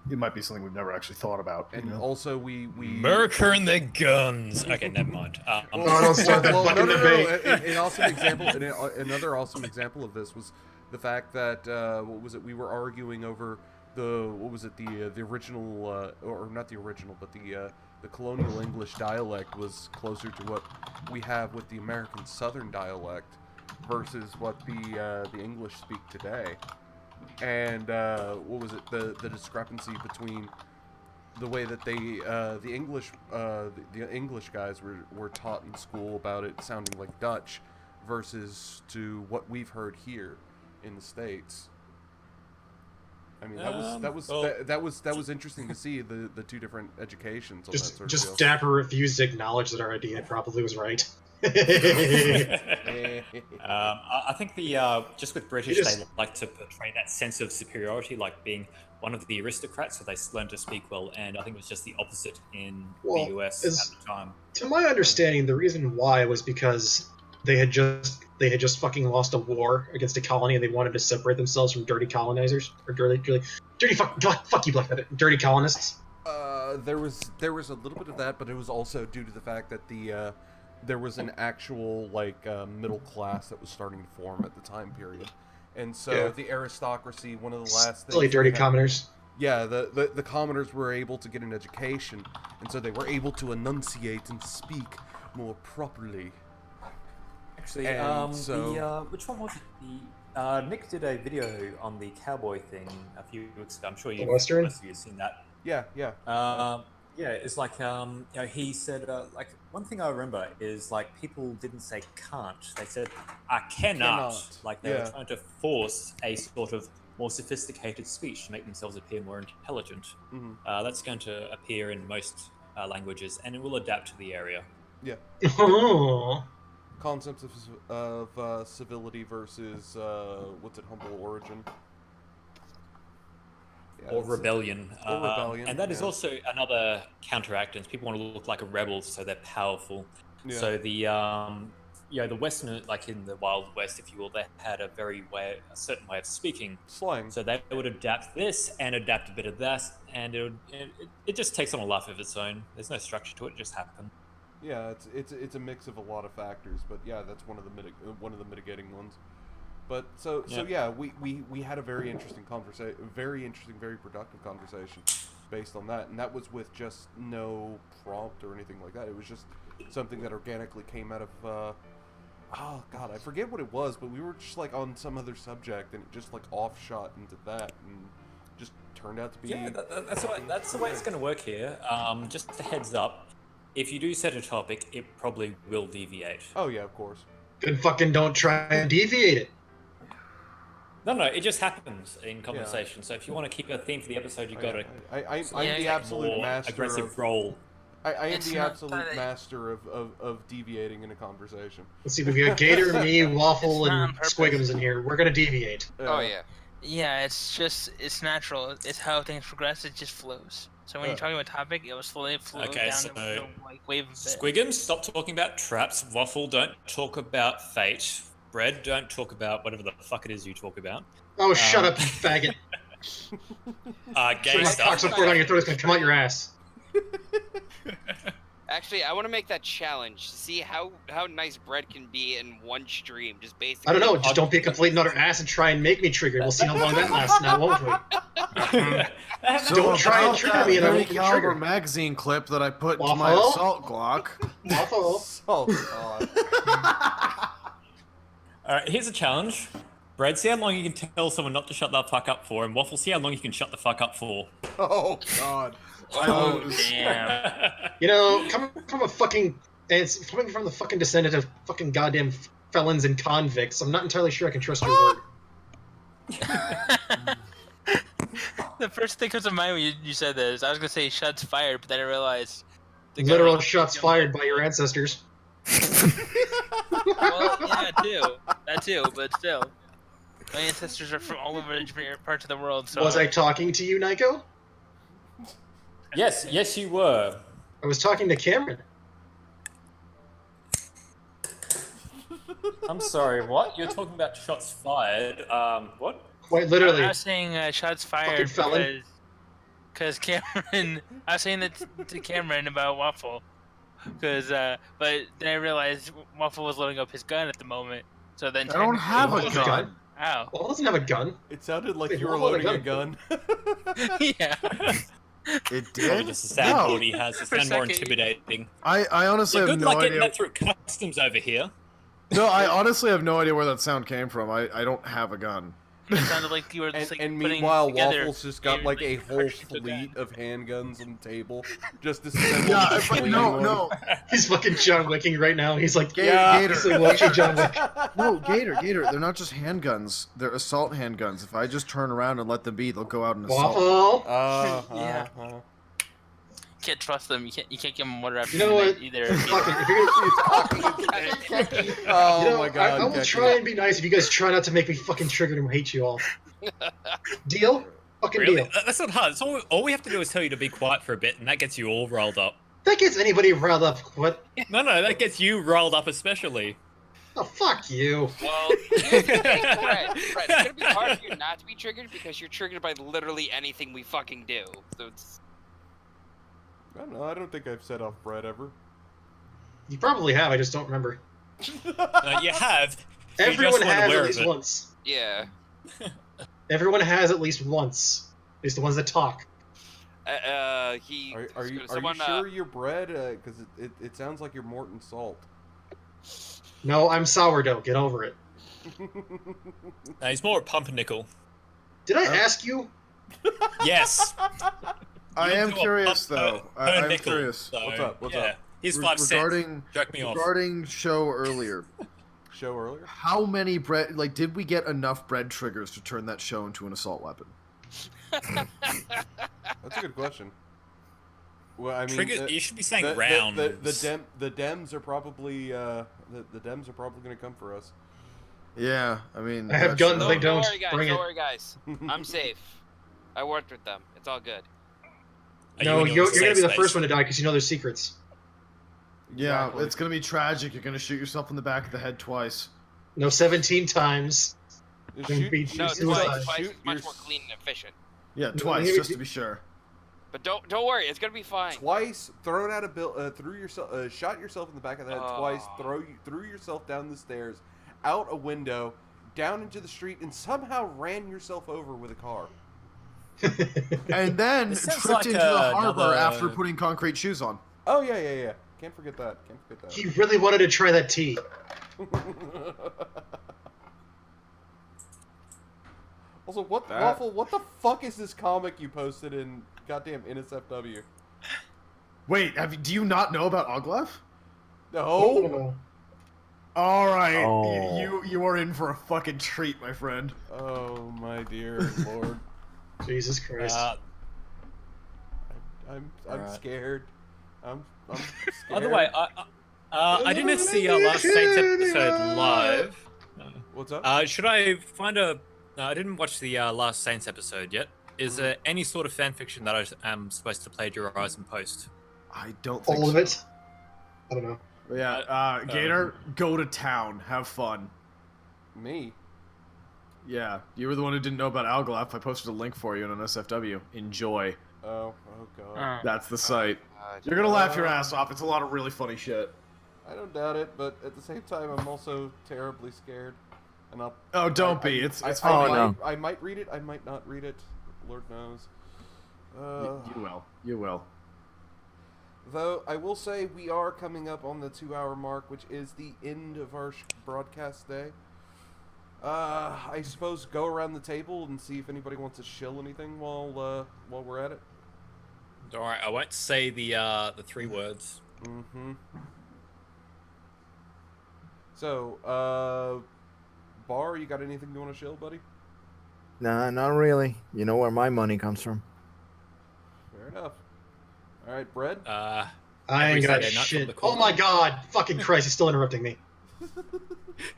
it might be something we've never actually thought about. And also we America and their guns. Okay, never mind. Another awesome example of this was the fact that what was it? We were arguing over the original or not the original, but the colonial English dialect was closer to what we have with the American Southern dialect versus what the English speak today. And what was it? The discrepancy between the way that the English guys were taught in school about it sounding like Dutch versus to what we've heard here in the States. I mean, that was interesting to see the two different educations on that sort of deal. Dapper refused to acknowledge that our idea probably was right. I think just with British, they like to portray that sense of superiority, like being one of the aristocrats, so they learn to speak well. And I think it was just the opposite in the US at the time. To my understanding, the reason why was because they had just fucking lost a war against a colony, and they wanted to separate themselves from dirty colonizers or dirty fuck you, Black Bandit, dirty colonists. There was a little bit of that, but it was also due to the fact that there was an actual middle class that was starting to form at the time period, and so the aristocracy, one of the last things, really dirty commoners. Yeah, the commoners were able to get an education, and so they were able to enunciate and speak more properly. Actually, which one was it? Nick did a video on the cowboy thing a few weeks ago. I'm sure most of you have seen that. Yeah. It's like he said one thing I remember is like people didn't say can't, they said I cannot. Like they were trying to force a sort of more sophisticated speech to make themselves appear more intelligent. Mm-hmm. That's going to appear in most languages, and it will adapt to the area. Yeah. Concepts of civility versus humble origin. Yeah, or rebellion. And that is also another counteract, and people want to look like a rebel, so they're powerful. Yeah. So the Western, like in the Wild West, if you will, they had a certain way of speaking. Slang. So they would adapt this and adapt a bit of that, and it just takes on a life of its own. There's no structure to it; it just happens. Yeah, it's a mix of a lot of factors, but yeah, that's one of the mitigating ones. But so yeah, we had a very interesting conversation, very productive conversation based on that, and that was with just no prompt or anything like that. It was just something that organically came out of oh god, I forget what it was, but we were just like on some other subject, and it just like offshot into that, and just turned out to be that's the way it's going to work here. Just a heads up, if you do set a topic, it probably will deviate. Oh yeah, of course. Then fucking don't try and deviate it. No, it just happens in conversation. So if you want to keep a theme for the episode, you've got to. I'm the absolute master aggressive of role. I am the absolute master of deviating in a conversation. Let's see, we got Gator, me, Waffle, and Squiggums in here. We're gonna deviate. Oh yeah. Yeah, it's natural. It's how things progress. It just flows. So when you're talking about topic, it will slowly flow down the wave of it. Squiggums, stop talking about traps. Waffle, don't talk about fate. Bread, don't talk about whatever the fuck it is you talk about. Oh, shut up, you faggot. Gay stuff. Toxin on your throat is gonna come out your ass. Actually, I want to make that challenge. See how nice Bread can be in one stream, just basically. I don't know. Just don't be a complete and utter ass and try and make me triggered. We'll see how long that lasts now, won't we? So don't try and trigger me, and I won't get caliber triggered. magazine clip that I put Waffle? to my assault Glock. Waffle. Oh god. Alright, here's a challenge. Bread, see how long you can tell someone not to shut the fuck up for, and Waffle, see how long you can shut the fuck up for. Oh god. Oh damn. You know, coming from a fucking, it's coming from the fucking descendant of fucking goddamn felons and convicts. I'm not entirely sure I can trust your word. The first thing comes to mind when you said this, I was gonna say shots fired, but then I realized Literal shots fired by your ancestors. Well, yeah, that too, but still, my ancestors are from all over different parts of the world. So Was I talking to you, Nico? Yes, you were. I was talking to Cameron. I'm sorry, what? You're talking about shots fired. What? Quite literally. I was saying shots fired because Cameron. I was saying that to Cameron about Waffle, but then I realized Waffle was loading up his gun at the moment. So then I don't have a gun. Ow. Waffle doesn't have a gun. It sounded like Wait, you were Waffle had loading a gun. Yeah. It Probably did? just the soundboard he has to For a sound more second. intimidating. I honestly have Good no luck getting idea. that through customs over here. No, I honestly have no idea where that sound came from. I don't have a gun. It sounded like you were just like And putting meanwhile, together Waffle's just got like a whole fleet of handguns on the table, just assembled. Yeah, but no. He's fucking John Wicking right now. He's like, Gator. He's like watching John Wick. No, Gator. They're not just handguns. They're assault handguns. If I just turn around and let them be, they'll go out and assault. Waffle. Yeah. Can't trust them. You can't give them water after You know what? either. Fuck it. If you're gonna, Oh you know, my god. I will try and be nice if you guys try not to make me fucking triggered and hate you all. Deal? Fucking Really? deal. That's not hard. All we have to do is tell you to be quiet for a bit, and that gets you all riled up. That gets anybody riled up. What? No, that gets you riled up especially. Oh, fuck you. Well, Brett, it's gonna be hard for you not to be triggered because you're triggered by literally anything we fucking do. So it's. I don't know. I don't think I've set off Bread ever. You probably have. I just don't remember. You have. Everyone has aware at of least it. once. Yeah. Everyone has at least once. At least the ones that talk. Are you sure you're Bread? Because it sounds like you're Morton Salt. No, I'm sourdough. Get over it. No, he's more a pumpernickel. Did I ask you? Yes. I am curious though. I'm curious. So, What's up? What's up? He's 5 regarding cents. Jerk me off. regarding show earlier. How many bread? Like, did we get enough bread triggers to turn that show into an assault weapon? That's a good question. Well, I mean, Triggers, you should be saying rounds. The Dems are probably the Dems are probably going to come for us. Yeah, I mean, I have guns. They don't. Don't worry, guys. I'm safe. I worked with them. It's all good. No, you're going to be the first one to die because you know there's secrets. Yeah, Exactly. it's gonna be tragic. You're gonna shoot yourself in the back of the head twice. No, 17 times. No, twice. Twice is much more clean and efficient. Yeah, twice, just to be sure. But don't worry, it's gonna be fine. Twice, thrown out a threw yourself, shot yourself in the back of the head twice. Threw yourself down the stairs, out a window, down into the street, and somehow ran yourself over with a car. And then tripped into the harbor after putting concrete shoes on. Oh yeah. Can't forget that. He really wanted to try that tea. Also, Waffle, what the fuck is this comic you posted in goddamn NSFW? Wait, do you not know about Oglev? No. All right, you are in for a fucking treat, my friend. Oh my dear lord. Jesus Christ. I'm scared. I'm scared. By the way, I didn't see our last Saints episode live. What's up? Should I find a? I didn't watch the last Saints episode yet. Is there any sort of fan fiction that I am supposed to plagiarize and post? I don't think All of so. it? I don't know. Yeah, Gator, go to town. Have fun. Me? Yeah, you were the one who didn't know about Alglaf. I posted a link for you on SFW. Enjoy. Oh god. That's the site. You're gonna laugh your ass off. It's a lot of really funny shit. I don't doubt it, but at the same time, I'm also terribly scared. And I'll. Oh, don't be. It's fine. I might read it. I might not read it. Lord knows. You will. You will. Though I will say we are coming up on the 2-hour mark, which is the end of our broadcast day. I suppose go around the table and see if anybody wants to shill anything while we're at it. All right, I won't say the 3 words. Mm-hmm. So, Bar, you got anything you want to shill, buddy? Nah, not really. You know where my money comes from. Fair enough. All right, Bread. I ain't got shit. Oh my god! Fucking Christ! He's still interrupting me.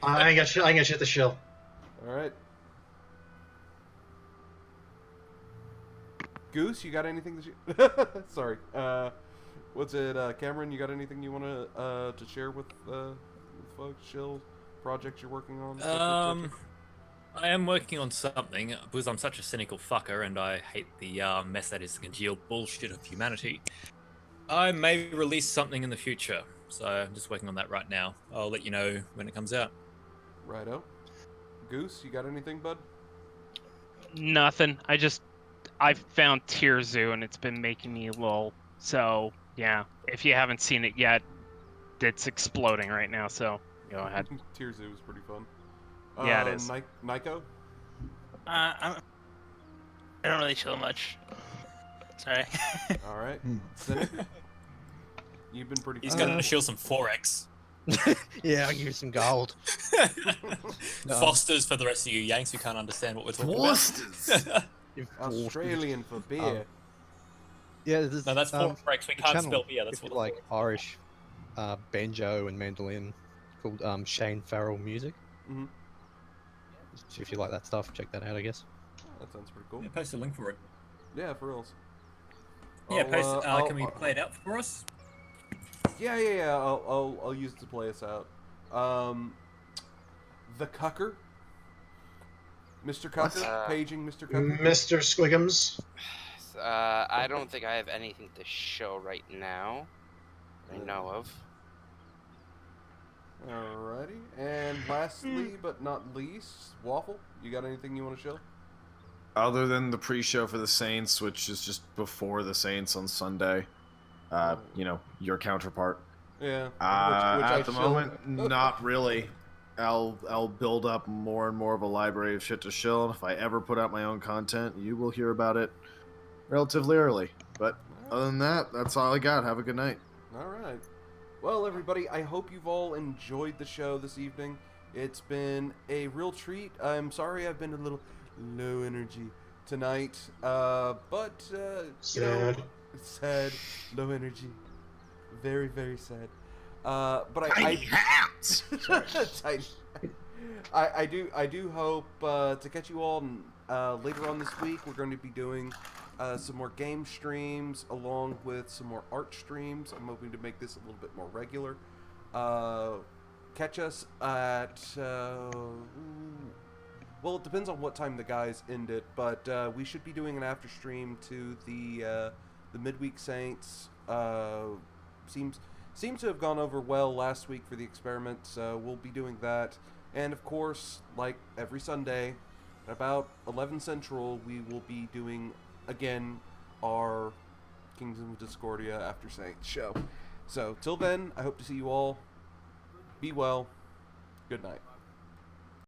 I ain't got shit. I ain't got shit to shill. All right. Goose, you got anything to Sorry. What's it, Cameron? You got anything you want to share with folks? Shill projects you're working on? I am working on something because I'm such a cynical fucker and I hate the mess that is the congealed bullshit of humanity. I may release something in the future, so I'm just working on that right now. I'll let you know when it comes out. Righto. Goose, you got anything, bud? Nothing. I found Tier Zoo and it's been making me lol. So yeah, if you haven't seen it yet, it's exploding right now. So go ahead. Tier Zoo is pretty fun. Yeah, it is. Nico? I don't really chill much. Sorry. All right. Cynic? You've been pretty. He's gonna shield some Forex. Yeah, I'll give you some gold. Fosters for the rest of you Yanks who can't understand what we're talking about. Australian for beer. Yeah, there's, no, that's Forex. We can't spell beer. That's what like Irish banjo and mandolin called Shane Farrell Music. Mm-hmm. If you like that stuff, check that out, I guess. That sounds pretty cool. Yeah, post a link for it. Yeah, for reals. Yeah, can we play it out for us? Yeah. I'll use it to play us out. The Cucker. Mr. Cucker. Paging Mr. Cucker. Mr. Squiggums. I don't think I have anything to show right now. I know of. Alrighty. And lastly, but not least, Waffle, you got anything you want to show? Other than the pre-show for the Saints, which is just before the Saints on Sunday. You know, your counterpart. Yeah. Which at the moment, not really. I'll build up more and more of a library of shit to shill, and if I ever put out my own content, you will hear about it relatively early. But other than that, that's all I got. Have a good night. Alright. Well, everybody, I hope you've all enjoyed the show this evening. It's been a real treat. I'm sorry I've been a little low energy tonight, but, you know, sad, low energy. Very, very sad. But I do hope to catch you all later on this week. We're going to be doing some more game streams along with some more art streams. I'm hoping to make this a little bit more regular. Catch us at well, it depends on what time the guys end it, but we should be doing an after stream to the midweek Saints. Seems to have gone over well last week for the experiment, so we'll be doing that. And of course, like every Sunday, at about 11 Central, we will be doing again our Kingdom of Discordia After Saints show. So till then, I hope to see you all. Be well. Good night.